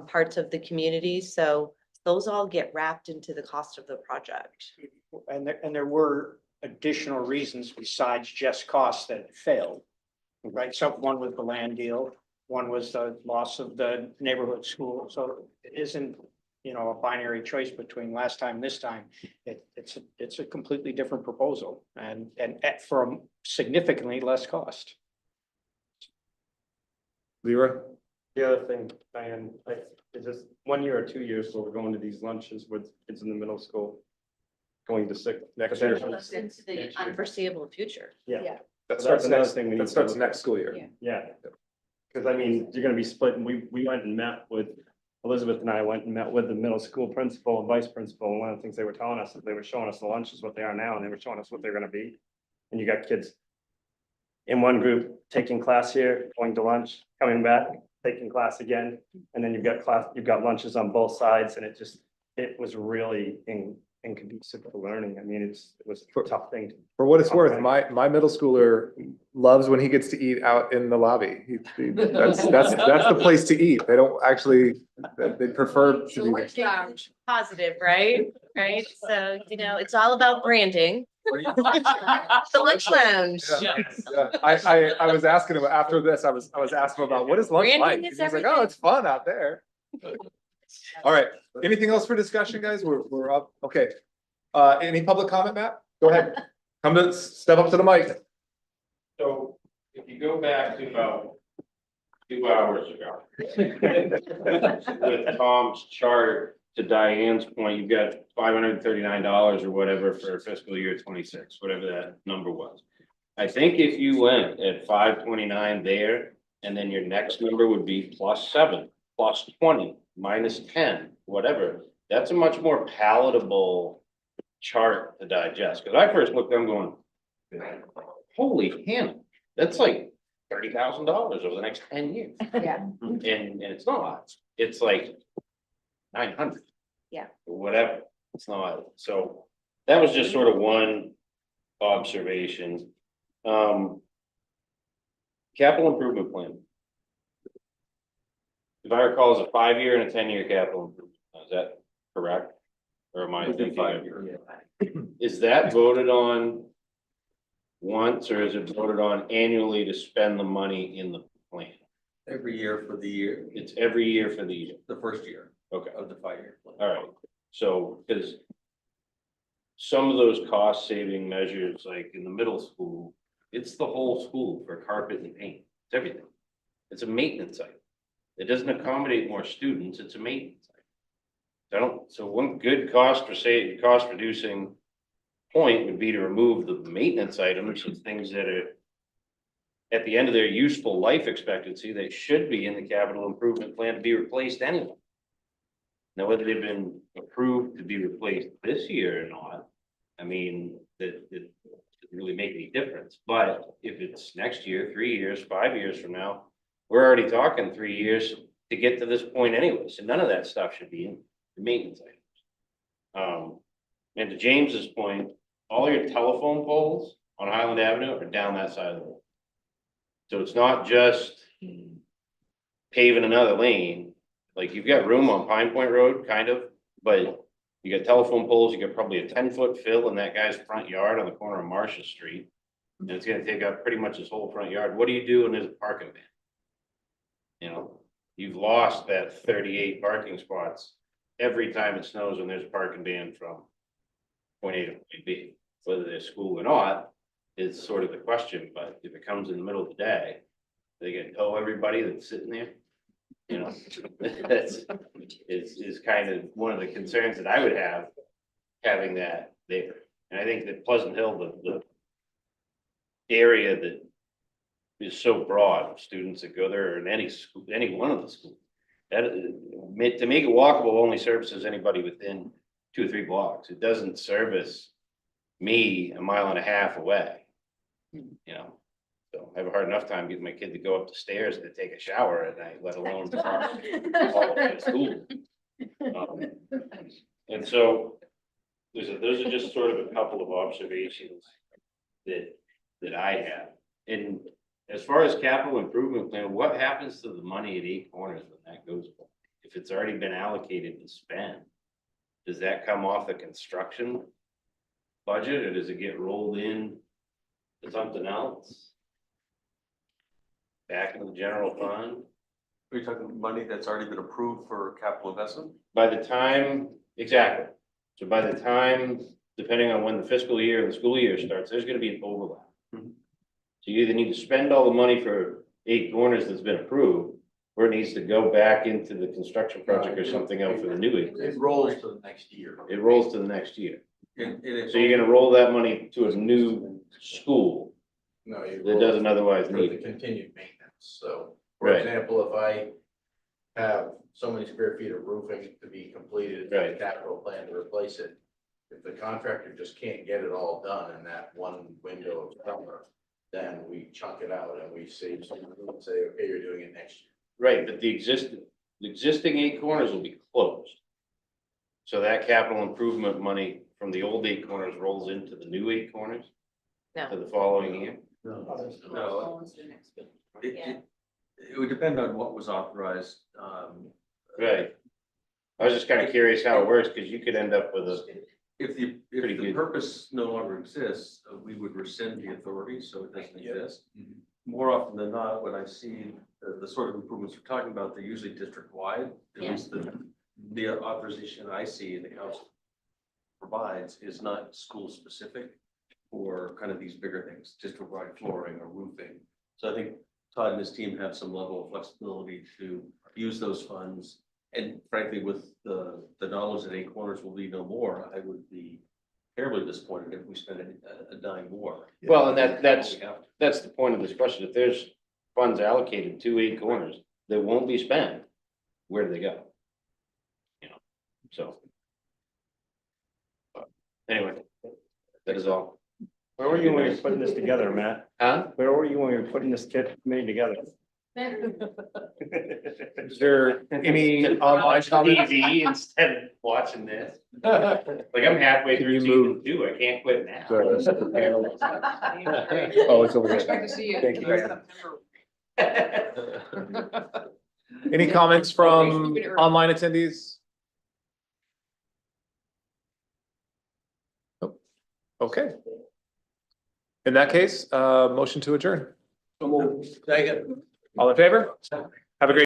parts of the community. So those all get wrapped into the cost of the project. And there were additional reasons besides just costs that failed. Right, so one was the land deal, one was the loss of the neighborhood school, so it isn't, you know, a binary choice between last time, this time. It's a completely different proposal and for significantly less cost. Leroy? The other thing, Diane, like, is this 1 year or 2 years where we're going to these lunches with kids in the middle school? Going to sixth next year. Into the unforeseeable future. Yeah. That So that's starts another next, thing we need that to starts look next at. school year. Yeah. Cause I mean, you're gonna be split and we went and met with, Elizabeth and I went and met with the middle school principal and vice principal. And one of the things they were telling us, they were showing us the lunches, what they are now, and they were showing us what they're gonna be. And you got kids in one group taking class here, going to lunch, coming back, taking class again. And then you've got lunches on both sides and it was really inconducive to learning. I mean, it was a tough thing. For what it's worth, my middle schooler loves when he gets to eat out in the lobby. That's the place to eat. They don't actually, they prefer to be there. Positive, right? Right? So, you know, it's all about branding. The lunch lounge. Yeah. I was asking him after this, I was asking him about what is lunch Branding like? is And he's like, everything. oh, it's fun out there. All right, anything else for discussion, guys? We're up, okay. Any public comment, Matt? Go ahead. Step up to the mic. So if you go back to about 2 hours ago. With Tom's chart, to Diane's point, you've got $539 or whatever for fiscal year 26, whatever that number was. I think if you went at 529 there, and then your next number would be +7, +20, -10, whatever, that's a much more palatable chart to digest. Because I first looked, I'm going, holy Hannah, that's like $30,000 over the next 10 years. Yeah. And it's not, it's like 900. Yeah. Or whatever, it's not, so that was just sort of one observation. Capital improvement plan. If I recall, it's a 5-year and a 10-year capital improvement, plan. Is that correct? Or am I thinking? 5-year. Is that voted on once, or is it voted on annually to spend the money in the plan? Every year for the year, It's every year for the year. the first year Okay, of the 5-year plan. all right. So, because some of those cost saving measures, like in the middle school, it's the whole school for carpet and paint. It's everything. It's a maintenance item. It doesn't accommodate more students. It's a maintenance item. So one good cost reducing point would be to remove the maintenance items of things that are at the end of their useful life expectancy, they should be in the capital improvement plan to be replaced anyway. Now, whether they've been approved to be replaced this year or not, I mean, it doesn't really make any difference. But if it's next year, 3 years, 5 years from now, we're already talking 3 years to get to this point anyway. So none of that stuff should be in the maintenance items. And to James's point, all your telephone poles on Highland Avenue are down that side of the road. So it's not just paving another lane, like you've got room on Pine Point Road, kind of, but you got telephone poles, you got probably a 10-foot fill in that guy's front yard on the corner of Marcia Street. And it's gonna take up pretty much his whole front yard. What do you do when there's a parking ban? You know, you've lost that 38 parking spots every time it snows when there's a parking ban from point A to point B. Whether they're school or not is sort of the question, but if it comes in the middle of the day, they gonna tow everybody that's sitting there? You know, that's, is kind of one of the concerns that I would have, having that there. And I think that Pleasant Hill, the area that is so broad, of students that go there, or in any school, any one of the schools. That, to make it walkable only services anybody within 2 or 3 blocks. It doesn't service me a mile and a half away. You know, so I have a hard enough time getting my kid to go up the stairs to take a shower at night, let alone walk all the way to school. And so those are just sort of a couple of observations that I have. And as far as capital improvement plan, what happens to the money at 8 Corners when that goes? If it's already been allocated to spend, does that come off the construction budget, or does it get rolled in to something else? Back in the general fund? Are you talking money that's already been approved for capital investment? By the time, exactly. So by the time, depending on when the fiscal year and the school year starts, there's gonna be an overlap. So you either need to spend all the money for 8 Corners that's been approved, or it needs to go back into the construction project or something else for the new 8. It rolls to the next year. It rolls to the next year. And So you're gonna roll that money to a new school No, you that doesn't roll otherwise for need the it. continued maintenance. So, for Right. example, if I have so many square feet of roofing to be completed, Right. a capital plan to replace it. If the contractor just can't get it all done in that one window of summer, then we chunk it out and we save some, and say, okay, you're doing it next year. Right, but the existing 8 Corners will be closed. So that capital improvement money from the old 8 Corners rolls into the new 8 Corners for the following year? No. It would depend on what was authorized. Right. I was just kind of curious how it works, because you could end up with a, If Pretty the good. purpose no longer exists, we would rescind the authority, so it doesn't exist. More often than not, when I see the sort of improvements we're talking about, they're usually district-wide. At Yeah. least the authorization I see in the council provides is not school-specific or kind of these bigger things, district-wide flooring or roofing. So I think Todd and his team have some level of flexibility to use those funds. And frankly, with the knowledge that 8 Corners will be no more, I would be terribly disappointed if we spent a dime more. well, and that's We have to. the point of this question. If there's funds allocated to 8 Corners that won't be spent, where do they go? You know, so. But anyway, that is all. Where were you when you were putting this together, Matt? Huh? Where were you when you were putting this kit made together? Is there any online Watch comments? TV instead of watching this. Like, I'm halfway Can through you season 2, I can't quit now. Oh, it's over Expect there. to see you. Thank in you. September. Any comments from online attendees? Nope. Okay. In that case, motion to adjourn. Second. All in favor?